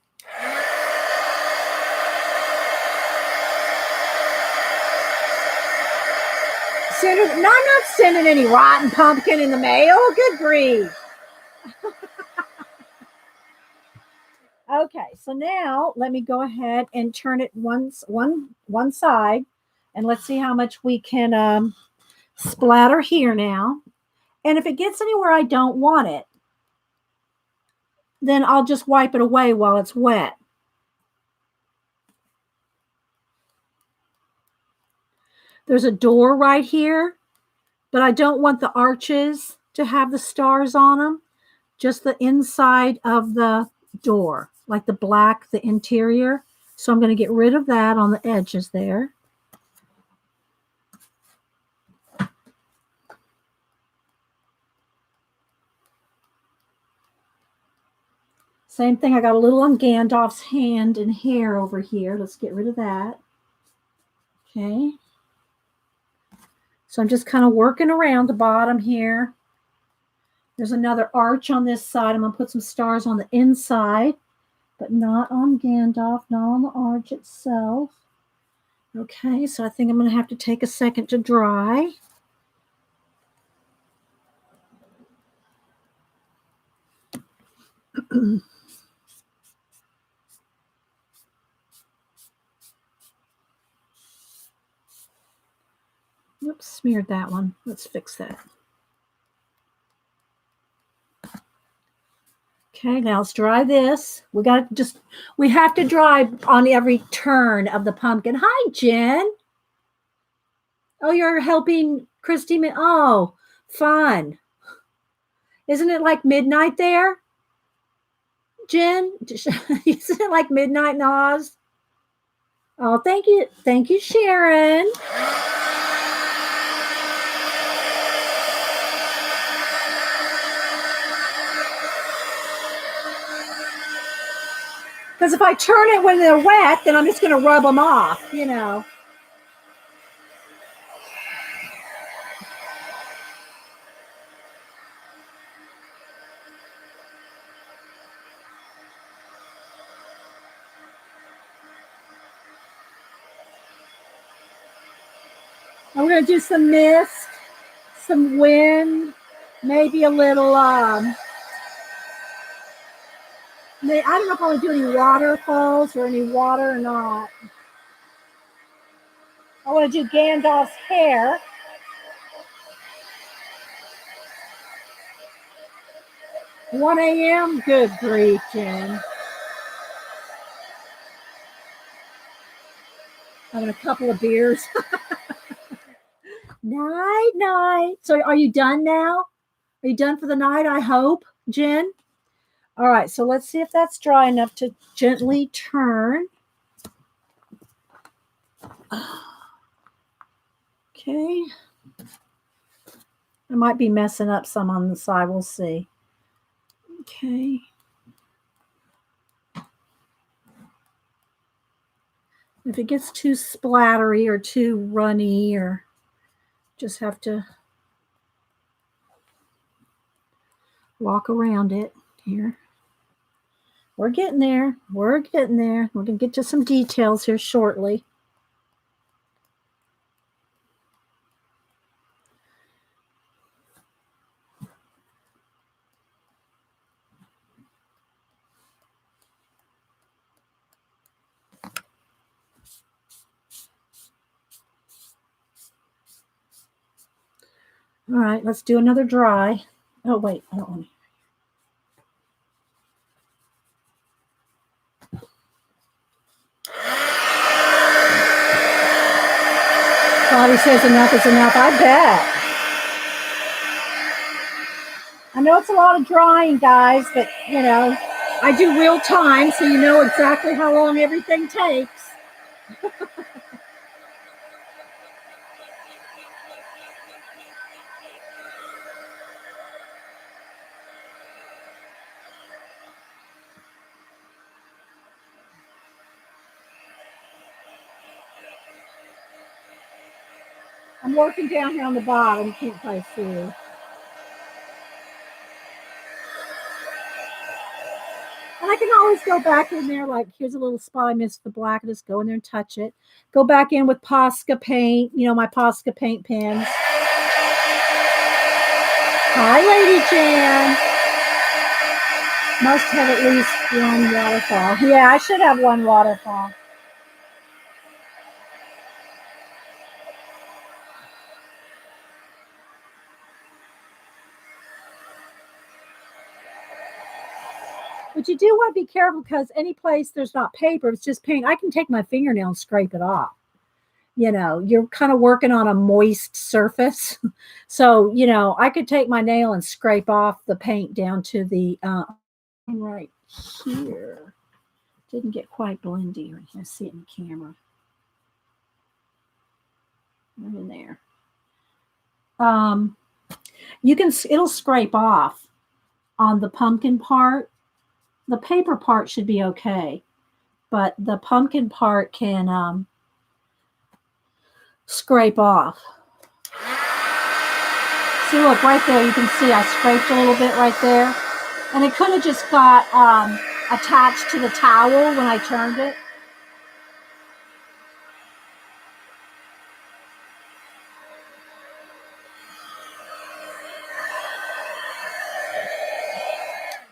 I'm not sending any rotten pumpkin in the mail. Good grief. Okay, so now let me go ahead and turn it one side, and let's see how much we can splatter here now. And if it gets anywhere I don't want it, then I'll just wipe it away while it's wet. There's a door right here, but I don't want the arches to have the stars on them, just the inside of the door, like the black, the interior. So I'm going to get rid of that on the edges there. Same thing, I got a little on Gandalf's hand and hair over here. Let's get rid of that. Okay. So I'm just kind of working around the bottom here. There's another arch on this side. I'm going to put some stars on the inside, but not on Gandalf, not on the arch itself. Okay, so I think I'm going to have to take a second to dry. Oops, smeared that one. Let's fix that. Okay, now let's dry this. We have to dry on every turn of the pumpkin. Hi, Jen. Oh, you're helping Christy. Oh, fun. Isn't it like midnight there? Jen, isn't it like midnight in Oz? Oh, thank you. Thank you, Sharon. Because if I turn it when they're wet, then I'm just going to rub them off, I'm going to do some mist, some wind, maybe a little I don't know if I want to do any waterfalls or any water or not. I want to do Gandalf's hair. One a.m. Good grief, Jen. Having a couple of beers. Night, night. So are you done now? Are you done for the night, I hope, Jen? All right, so let's see if that's dry enough to gently turn. Okay. I might be messing up some on the side. We'll see. Okay. If it gets too splattery or too runny, or just have to walk around it here. We're getting there. We're getting there. We're going to get to some details here shortly. All right, let's do another dry. Oh, wait, I don't want to. Bobby says enough is enough. I bet. I know it's a lot of drying, guys, but, you know, I do real time, so you know exactly how long everything takes. I'm working down here on the bottom. Can't quite see. And I can always go back in there, like, here's a little spot I missed the black. I just go in there and touch it. Go back in with Posca paint, you know, my Posca paint pens. Hi, Lady Jan. Must have at least one waterfall. Yeah, I should have one waterfall. But you do want to be careful, because any place there's not paper, it's just paint. I can take my fingernail and scrape it off. You know, you're kind of working on a moist surface. So, you know, I could take my nail and scrape off the paint down to the right here. Didn't get quite blendy. Right here. See it in the camera. Right in there. You can, it'll scrape off on the pumpkin part. The paper part should be okay, but the pumpkin part can scrape off. See, look, right there, you can see I scraped a little bit right there. And it could have just got attached to the towel when I turned it.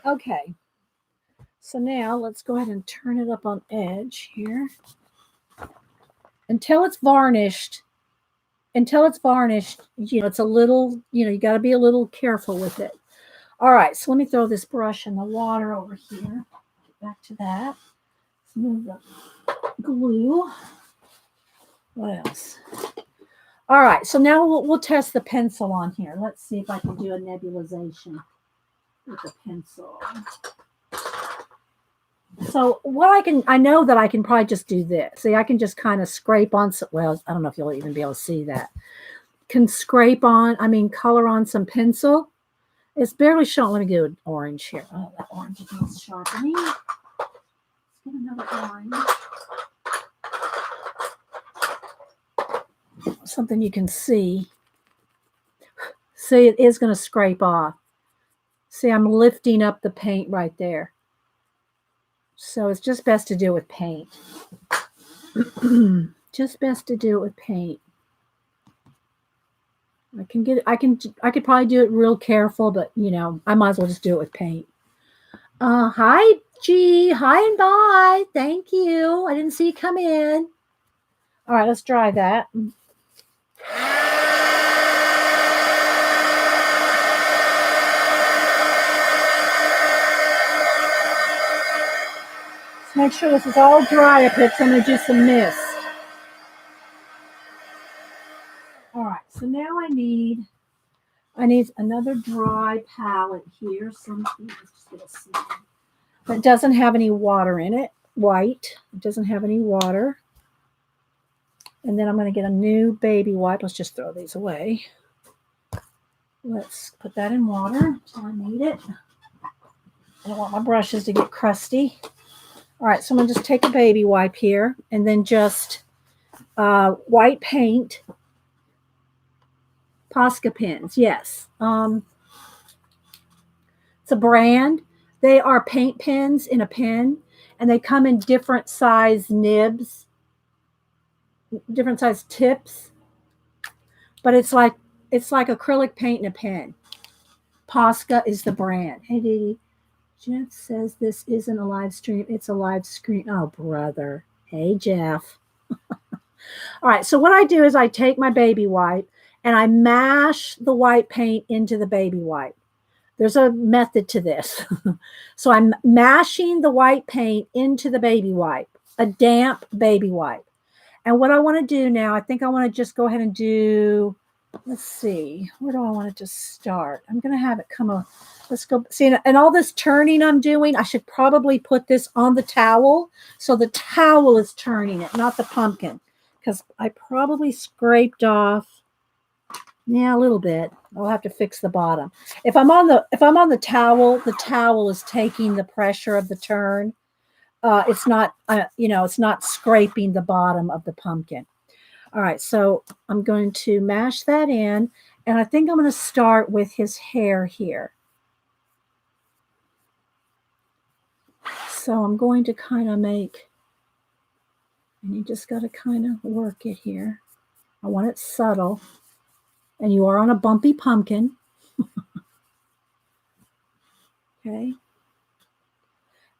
Okay. So now let's go ahead and turn it up on edge here. Until it's varnished, you know, it's a little, you know, you got to be a little careful with it. All right, so let me throw this brush in the water over here. Get back to that. Let's move the glue. What else? All right, so now we'll test the pencil on here. Let's see if I can do a nebulization with the pencil. So what I know that I can probably just do this. See, I can just kind of scrape on some, well, I don't know if you'll even be able to see that. Can scrape on, color on some pencil. It's barely showing. Let me do an orange here. Oh, that orange needs sharpening. Let's get another orange. Something you can see. See, it is going to scrape off. See, I'm lifting up the paint right there. So it's just best to do it with paint. Just best to do it with paint. I could probably do it real careful, but you know, I might as well just do it with paint. Hi, Gee, hi and bye. Thank you. I didn't see you come in. All right, let's dry that. Let's make sure this is all dry up here because I'm going to do some mist. All right, so now I need another dry palette here. That doesn't have any water in it. White. It doesn't have any water. And then I'm going to get a new baby wipe. Let's just throw these away. Let's put that in water until I need it. I don't want my brushes to get crusty. All right, so I'm going to just take a baby wipe here and then just white paint. Posca pens, yes. It's a brand. They are paint pens in a pen, and they come in different size nibs, different size tips. But it's like acrylic paint in a pen. Posca is the brand. Hey, Dee. Jeff says this isn't a live stream. It's a live screen. Oh, brother. Hey, Jeff. All right. So what I do is I take my baby wipe and I mash the white paint into the baby wipe. There's a method to this. So I'm mashing the white paint into the baby wipe, a damp baby wipe. And what I want to do now, I think I want to just go ahead and do, let's see, where do I want to just start? I'm going to have it come up. Let's go see. And all this turning I'm doing, I should probably put this on the towel. So the towel is turning it, not the pumpkin. Because I probably scraped off, yeah, a little bit. I'll have to fix the bottom. If I'm on the towel is taking the pressure of the turn. It's not, it's not scraping the bottom of the pumpkin. All right, so I'm going to mash that in, and I think I'm going to start with his hair here. So I'm going to kind of make, and you just got to kind of work it here. I want it subtle, and you are on a bumpy pumpkin. Okay.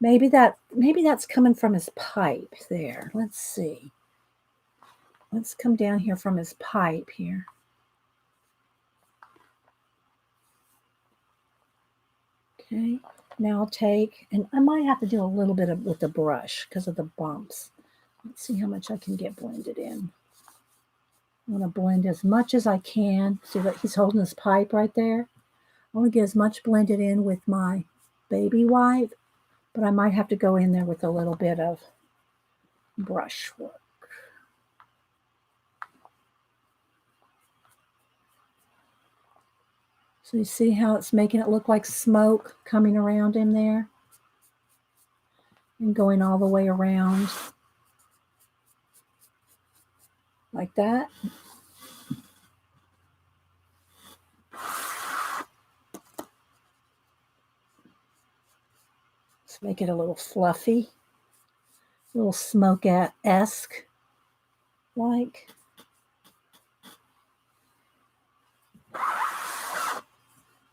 Maybe that's coming from his pipe there. Let's see. Let's come down here from his pipe here. Okay. Now I'll take, and I might have to do a little bit of with the brush because of the bumps. Let's see how much I can get blended in. I want to blend as much as I can. See that he's holding his pipe right there? I want to get as much blended in with my baby wipe, but I might have to go in there with a little bit of brush work. So you see how it's making it look like smoke coming around him there? And going all the way around. Like that. Let's make it a little fluffy. A little smoke-esque. Like.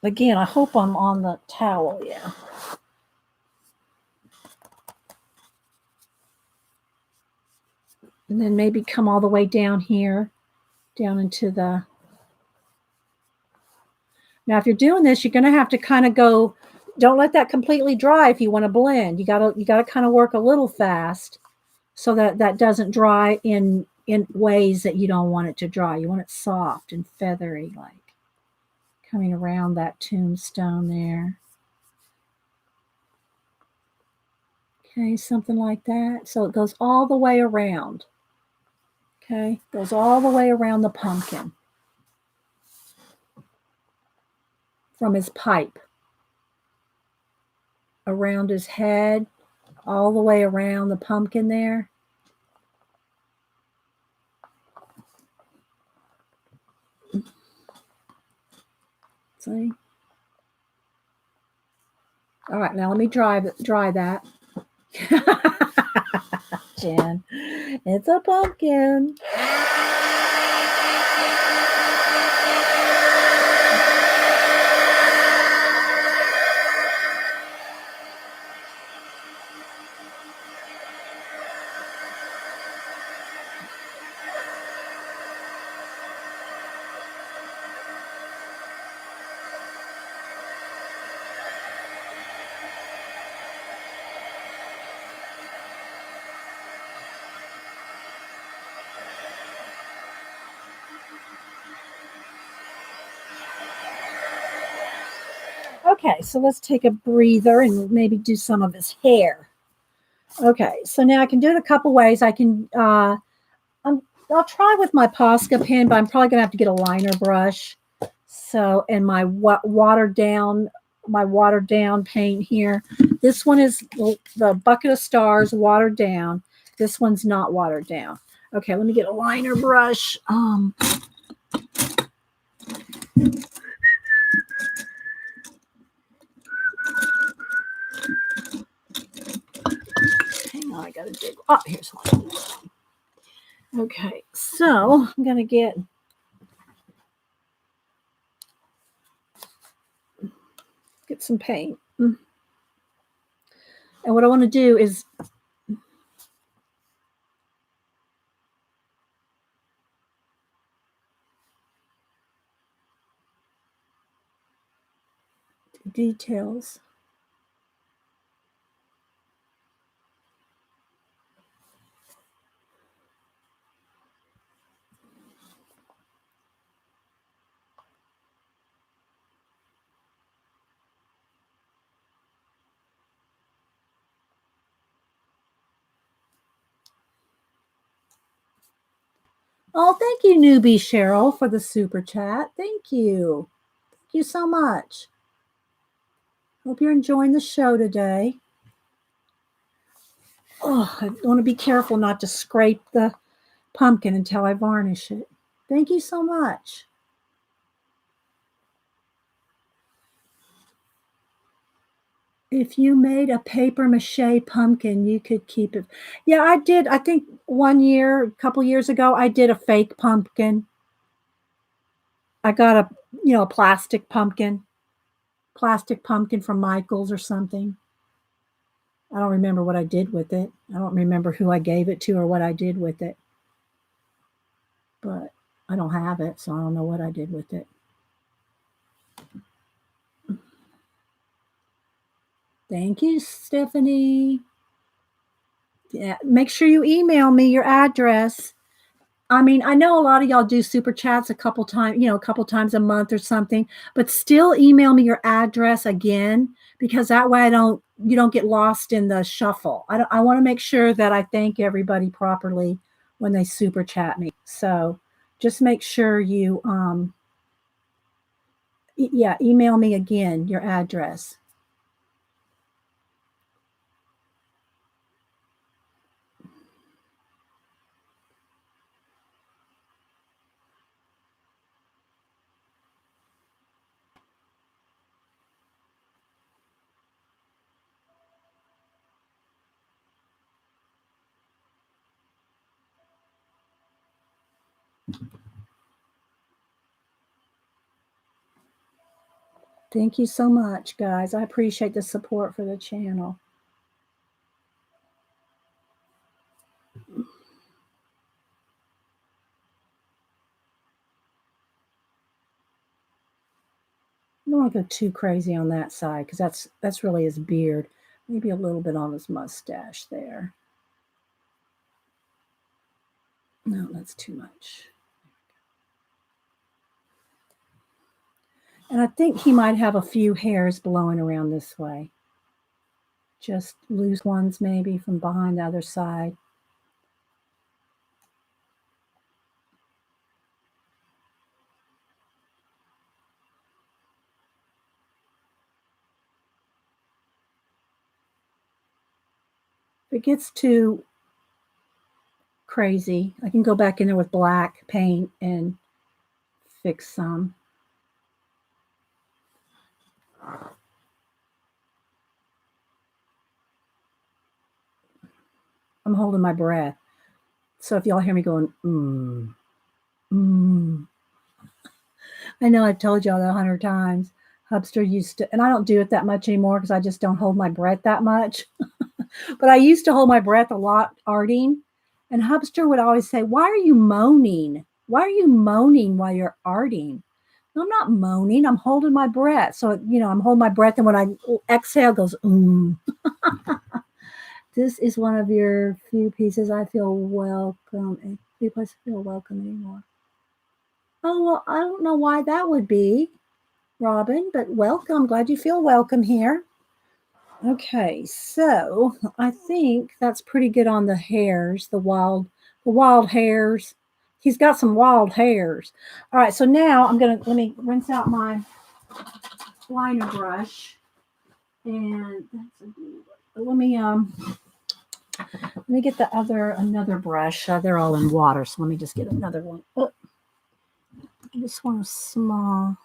Again, I hope I'm on the towel, yeah. And then maybe come all the way down here, down into the... Now, if you're doing this, you're going to have to kind of go, don't let that completely dry if you want to blend. You got to kind of work a little fast so that that doesn't dry in ways that you don't want it to dry. You want it soft and feathery, like coming around that tombstone there. Okay, something like that. So it goes all the way around. Okay, goes all the way around the pumpkin from his pipe, around his head, all the way around the pumpkin there. See? All right, now let me dry that. Jen, it's a pumpkin. Okay, so let's take a breather and maybe do some of his hair. Okay, so now I can do it a couple ways. I can, I'll try with my Posca pen, but I'm probably gonna have to get a liner brush. So, and my watered down paint here. This one is the Bucket of Stars watered down. This one's not watered down. Okay, let me get a liner brush. Hang on, I gotta dig. Oh, here's one. Okay, so I'm gonna get some paint. And what I want to do is details. Oh, thank you, newbie Cheryl, for the super chat. Thank you. Thank you so much. Hope you're enjoying the show today. Oh, I want to be careful not to scrape the pumpkin until I varnish it. Thank you so much. If you made a paper mache pumpkin, you could keep it. Yeah, I did. I think one year, a couple years ago, I did a fake pumpkin. I got a plastic pumpkin from Michael's or something. I don't remember what I did with it. I don't remember who I gave it to or what I did with it. But I don't have it, so I don't know what I did with it. Thank you, Stephanie. Yeah, make sure you email me your address. I mean, I know a lot of y'all do super chats a couple times a month or something, but still email me your address again, because that way you don't get lost in the shuffle. I want to make sure that I thank everybody properly when they super chat me. So just make sure you email me again your address. Thank you so much, guys. I appreciate the support for the channel. I don't want to go too crazy on that side because that's really his beard. Maybe a little bit on his mustache there. No, that's too much. And I think he might have a few hairs blowing around this way. Just loose ones maybe from behind the other side. If it gets too crazy, I can go back in there with black paint and fix some. I'm holding my breath. So if y'all hear me going, I know I've told y'all that 100 times. Hubster used to, and I don't do it that much anymore because I just don't hold my breath that much. But I used to hold my breath a lot arting. And Hubster would always say, "Why are you moaning? Why are you moaning while you're arting?" I'm not moaning. I'm holding my breath. So, I'm holding my breath. And when I exhale, it goes, This is one of your few pieces I feel welcome. A few places feel welcome anymore. Oh, well, I don't know why that would be. Robin, but welcome. Glad you feel welcome here. Okay, so I think that's pretty good on the hairs, the wild hairs. He's got some wild hairs. All right, so now let me rinse out my liner brush, and let me get another brush. They're all in water, so let me just get another one. Oh, this one is small,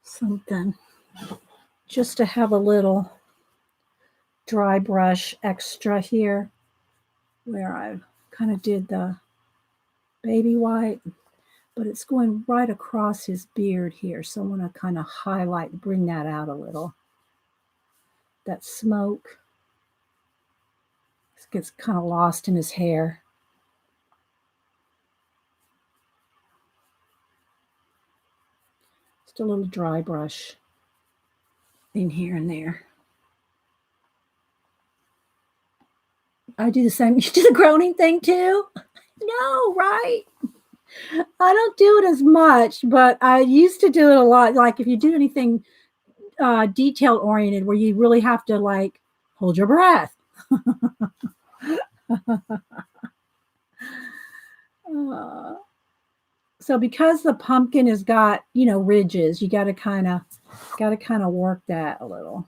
something, just to have a little dry brush extra here where I kind of did the baby white, but it's going right across his beard here. So I want to kind of highlight, bring that out a little. That smoke gets kind of lost in his hair. Just a little dry brush in here and there. I do the same. You do the groaning thing too? No, right? I don't do it as much, but I used to do it a lot. Like if you do anything detail oriented where you really have to like hold your breath. So because the pumpkin has got, ridges, you got to kind of work that a little.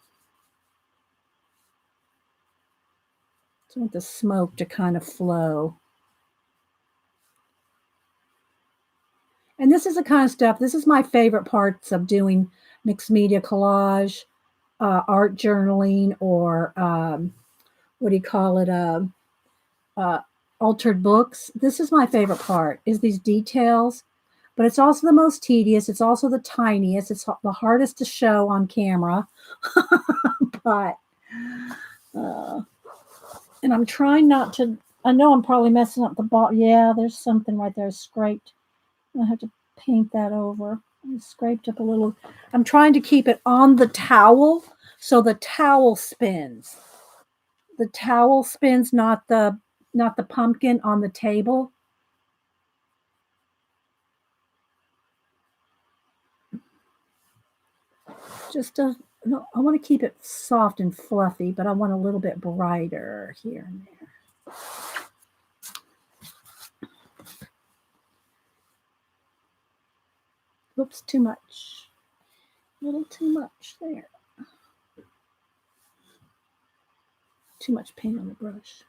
So I want the smoke to kind of flow. And this is the kind of stuff, this is my favorite parts of doing mixed media collage, art journaling, or what do you call it? Altered books. This is my favorite part, is these details, but it's also the most tedious. It's also the tiniest. It's the hardest to show on camera. But, and I'm trying not to, I know I'm probably messing up the bottom. Yeah, there's something right there scraped. I have to paint that over. I scraped up a little. I'm trying to keep it on the towel so the towel spins. The towel spins, not the pumpkin on the table. No, I want to keep it soft and fluffy, but I want a little bit brighter here and there. Oops, too much. A little too much there. Too much paint on the brush.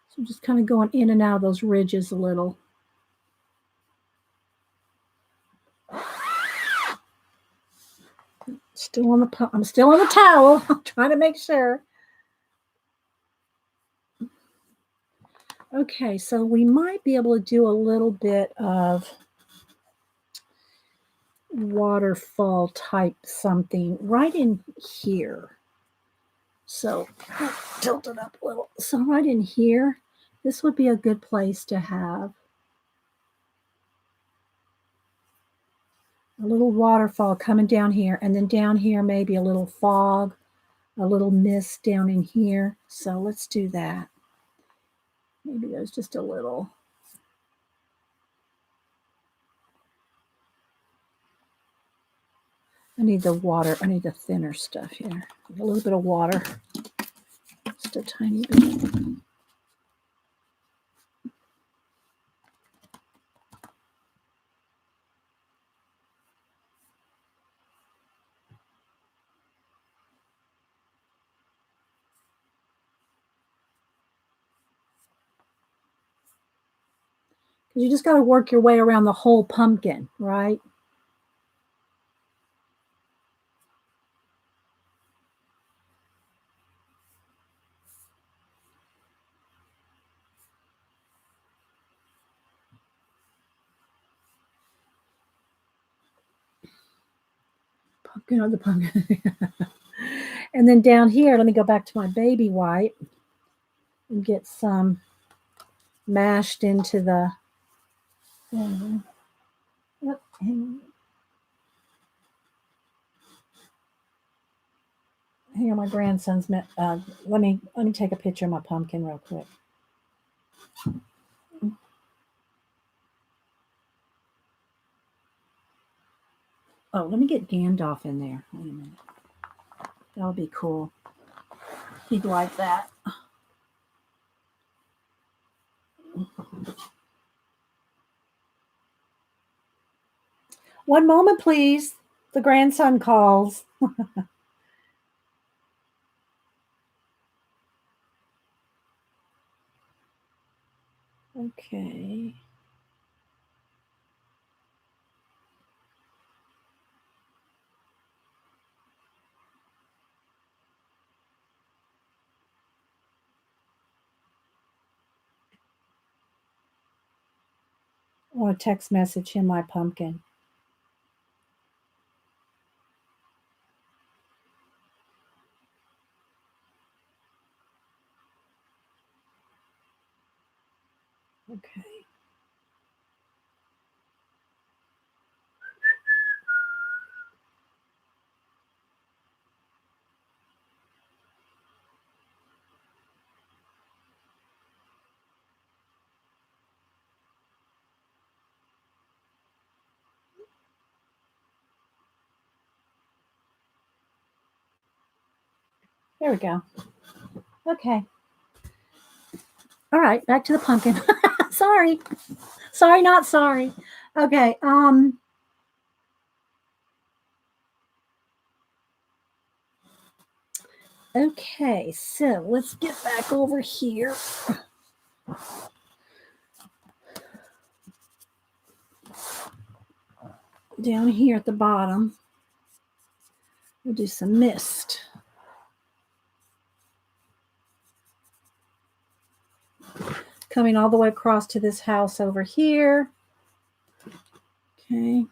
So I'm just kind of going in and out of those ridges a little. I'm still on the towel. I'm trying to make sure. Okay, so we might be able to do a little bit of waterfall type something right in here. So I'll tilt it up a little. So right in here, this would be a good place to have a little waterfall coming down here, and then down here maybe a little fog, a little mist down in here. So let's do that. Maybe there's just a little. I need the water. I need the thinner stuff here. A little bit of water. Just a tiny bit. You just got to work your way around the whole pumpkin, right? Pumpkin on the pumpkin. And then down here, let me go back to my baby white and get some mashed into the. Here, my grandson's met. Let me take a picture of my pumpkin real quick. Oh, let me get Gandalf in there. Wait a minute. That would be cool. He'd like that. One moment, please. The grandson calls. Okay. I want to text message him my pumpkin. Okay. There we go. Okay. All right, back to the pumpkin. Sorry. Sorry, not sorry. Okay. Okay, so let's get back over here. Down here at the bottom, we'll do some mist. Coming all the way across to this house over here. Okay.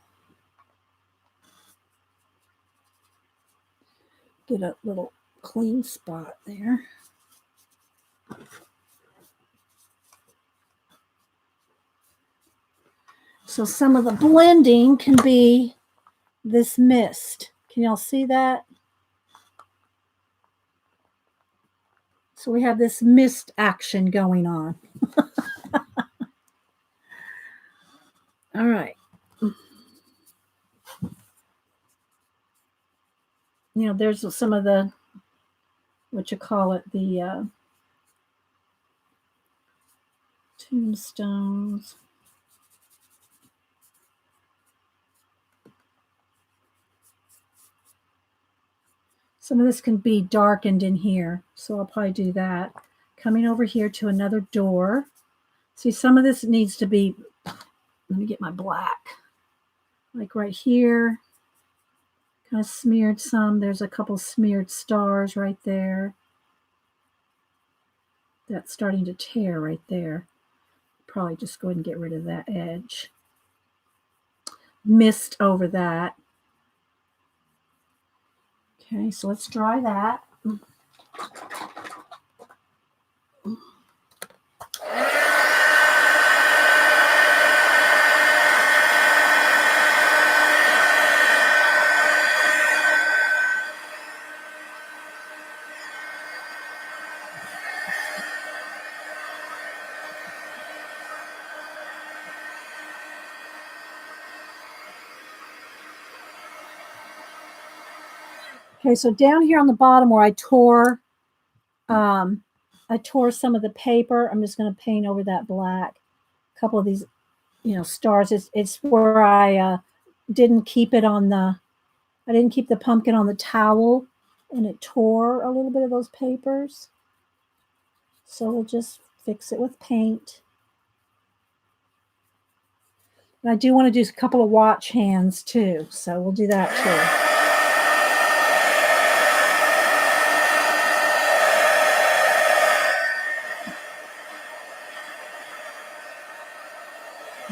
Get a little clean spot there. So some of the blending can be this mist. Can y'all see that? So we have this mist action going on. All right. You know, there's some of the, what you call it, the tombstones. Some of this can be darkened in here, so I'll probably do that. Coming over here to another door. See, some of this needs to be, let me get my black. Like right here, kind of smeared some. There's a couple smeared stars right there. That's starting to tear right there. Probably just go ahead and get rid of that edge. Mist over that. Okay, so let's dry that. Okay, so down here on the bottom where I tore some of the paper, I'm just going to paint over that black. A couple of these, you know, stars. It's where I didn't keep it on the, I didn't keep the pumpkin on the towel, and it tore a little bit of those papers. So we'll just fix it with paint. And I do want to do a couple of watch hands too, so we'll do that too.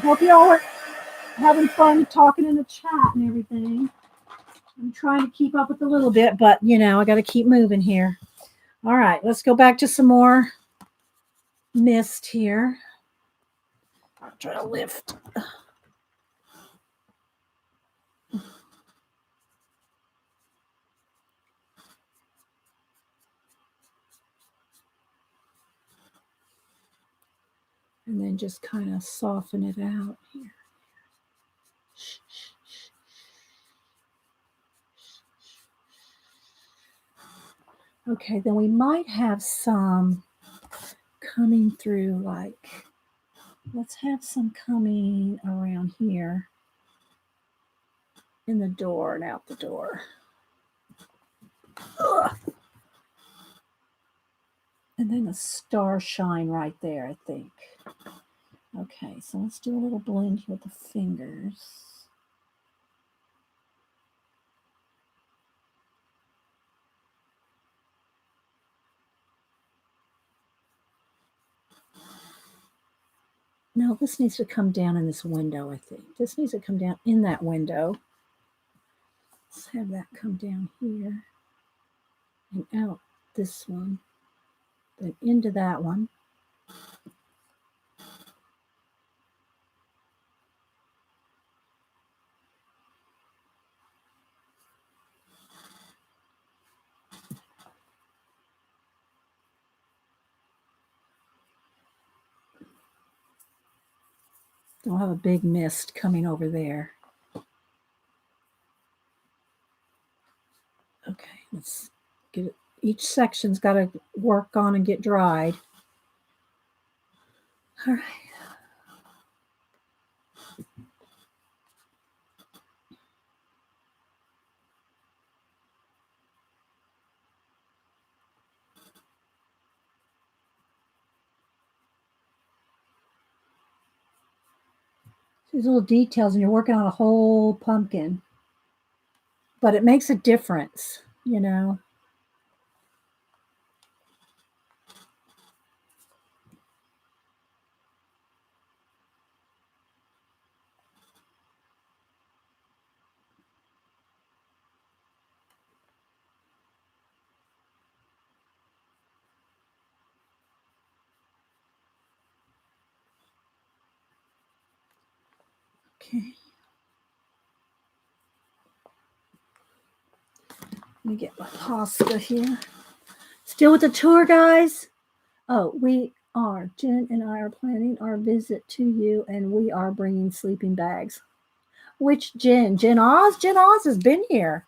Hope you all are having fun talking in the chat and everything. I'm trying to keep up with a little bit, but you know, I got to keep moving here. All right, let's go back to some more mist here. I'll try to lift. And then just kind of soften it out here. Okay, then we might have some coming through, like, let's have some coming around here in the door and out the door. Ugh. And then a star shine right there, I think. Okay, so let's do a little blend here with the fingers. No, this needs to come down in this window, I think. This needs to come down in that window. Let's have that come down here and out this one, then into that one. I'll have a big mist coming over there. Okay, let's get it. Each section's got to work on and get dried. All right. These little details, and you're working on a whole pumpkin. But it makes a difference, you know. Okay. Let me get my pasta here. Still with the tour, guys? Oh, we are. Jen and I are planning our visit to you, and we are bringing sleeping bags. Which Jen? Jen Oz? Jen Oz has been here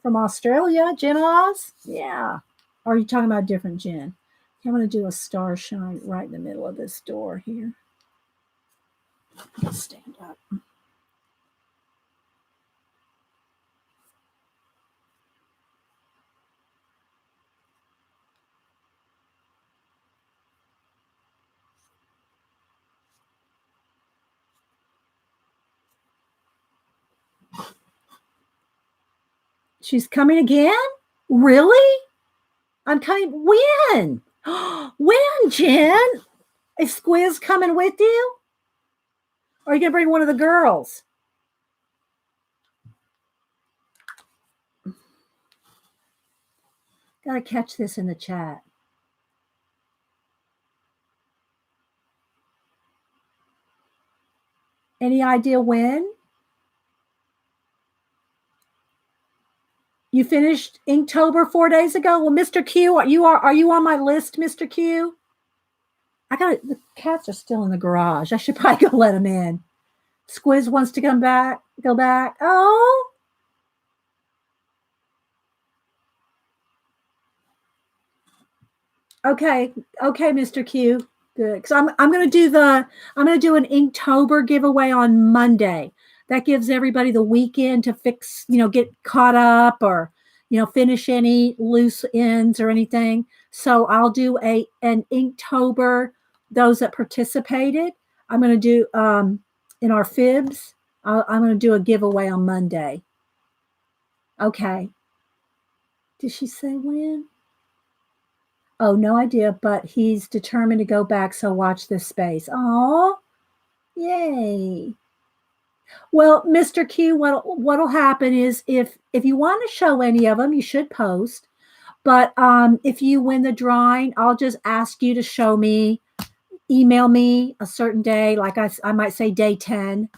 from Australia. Jen Oz? Yeah. Or are you talking about a different Jen? Okay, I'm going to do a star shine right in the middle of this door here. Let's stand up. She's coming again? Really? I'm coming. When? When, Jen? Is Squiz coming with you? Or are you going to bring one of the girls? Got to catch this in the chat. Any idea when? You finished Inktober 4 days ago? Well, Mr. Q, are you on my list, Mr. Q? The cats are still in the garage. I should probably go let them in. Squiz wants to go back. Oh. Okay, Mr. Q. Good. Because I'm gonna do an Inktober giveaway on Monday. That gives everybody the weekend to fix, get caught up or, finish any loose ends or anything. So I'll do an Inktober, those that participated. I'm gonna do in our fibs. I'm gonna do a giveaway on Monday. Okay. Did she say when? Oh, no idea, but he's determined to go back, so watch this space. Oh, yay. Well, Mr. Q, what'll happen is if you want to show any of them, you should post. But if you win the drawing, I'll just ask you to show me, email me a certain day, like I might say day 10.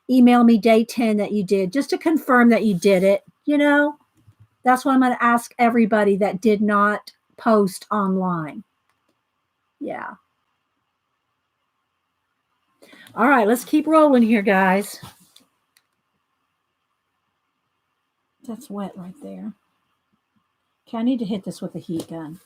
Email me day 10 that you did, just to confirm that you did it, That's what I'm going to ask everybody that did not post online. Yeah. All right, let's keep rolling here, guys. That's wet right there. Okay, I need to hit this with a heat gun.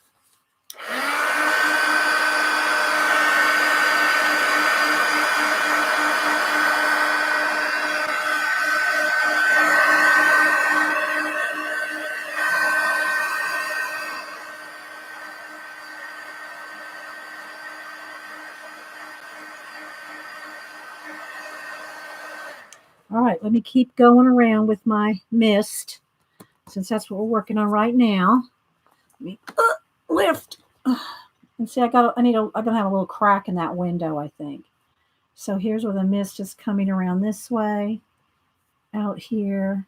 All right, let me keep going around with my mist, since that's what we're working on right now. Let me lift. And see, I'm gonna have a little crack in that window, I think. So here's where the mist is coming around this way, out here,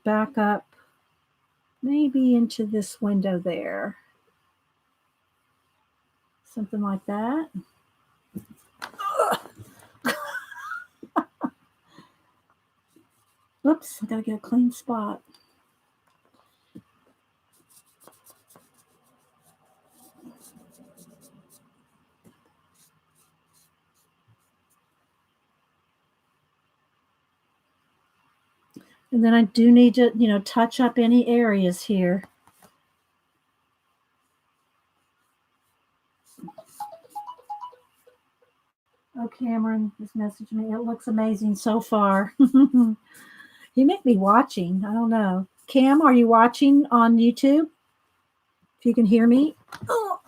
back up, maybe into this window there. Something like that. Oops, I gotta get a clean spot. And then I do need to, touch up any areas here. Oh, Cameron just messaged me. It looks amazing so far. You make me watching. I don't know. Cam, are you watching on YouTube? If you can hear me. Oh.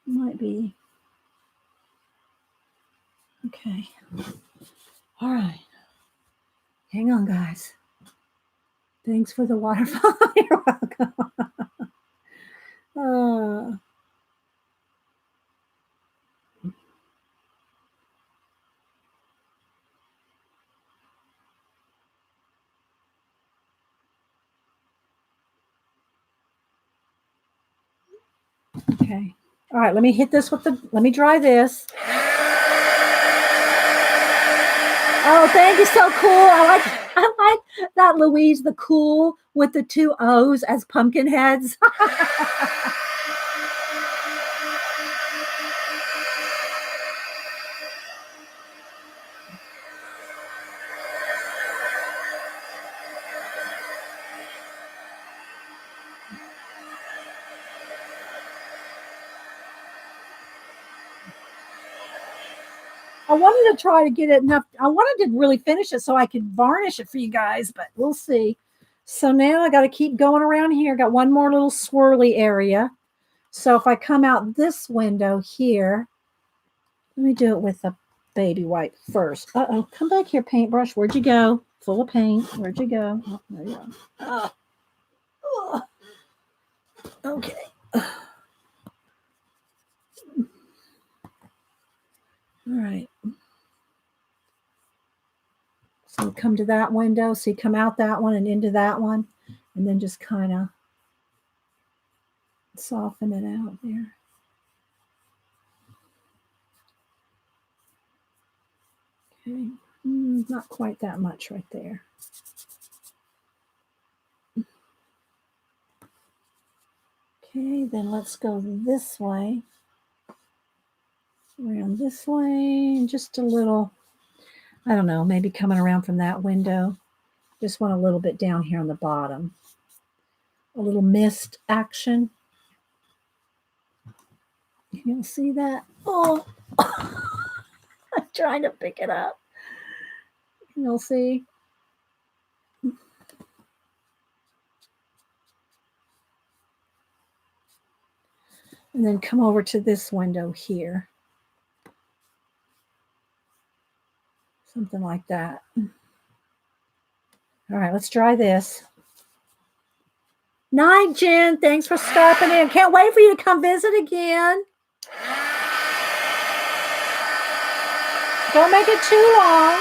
Might be. Okay. All right. Hang on, guys. Thanks for the waterfall. You're welcome. Okay. All right. Let me hit this let me dry this. Oh, thank you. So cool. I like that, Louise, the cool with the 2 O's as pumpkin heads. I wanted to try to get it enough. I wanted to really finish it so I could varnish it for you guys, but we'll see. So now I got to keep going around here. Got one more little swirly area. So if I come out this window here, let me do it with the baby white first. Uh-oh, come back here, paintbrush. Where'd you go? Full of paint. Where'd you go? Oh, there you go. Okay. All right. So come to that window. So you come out that one and into that one, and then just kind of soften it out there. Okay. Not quite that much right there. Okay, then let's go this way. Around this way, and just a little, I don't know, maybe coming around from that window. Just want a little bit down here on the bottom. A little mist action. You'll see that. Oh, I'm trying to pick it up. You'll see. And then come over to this window here. Something like that. All right, let's try this. Night, Jen. Thanks for stopping in. Can't wait for you to come visit again. Don't make it too long.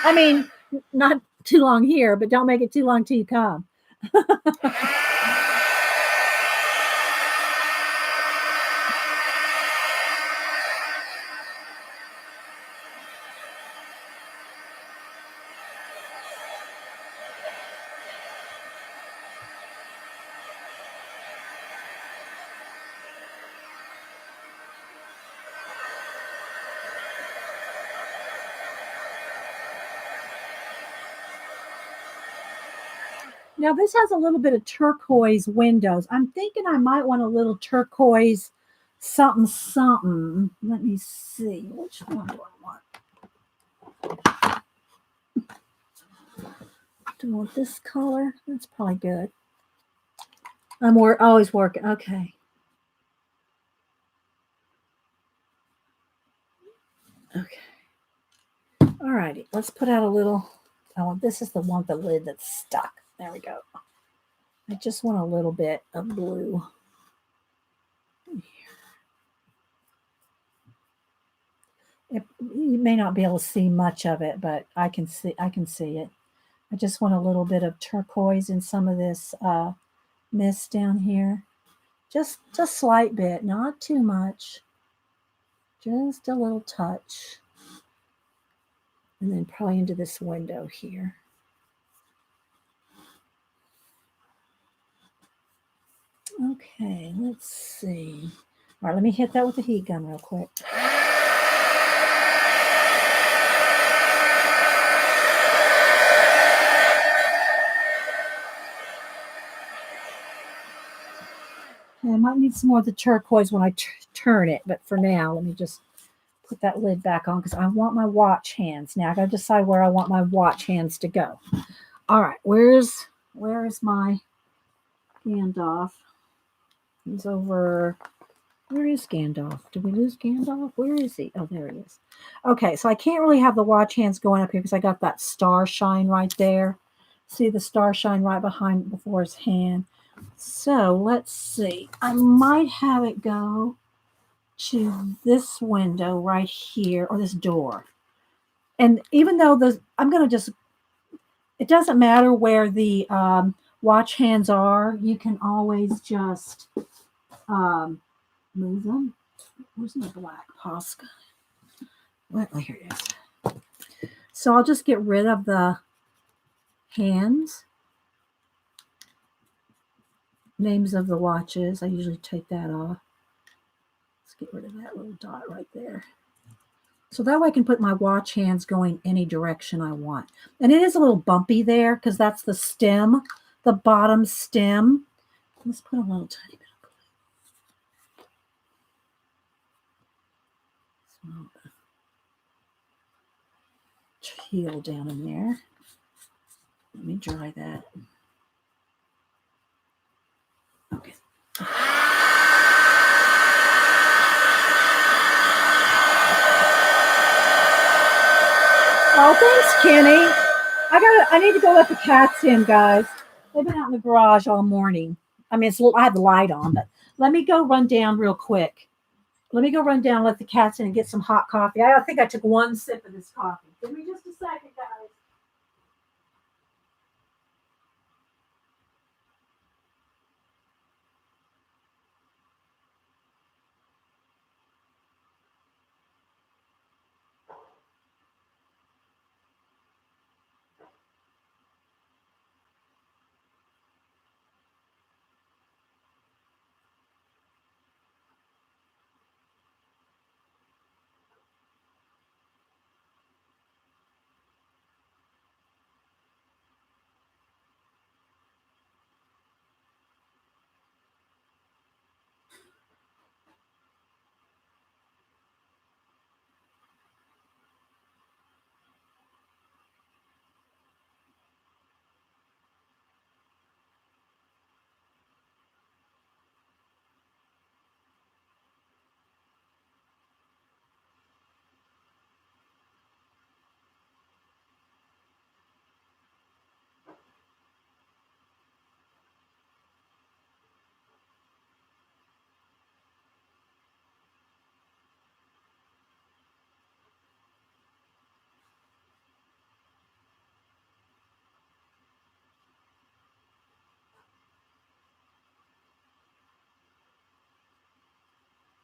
I mean, not too long here, but don't make it too long till you come. Now this has a little bit of turquoise windows. I'm thinking I might want a little turquoise something something. Let me see. Which one do I want? Do I want this color? That's probably good. I'm always working. Okay. Okay. All righty. Let's put out a little. Oh, this is the one, the lid that's stuck. There we go. I just want a little bit of blue. You may not be able to see much of it, but I can see it. I just want a little bit of turquoise in some of this mist down here. Just a slight bit, not too much. Just a little touch. And then probably into this window here. Okay, let's see. All right, let me hit that with the heat gun real quick. I might need some more of the turquoise when I turn it, but for now, let me just put that lid back on because I want my watch hands. Now I got to decide where I want my watch hands to go. All right, where is my Gandalf? He's over. Where is Gandalf? Did we lose Gandalf? Where is he? Oh, there he is. Okay, so I can't really have the watch hands going up here because I got that star shine right there. See the star shine right before his hand. So let's see. I might have it go to this window right here, or this door. And even though I'm going to just, it doesn't matter where the watch hands are. You can always just move them. Where's my black Posca? Well, here it is. So I'll just get rid of the hands. Names of the watches. I usually take that off. Let's get rid of that little dot right there. So that way I can put my watch hands going any direction I want. And it is a little bumpy there because that's the stem, the bottom stem. Let's put a little tiny bit of blue. Teal down in there. Let me dry that. Okay. Oh, thanks, Kenny. I need to go let the cats in, guys. They've been out in the garage all morning. I mean, I have the light on, but let me go run down real quick. Let me go run down, let the cats in, and get some hot coffee. I think I took one sip of this coffee. Give me just a second, guys.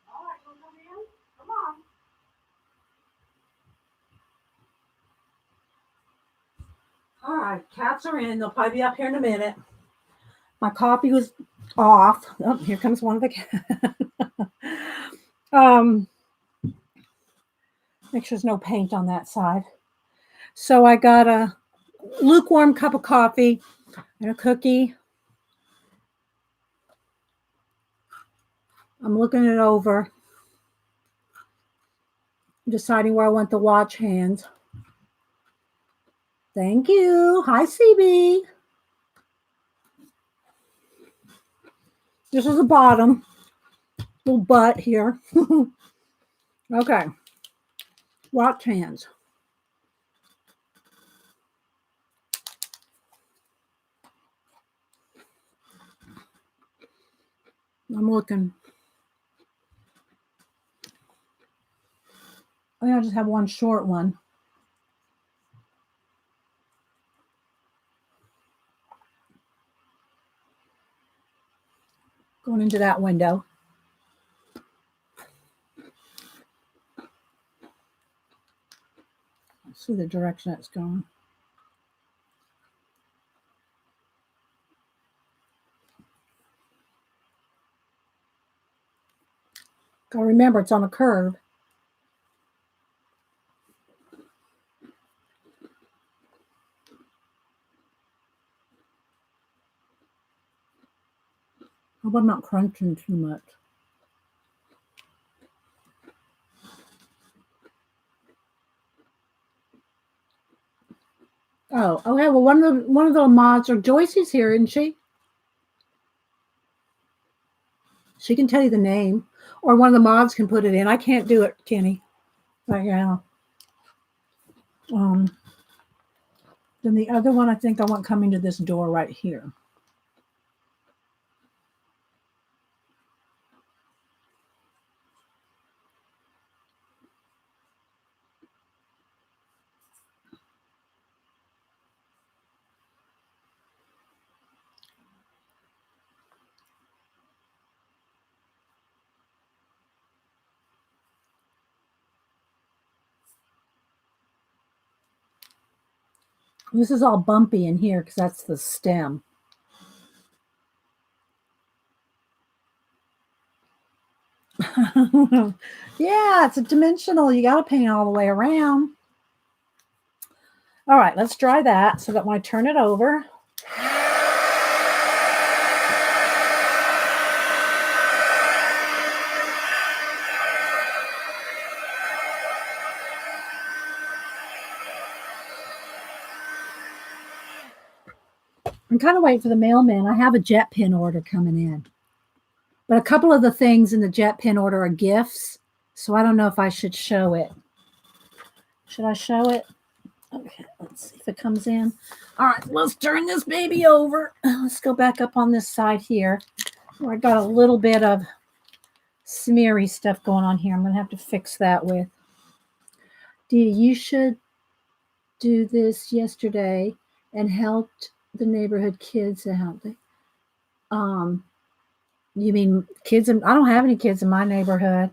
All right, come in. Come on. All right, cats are in. They'll probably be up here in a minute. My coffee was off. Oh, here comes one of the cats. Make sure there's no paint on that side. So I got a lukewarm cup of coffee. and a cookie. I'm looking it over, deciding where I want the watch hands. Thank you. Hi, CB. This is the bottom. Little butt here. Okay. Watch hands. I'm looking. I think I just have one short one. Going into that window. Let's see the direction it's going. Gotta remember it's on a curve. I hope I'm not crunching too much. Oh, okay. Well, one of the mods, or Joyce's here, isn't she? She can tell you the name, or one of the mods can put it in. I can't do it, Kenny, right now. Then the other one, I think I want coming to this door right here. This is all bumpy in here because that's the stem. Yeah, it's a dimensional. You got to paint all the way around. All right, let's dry that so that when I turn it over, I'm kind of waiting for the mailman. I have a jet pen order coming in. But a couple of the things in the jet pen order are gifts, so I don't know if I should show it. Should I show it? Okay, let's see if it comes in. All right, let's turn this baby over. Let's go back up on this side here, where I got a little bit of smeary stuff going on here. I'm going to have to fix that with. Dee, you should do this yesterday and helped the neighborhood kids out. You mean kids? I don't have any kids in my neighborhood.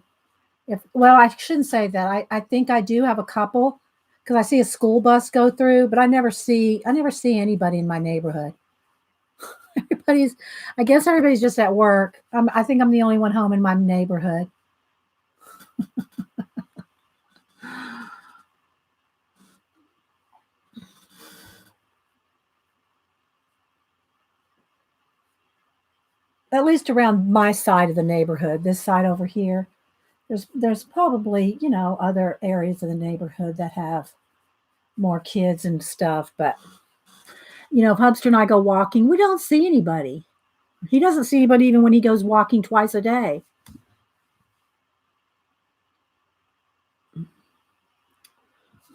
Well, I shouldn't say that. I think I do have a couple because I see a school bus go through, but I never see anybody in my neighborhood. I guess everybody's just at work. I think I'm the only one home in my neighborhood. At least around my side of the neighborhood, this side over here. There's probably, other areas of the neighborhood that have more kids and stuff, but if Hubster and I go walking, we don't see anybody. He doesn't see anybody even when he goes walking twice a day. All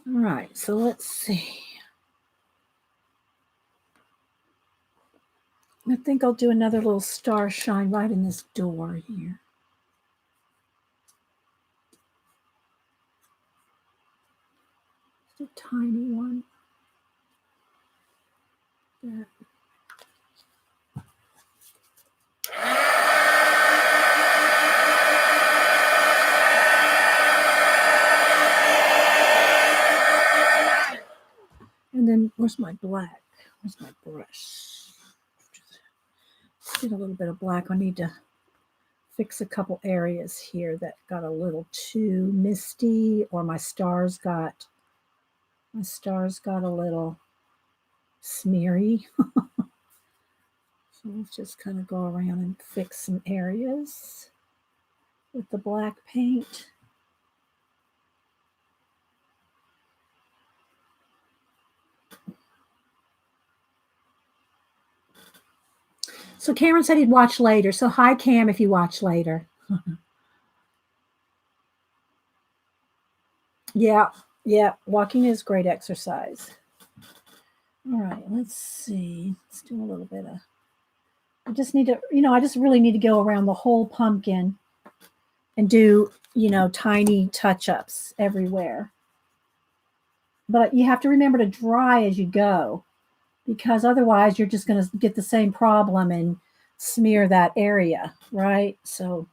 right, so let's see. I think I'll do another little star shine right in this door here. Just a tiny one. There. And then where's my black? Where's my brush? Just get a little bit of black. I need to fix a couple areas here that got a little too misty, or my stars got a little smeary. So let's just kind of go around and fix some areas with the black paint. So Cameron said he'd watch later. So hi, Cam, if you watch later. Yeah, walking is great exercise. All right, let's see. Let's do a little bit of. I just need to, I just really need to go around the whole pumpkin and do, tiny touch-ups everywhere. But you have to remember to dry as you go, because otherwise you're just going to get the same problem and smear that area, right? So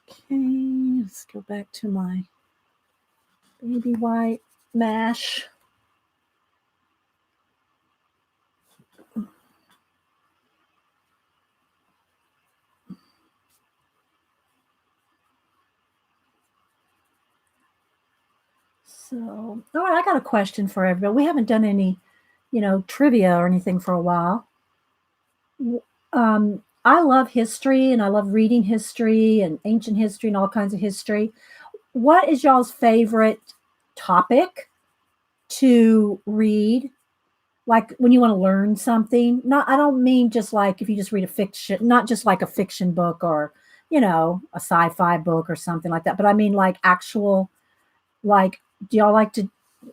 okay, let's go back to my baby white mash. So, all right, I got a question for everybody. We haven't done any, trivia or anything for a while. I love history and I love reading history and ancient history and all kinds of history. What is y'all's favorite topic to read? Like when you want to learn something? Not, I don't mean just like if you just read a fiction, not just like a fiction book or, a sci-fi book or something like that. But I mean like actual, like, do y'all like to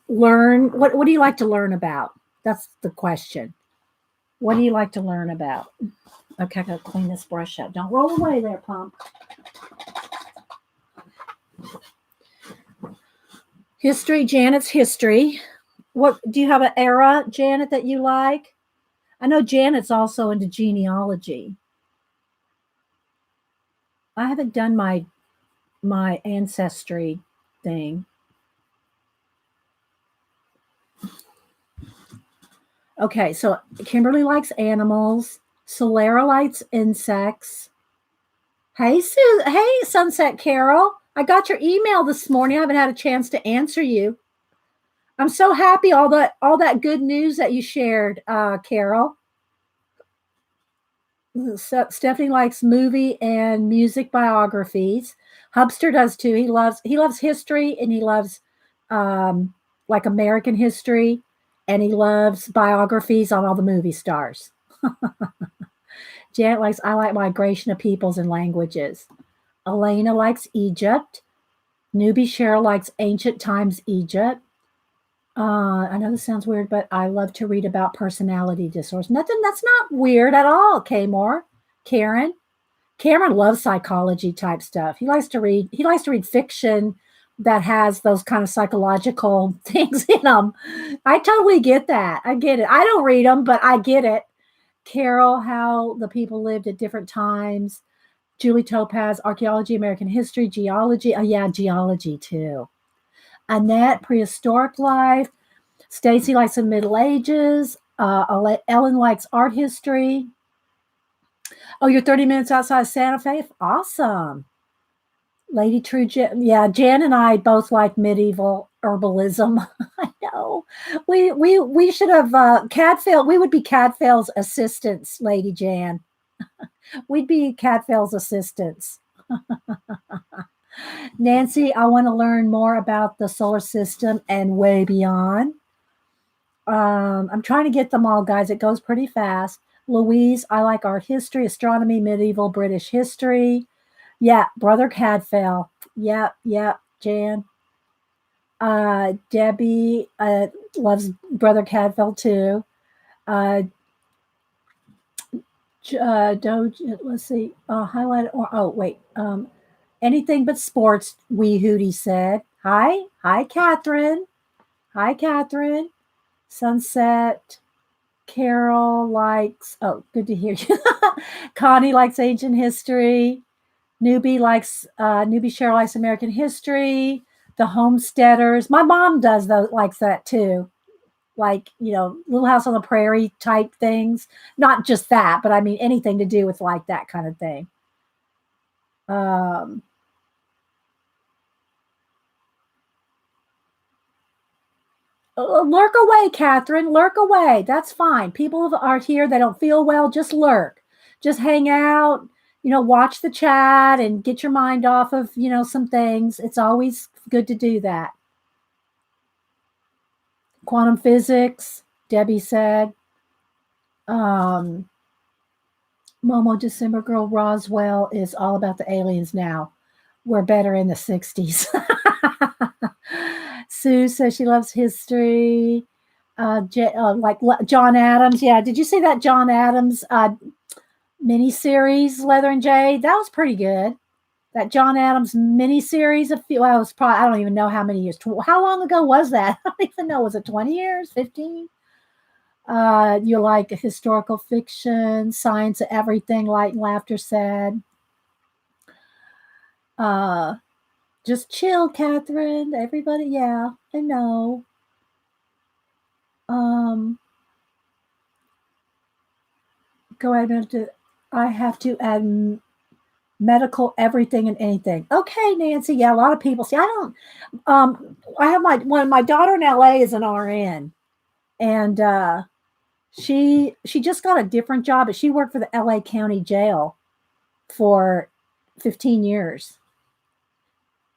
learn? What do you like to learn about? That's the question. What do you like to learn about? Okay, I gotta clean this brush out. Don't roll away there, Pump. History, Janet's history. What do you have an era, Janet, that you like? I know Janet's also into genealogy. I haven't done my ancestry thing. Okay, so Kimberly likes animals. Solera likes insects. Hey, Sunset Carol. I got your email this morning. I haven't had a chance to answer you. I'm so happy all that good news that you shared, Carol. So Stephanie likes movie and music biographies. Hubster does too. He loves history and he loves like American history, and he loves biographies on all the movie stars. Janet likes I like migration of peoples and languages. Elena likes Egypt. Newbie Cheryl likes ancient times Egypt. I know this sounds weird, but I love to read about personality disorders. Nothing that's not weird at all, Kmore. Cameron loves psychology type stuff. He likes to read fiction that has those kind of psychological things in them. I totally get that. I get it. I don't read them, but I get it. Carol, how the people lived at different times. Julie Topaz, archaeology, American history, geology. Oh yeah, geology too. Annette, prehistoric life. Stacy likes the Middle Ages. Ellen likes art history. Oh, you're 30 minutes outside of Santa Fe? Awesome. Lady True, Jan and I both like medieval herbalism. I know. We should have Cadfael. We would be Cadfael's assistants, Lady Jan. We'd be Cadfael's assistants. Nancy, I want to learn more about the solar system and way beyond. I'm trying to get them all, guys. It goes pretty fast. Louise, I like art history, astronomy, medieval British history. Yeah, Brother Cadfael. Yep, Jan. Debbie loves Brother Cadfael too. Let's see. Highlight or wait. Anything but sports. Wee Hootie said. Hi, Catherine. Hi, Catherine. Sunset. Carol likes. Oh, good to hear you. Connie likes ancient history. Newbie Cheryl likes American history. The homesteaders. My mom does those, likes that too. like, Little House on the Prairie type things. Not just that, but I mean anything to do with like that kind of thing. Um, Lurk away, Catherine. Lurk away. That's fine. People are here. They don't feel well. Just lurk. Just hang out. Watch the chat and get your mind off of some things. It's always good to do that. Quantum physics, Debbie said. Um, Momo December Girl Roswell is all about the aliens now. We're better in the 60s. Sue says she loves history. Like John Adams. Yeah, did you see that John Adams miniseries, Leather and Jade? That was pretty good. That John Adams miniseries. It was probably, I don't even know how many years. How long ago was that? I don't even know. Was it 20 years? 15? You like historical fiction, science, everything, light and laughter said. Just chill, Catherine. Everybody, yeah, I know. Go ahead. I have to add medical everything and anything. Okay, Nancy. Yeah, a lot of people see. I don't. I have my daughter in LA is an RN, and she just got a different job, but she worked for the LA County Jail for 15 years.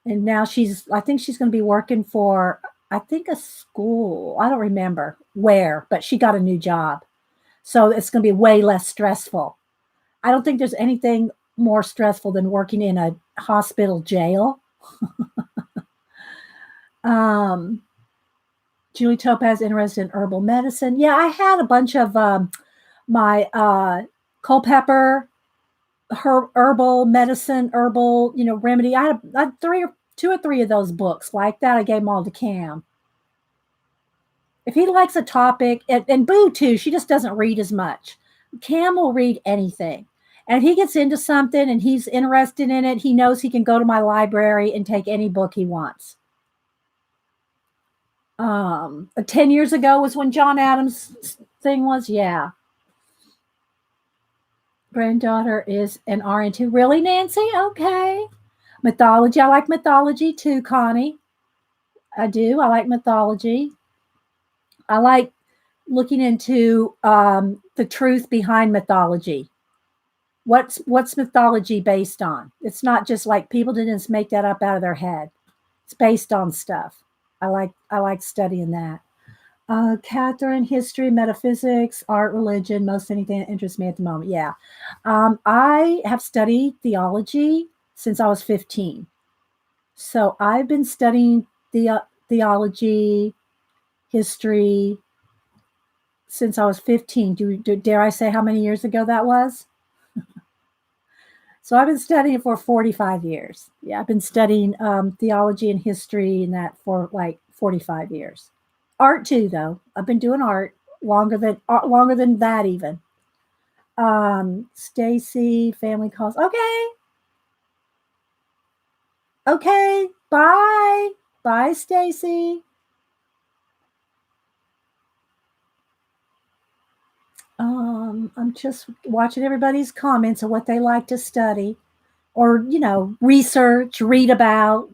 And now I think she's going to be working for, I think, a school. I don't remember where, but she got a new job. So it's going to be way less stressful. I don't think there's anything more stressful than working in a hospital jail. Julie Topaz interested in herbal medicine. Yeah, I had a bunch of my Culpeper herbal medicine, remedy. I had two or three of those books like that. I gave them all to Cam. If he likes a topic, and Boo too, she just doesn't read as much. Cam will read anything. And if he gets into something and he's interested in it, he knows he can go to my library and take any book he wants. 10 years ago was when John Adams' thing was, yeah. Granddaughter is an RN too. Really, Nancy? Okay. Mythology. I like mythology too, Connie. I do. I like mythology. I like looking into the truth behind mythology. What's mythology based on? It's not just like people didn't just make that up out of their head. It's based on stuff. I like studying that. Catherine, history, metaphysics, art, religion, most anything that interests me at the moment. Yeah. I have studied theology since I was 15. So I've been studying theology, history since I was 15. Dare I say how many years ago that was? So I've been studying it for 45 years. Yeah, I've been studying theology and history and that for like 45 years. Art too, though. I've been doing art longer than that even. Stacy, family calls. Okay. Bye, Stacy. I'm just watching everybody's comments of what they like to study or, research, read about,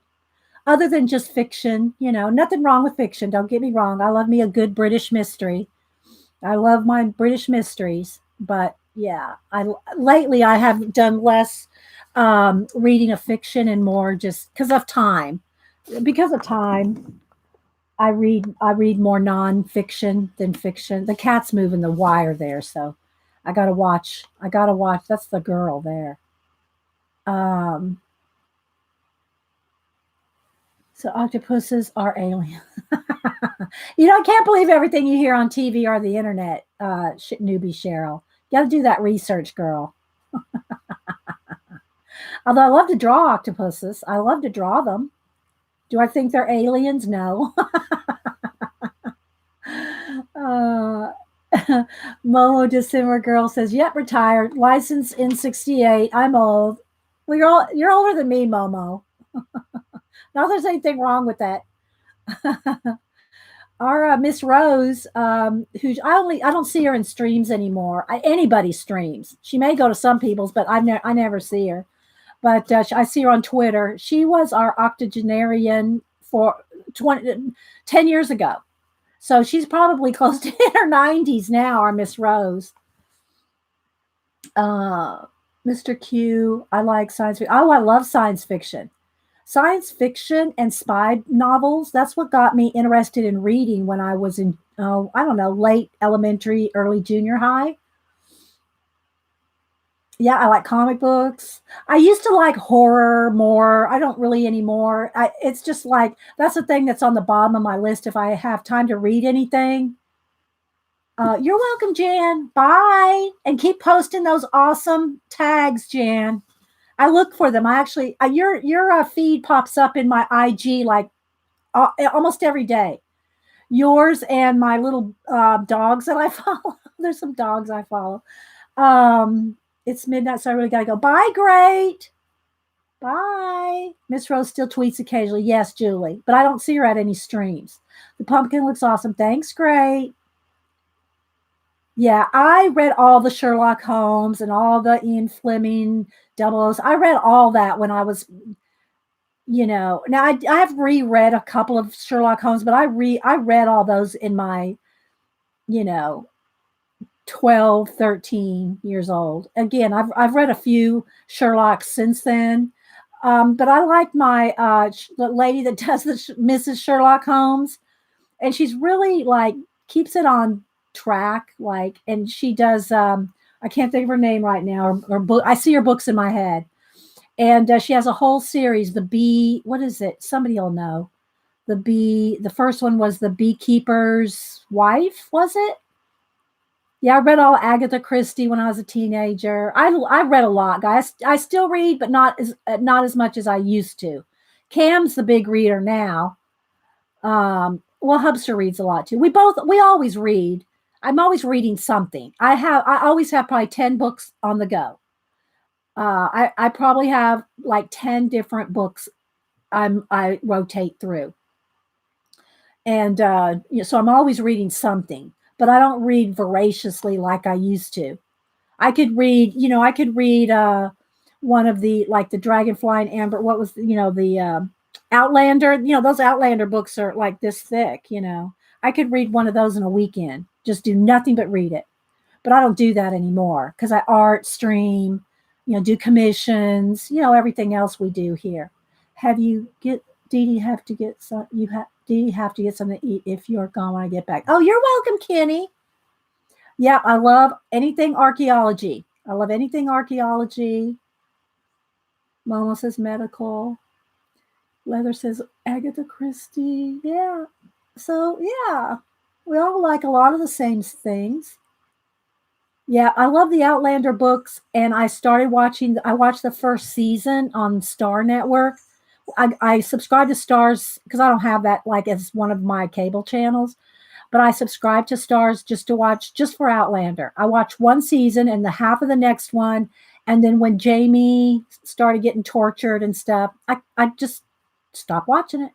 other than just fiction. Nothing wrong with fiction. Don't get me wrong. I love me a good British mystery. I love my British mysteries, but yeah, lately I have done less reading of fiction and more just because of time. Because of time, I read more nonfiction than fiction. The cat's moving the wire there, so I gotta watch. That's the girl there. So octopuses are alien. I can't believe everything you hear on TV or the internet, newbie Cheryl. You got to do that research, girl. Although I love to draw octopuses. I love to draw them. Do I think they're aliens? No. Momo December Girl says, yep, retired. Licensed in 68. I'm old. Well, you're older than me, Momo. Not there's anything wrong with that. our Miss Rose, who I don't see her in streams anymore. Anybody's streams. She may go to some people's, but I never see her. But I see her on Twitter. She was our octogenarian for 10 years ago. So she's probably close to in her 90s now, our Miss Rose. Mr. Q, I like science fiction. Oh, I love science fiction. Science fiction and spy novels, that's what got me interested in reading when I was in, I don't know, late elementary, early junior high. Yeah, I like comic books. I used to like horror more. I don't really anymore. It's just like that's the thing that's on the bottom of my list if I have time to read anything. You're welcome, Jan. Bye. And keep posting those awesome tags, Jan. I look for them. I actually, your feed pops up in my IG like almost every day. Yours and my little dogs that I follow. There's some dogs I follow. It's midnight, so I really got to go. Bye, Great. Bye. Miss Rose still tweets occasionally. Yes, Julie, but I don't see her at any streams. The pumpkin looks awesome. Thanks, Great. Yeah, I read all the Sherlock Holmes and all the Ian Fleming doubles. I read all that when I was, now I have reread a couple of Sherlock Holmes, but I read all those in my, 12, 13 years old. Again, I've read a few Sherlocks since then. But I like my the lady that does the Mrs. Sherlock Holmes, and she's really like keeps it on track. Like, and she does. I can't think of her name right now. Or book. I see her books in my head, and she has a whole series. The bee. What is it? Somebody will know. The bee. The first one was the beekeeper's wife. Was it? Yeah, I read all Agatha Christie when I was a teenager. I read a lot, guys. I still read, but not as much as I used to. Cam's the big reader now. Well, Hubster reads a lot too. We always read. I'm always reading something. I always have probably 10 books on the go. I probably have like 10 different books I rotate through, and so I'm always reading something. But I don't read voraciously like I used to. I could read, one of the like the Dragonfly and Amber. What was the Outlander? Those Outlander books are like this thick. I could read one of those in a weekend. Just do nothing but read it. But I don't do that anymore because I art, stream, do commissions, everything else we do here. Dee Dee have to get some? Dee Dee have to get something to eat if you're gone when I get back. Oh, you're welcome, Kenny. Yeah, I love anything archaeology. Momo says medical. Leather says Agatha Christie. Yeah. So, yeah, we all like a lot of the same things. Yeah, I love the Outlander books, and I watched the first season on Star Network. I subscribe to Stars because I don't have that like as one of my cable channels, but I subscribe to Stars just to watch just for Outlander. I watched one season and the half of the next one, and then when Jamie started getting tortured and stuff, I just stopped watching it.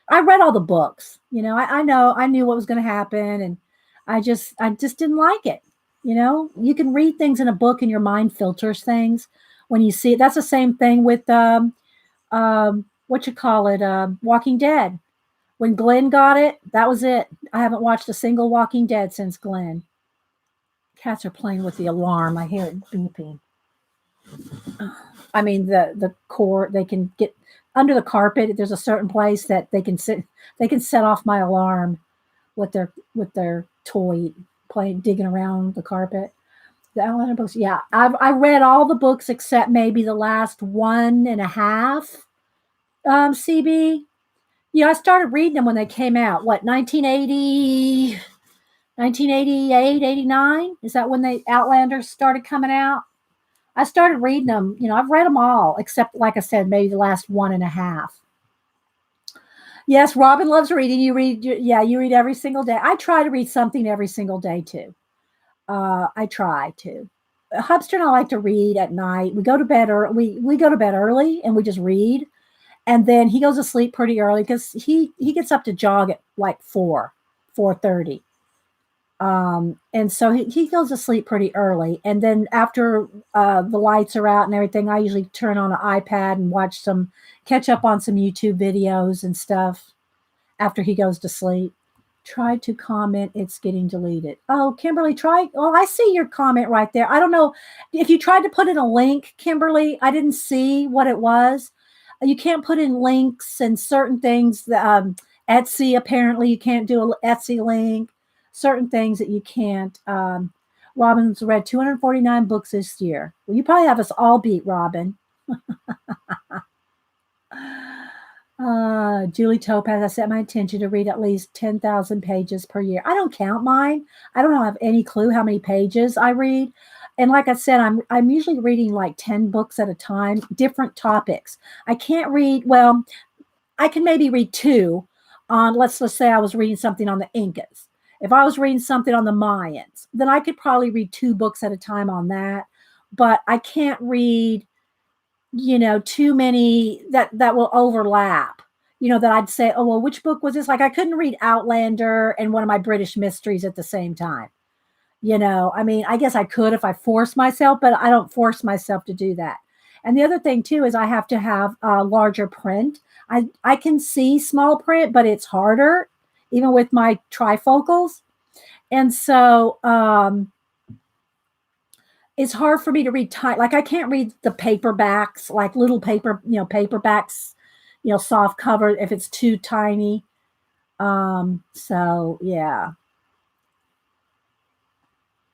I read all the books, I knew what was going to happen, and I just didn't like it. You can read things in a book and your mind filters things when you see it. That's the same thing with Walking Dead. When Glenn got it, that was it. I haven't watched a single Walking Dead since Glenn. Cats are playing with the alarm. I hear it beeping. I mean, the core, they can get under the carpet. There's a certain place that they can set off my alarm with their toy playing, digging around the carpet. The Outlander books. Yeah, I read all the books except maybe the last 1.5. CB. I started reading them when they came out. What, 1980, 1988, 89? Is that when the Outlanders started coming out? I started reading them. I've read them all except, like I said, maybe the last 1.5. Yes, Robin loves reading. You read every single day. I try to read something every single day too. I try to. Hubster and I like to read at night. We go to bed early. We go to bed early and we just read. And then he goes to sleep pretty early because he gets up to jog at like 4. 4:30. And so he goes to sleep pretty early. And then after the lights are out and everything, I usually turn on an iPad and catch up on some YouTube videos and stuff after he goes to sleep. Try to comment, it's getting deleted. Oh, Kimberly, try. Oh, I see your comment right there. I don't know if you tried to put in a link, Kimberly. I didn't see what it was. You can't put in links and certain things. Etsy, apparently, you can't do an Etsy link. Certain things that you can't. Robin's read 249 books this year. Well, you probably have us all beat, Robin. Julie Topaz, I set my intention to read at least 10,000 pages per year. I don't count mine. I don't have any clue how many pages I read. And like I said, I'm usually reading like 10 books at a time, different topics. I can't read, well, I can maybe read two on, let's say I was reading something on the Incas. If I was reading something on the Mayans, then I could probably read 2 books at a time on that. But I can't read, too many that will overlap, that I'd say, oh, well, which book was this? Like I couldn't read Outlander and one of my British mysteries at the same time. I mean, I guess I could if I forced myself, but I don't force myself to do that. And the other thing too is I have to have a larger print. I can see small print, but it's harder, even with my trifocals. And so it's hard for me to read tight. Like I can't read the paperbacks, like little paperbacks, soft cover if it's too tiny. So yeah.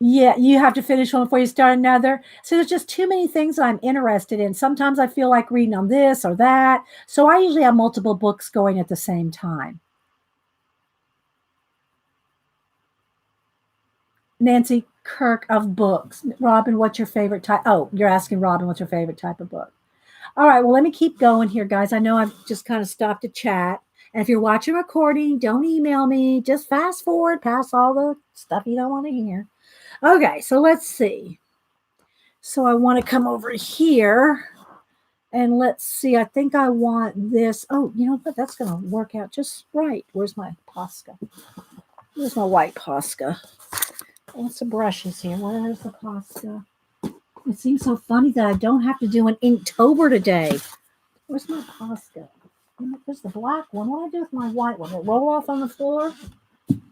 Yeah, you have to finish one before you start another. So there's just too many things that I'm interested in. Sometimes I feel like reading on this or that. So I usually have multiple books going at the same time. Nancy Kirk of books. Robin, what's your favorite type? Oh, you're asking Robin, what's your favorite type of book? All right, well, let me keep going here, guys. I know I've just kind of stopped to chat. And if you're watching a recording, don't email me. Just fast forward past all the stuff you don't want to hear. Okay, so let's see. So I want to come over here and let's see. I think I want this. Oh, you know what? That's going to work out just right. Where's my Posca? Where's my white Posca? Lots of brushes here. Where's the Posca? It seems so funny that I don't have to do an Inktober today. Where's my Posca? There's the black one. What do I do with my white one? Will it roll off on the floor?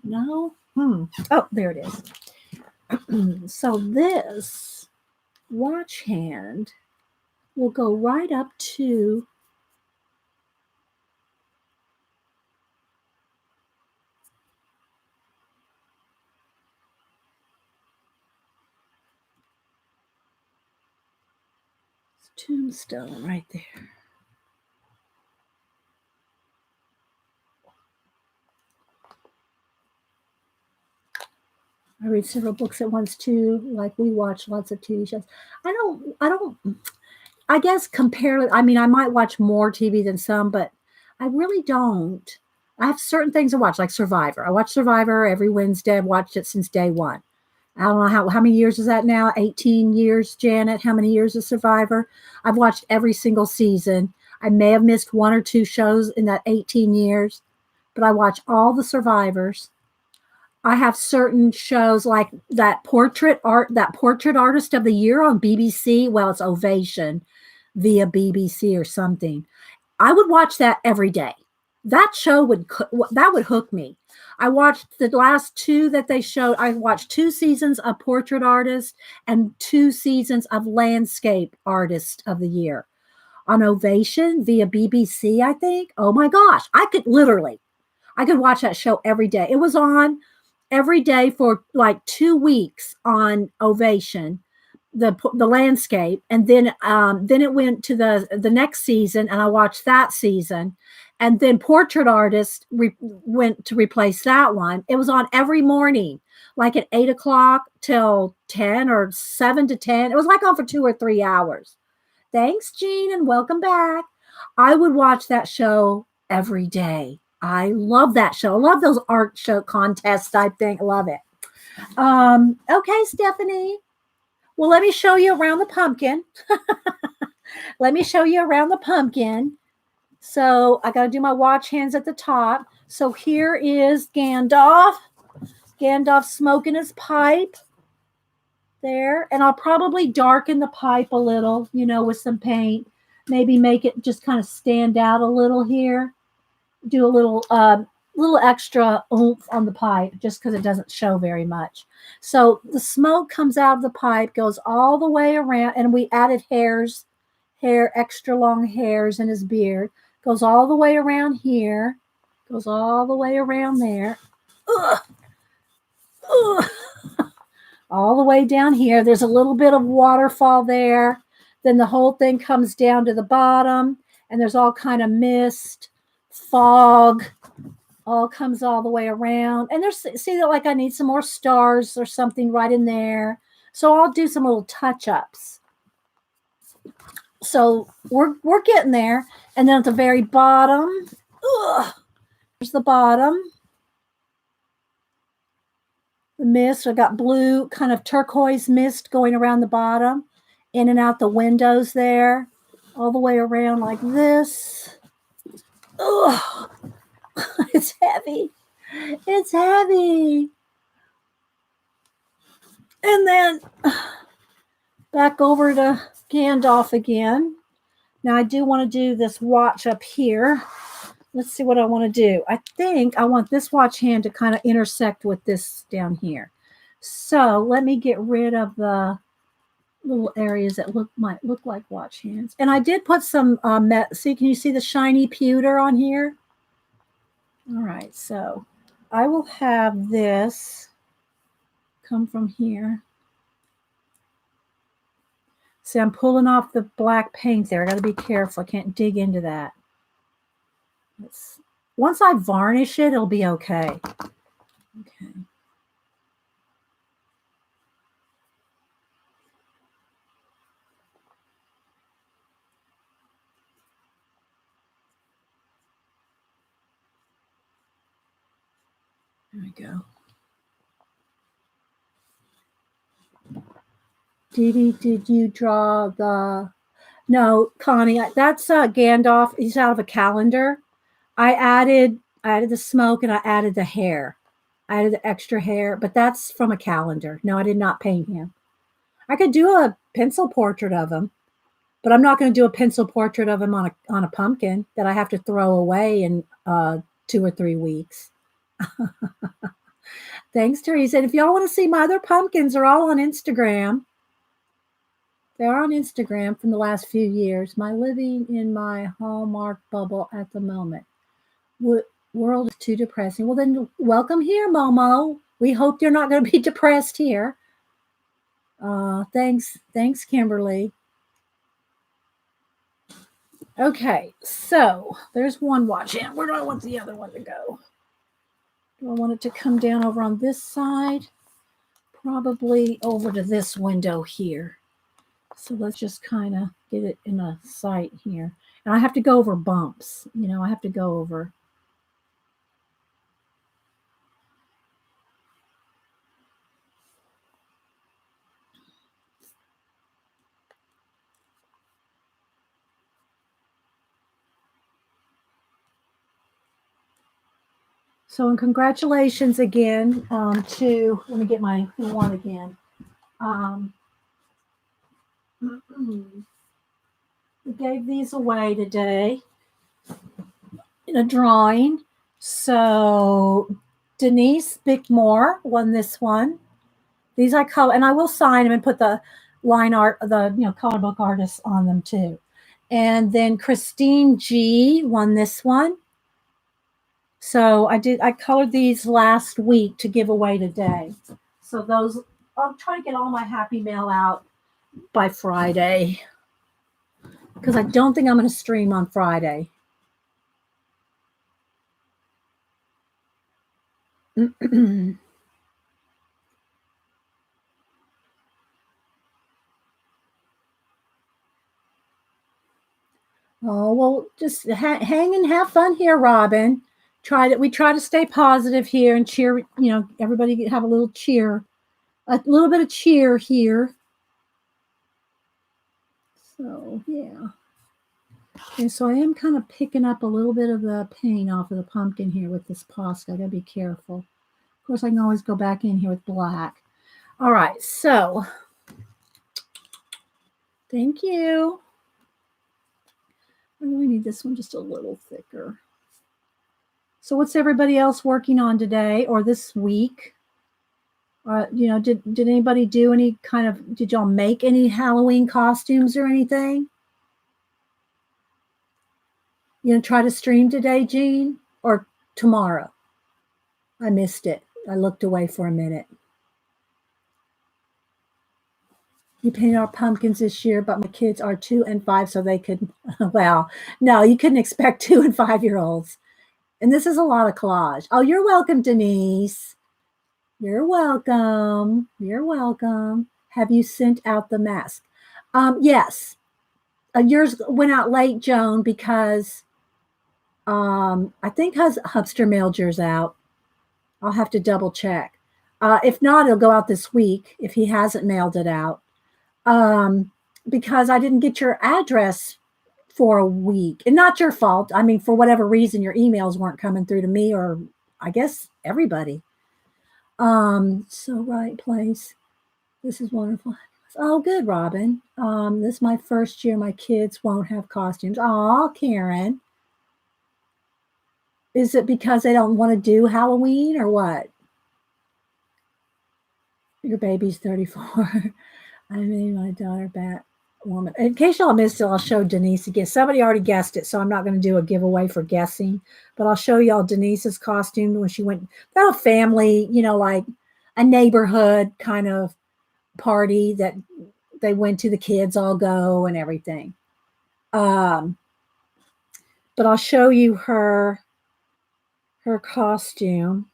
No? Oh, there it is. So this watch hand will go right up to tombstone right there. I read several books at once too. Like we watch lots of TV shows. I guess compare. I mean, I might watch more TV than some, but I really don't. I have certain things to watch, like Survivor. I watch Survivor every Wednesday. I've watched it since day one. I don't know how many years is that now? 18 years, Janet. How many years is Survivor? I've watched every single season. I may have missed 1 or 2 shows in that 18 years, but I watch all the Survivors. I have certain shows like that portrait artist of the year on BBC. Well, it's Ovation via BBC or something. I would watch that every day. That show would hook me. I watched the last 2 that they showed. I watched 2 seasons of Portrait Artist and 2 seasons of Landscape Artist of the Year on Ovation via BBC, I think. Oh my gosh, I could watch that show every day. It was on every day for like 2 weeks on Ovation, the Landscape, and then it went to the next season, and I watched that season, and then Portrait Artist went to replace that one. It was on every morning, like at 8:00 till 10 or 7 to 10. It was like on for 2 or 3 hours. Thanks, Jean, and welcome back. I would watch that show every day. I love that show. I love those art show contests. I think I love it. Okay, Stephanie. Well, let me show you around the pumpkin. Let me show you around the pumpkin. So I got to do my watch hands at the top. So here is Gandalf. Gandalf smoking his pipe there. And I'll probably darken the pipe a little, with some paint. Maybe make it just kind of stand out a little here. Do a little extra oomph on the pipe just because it doesn't show very much. So the smoke comes out of the pipe, goes all the way around, and we added extra long hairs in his beard. Goes all the way around here, goes all the way around there. Ugh. Ugh. All the way down here. There's a little bit of waterfall there. Then the whole thing comes down to the bottom, and there's all kind of mist, fog, all comes all the way around. And there's, see that, like, I need some more stars or something right in there. So I'll do some little touch-ups. So we're getting there. And then at the very bottom, there's the bottom. The mist, I got blue, kind of turquoise mist going around the bottom, in and out the windows there, all the way around like this. Ugh. It's heavy. It's heavy. And then back over to Gandalf again. Now I do want to do this watch up here. Let's see what I want to do. I think I want this watch hand to kind of intersect with this down here. So let me get rid of the little areas that might look like watch hands. And I did put some, see, can you see the shiny pewter on here? All right, so I will have this come from here. See, I'm pulling off the black paint there. I got to be careful. I can't dig into that. Once I varnish it, it'll be okay. Okay. There we go. Did you draw the... No, Connie, that's Gandalf. He's out of a calendar. I added the smoke and I added the hair. I added the extra hair, but that's from a calendar. No, I did not paint him. I could do a pencil portrait of him, but I'm not going to do a pencil portrait of him on a pumpkin that I have to throw away in 2 or 3 weeks. Thanks, Teresa. And if y'all want to see my other pumpkins, they're all on Instagram. They're on Instagram from the last few years. My living in my Hallmark bubble at the moment. World is too depressing. Well, then welcome here, Momo. We hope you're not going to be depressed here. Thanks, Kimberly. Okay, so there's one watch hand. Where do I want the other one to go? Do I want it to come down over on this side? Probably over to this window here. So let's just kind of get it in a sight here. And I have to go over bumps. I have to go over. So, and congratulations again to, let me get my one again. We gave these away today in a drawing. So Denise Bickmore won this one. These I color, and I will sign them and put the line art, the color book artists on them too. And then Christine G won this one. So I colored these last week to give away today. So those, I'll try to get all my happy mail out by Friday, because I don't think I'm going to stream on Friday. Oh, well, just hang and have fun here, Robin. We try to stay positive here and cheer, everybody have a little cheer, a little bit of cheer here. So, yeah. And so I am kind of picking up a little bit of the paint off of the pumpkin here with this Posca. I gotta be careful. Of course, I can always go back in here with black. All right, so thank you. I really need this one just a little thicker. So what's everybody else working on today or this week? Did anybody do any kind of, did y'all make any Halloween costumes or anything? You gonna try to stream today, Jean, or tomorrow? I missed it. I looked away for a minute. You painted our pumpkins this year, but my kids are 2 and 5, so they could, well, no, you couldn't expect 2 and 5-year-olds. And this is a lot of collage. Oh, you're welcome, Denise. You're welcome. You're welcome. Have you sent out the mask? Yes. Yours went out late, Joan, because I think Hubster mailed yours out. I'll have to double check. If not, it'll go out this week if he hasn't mailed it out. Because I didn't get your address for a week. And not your fault. I mean, for whatever reason, your emails weren't coming through to me or I guess everybody. So right place. This is wonderful. Oh, good, Robin. This is my first year. My kids won't have costumes. Aw, Karen. Is it because they don't want to do Halloween or what? Your baby's 34. I made my daughter Batwoman. In case y'all missed it, I'll show Denise again. Somebody already guessed it, so I'm not going to do a giveaway for guessing. But I'll show y'all Denise's costume when she went. That a family, like a neighborhood kind of party that they went to. The kids all go and everything. But I'll show you her costume.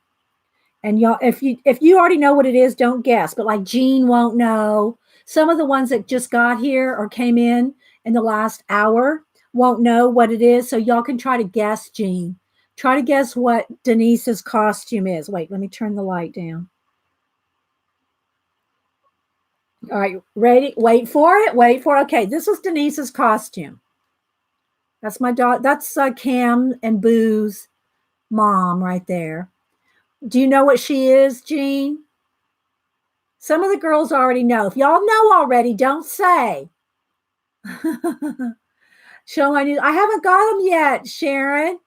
And y'all, if you already know what it is, don't guess. But like Jean won't know. Some of the ones that just got here or came in the last hour won't know what it is. So y'all can try to guess, Jean. Try to guess what Denise's costume is. Wait, let me turn the light down. All right, ready? Wait for it. Wait for it. Okay, this is Denise's costume. That's my daughter. That's Cam and Boo's mom right there. Do you know what she is, Jean? Some of the girls already know. If y'all know already, don't say. Show my news. I haven't got them yet, Sharon.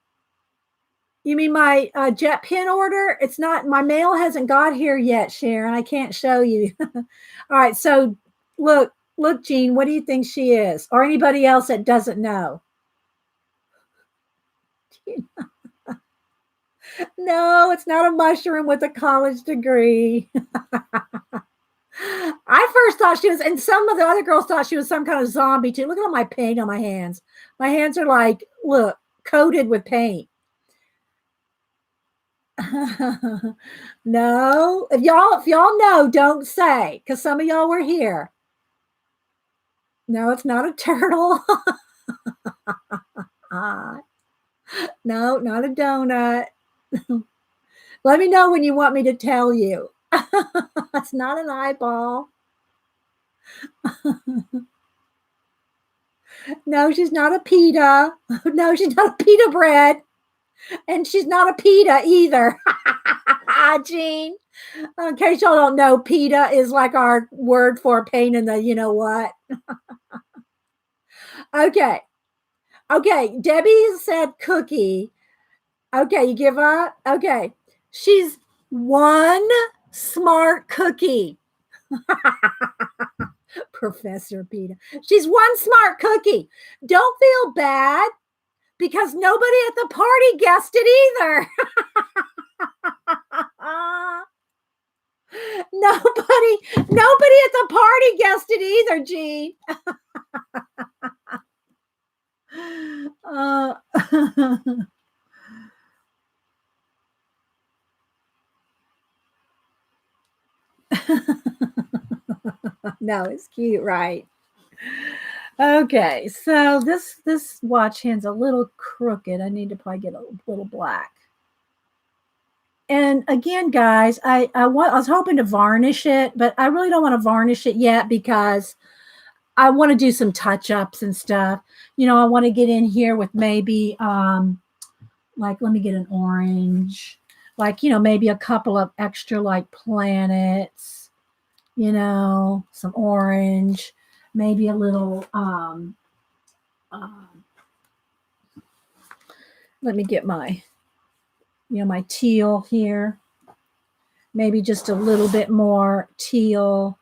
You mean my jet pin order? It's not, my mail hasn't got here yet, Sharon. I can't show you. All right, so look, Jean, what do you think she is? Or anybody else that doesn't know? No, it's not a mushroom with a college degree. I first thought she was, and some of the other girls thought she was some kind of zombie too. Look at all my paint on my hands. My hands are like, look, coated with paint. No, if y'all know, don't say, because some of y'all were here. No, it's not a turtle. No, not a donut. Let me know when you want me to tell you. It's not an eyeball. No, she's not a pita. No, she's not a pita bread. And she's not a pita either. Jean, in case y'all don't know, pita is like our word for pain in the you know what. Okay. Debbie said cookie. Okay, you give up? Okay. She's one smart cookie. Professor Peta. She's one smart cookie. Don't feel bad because nobody at the party guessed it either. Nobody at the party guessed it either, Jean. No, it's cute, right? Okay, so this watch hand's a little crooked. I need to probably get a little black. And again, guys, I was hoping to varnish it, but I really don't want to varnish it yet because I want to do some touch-ups and stuff. I want to get in here with maybe like, let me get an orange, like, maybe a couple of extra like planets, some orange, maybe a little let me get my my teal here, maybe just a little bit more teal,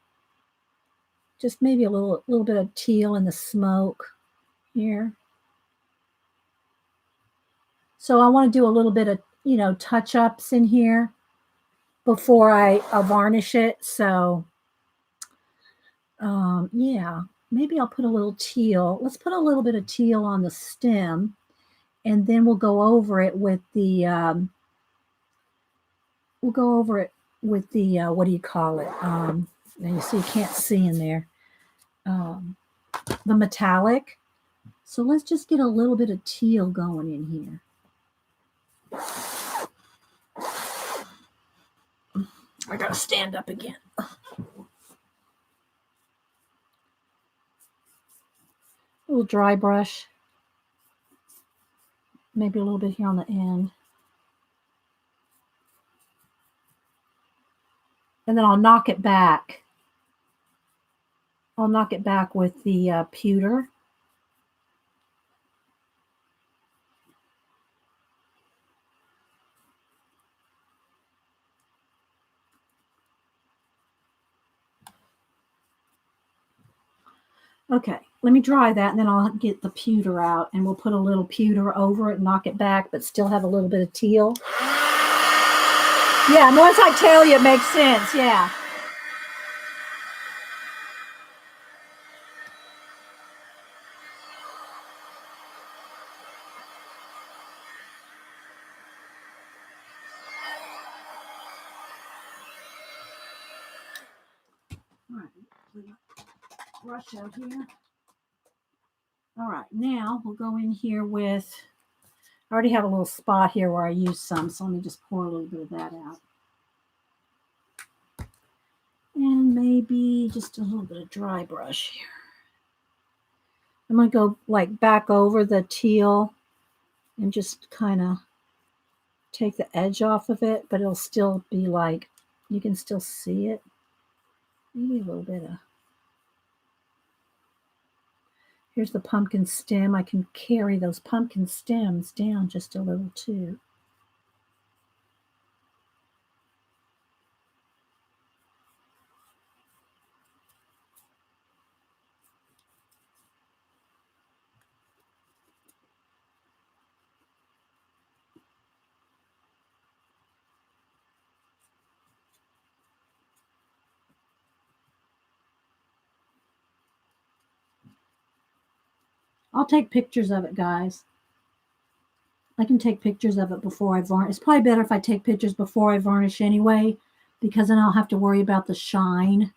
just maybe a little bit of teal in the smoke here. So I want to do a little bit of touch ups in here before I varnish it. So yeah, maybe I'll put a little teal. Let's put a little bit of teal on the stem, and then we'll go over it with the what do you call it? Now you see, you can't see in there. The metallic. So let's just get a little bit of teal going in here. I gotta stand up again. A little dry brush. Maybe a little bit here on the end. And then I'll knock it back. I'll knock it back with the pewter. Okay, let me dry that, and then I'll get the pewter out, and we'll put a little pewter over it, knock it back, but still have a little bit of teal. Yeah, and once I tell you, it makes sense. Yeah. All right, brush out here. All right, now we'll go in here with, I already have a little spot here where I used some, so let me just pour a little bit of that out. And maybe just a little bit of dry brush here. I'm going to go like back over the teal and just kind of take the edge off of it, but it'll still be like, you can still see it. Maybe a little bit of, here's the pumpkin stem. I can carry those pumpkin stems down just a little too. I'll take pictures of it, guys. I can take pictures of it before I varnish. It's probably better if I take pictures before I varnish anyway, because then I'll have to worry about the shine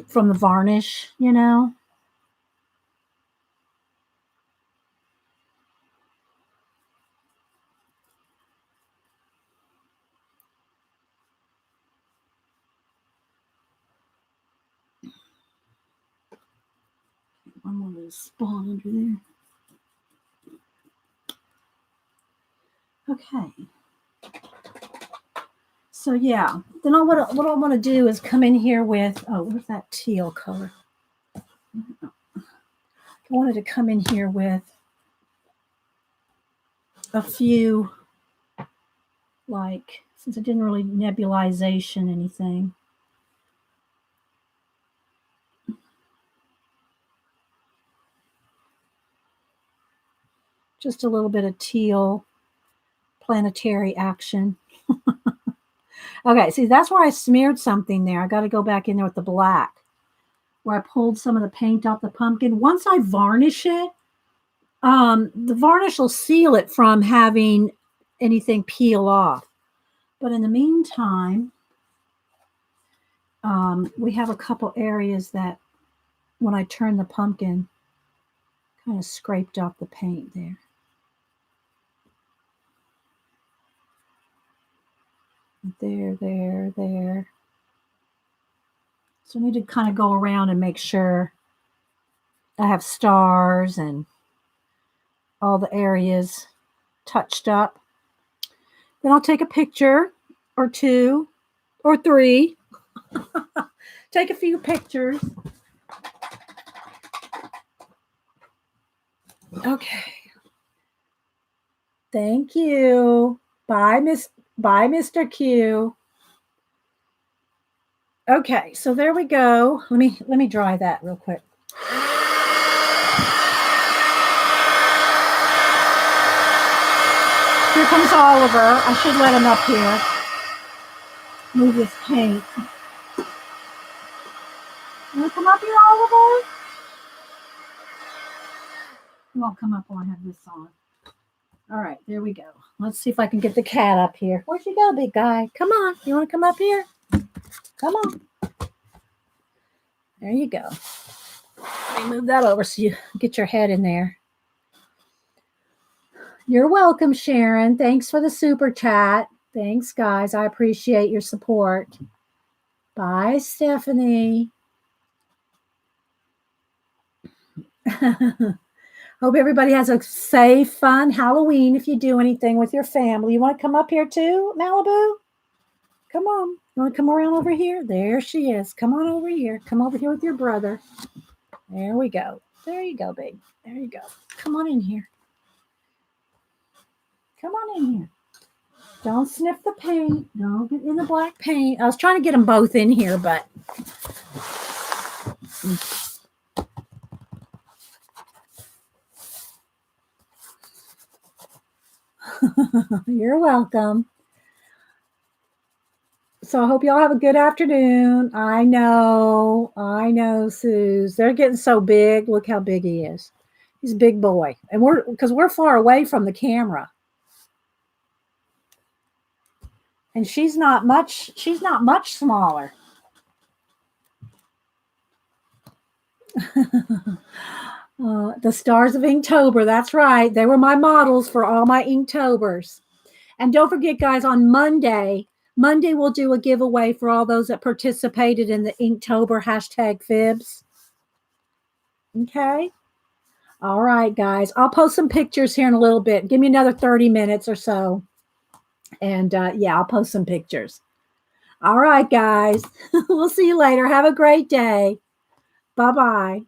from the varnish, One more little spot under there. Okay. So yeah, then what I want to do is come in here with, where's that teal color? I wanted to come in here with a few, like, since I didn't really nebulization anything. Just a little bit of teal planetary action. Okay, see, that's where I smeared something there. I got to go back in there with the black, where I pulled some of the paint off the pumpkin. Once I varnish it, the varnish will seal it from having anything peel off. But in the meantime, we have a couple areas that when I turn the pumpkin, kind of scraped off the paint there. There. So I need to kind of go around and make sure I have stars and all the areas touched up. Then I'll take a picture or two or three. Take a few pictures. Okay. Thank you. Bye, Mr. Q. Okay, so there we go. Let me dry that real quick. Here comes Oliver. I should let him up here. Move this paint. You want to come up here, Oliver? You won't come up while I have this on. All right, there we go. Let's see if I can get the cat up here. Where'd you go, big guy? Come on. You want to come up here? Come on. There you go. Let me move that over so you get your head in there. You're welcome, Sharon. Thanks for the super chat. Thanks, guys. I appreciate your support. Bye, Stephanie. Hope everybody has a safe, fun Halloween if you do anything with your family. You want to come up here too, Malibu? Come on. You want to come around over here? There she is. Come on over here. Come over here with your brother. There we go. There you go, babe. There you go. Come on in here. Come on in here. Don't sniff the paint. Don't get in the black paint. I was trying to get them both in here, but... You're welcome. So I hope y'all have a good afternoon. I know, Suze. They're getting so big. Look how big he is. He's a big boy. And we're far away from the camera. And she's not much smaller. The Stars of Inktober. That's right. They were my models for all my Inktobers. And don't forget, guys, on Monday we'll do a giveaway for all those that participated in the Inktober #fibs. Okay. All right, guys. I'll post some pictures here in a little bit. Give me another 30 minutes or so. And yeah, I'll post some pictures. All right, guys. We'll see you later. Have a great day. Bye-bye.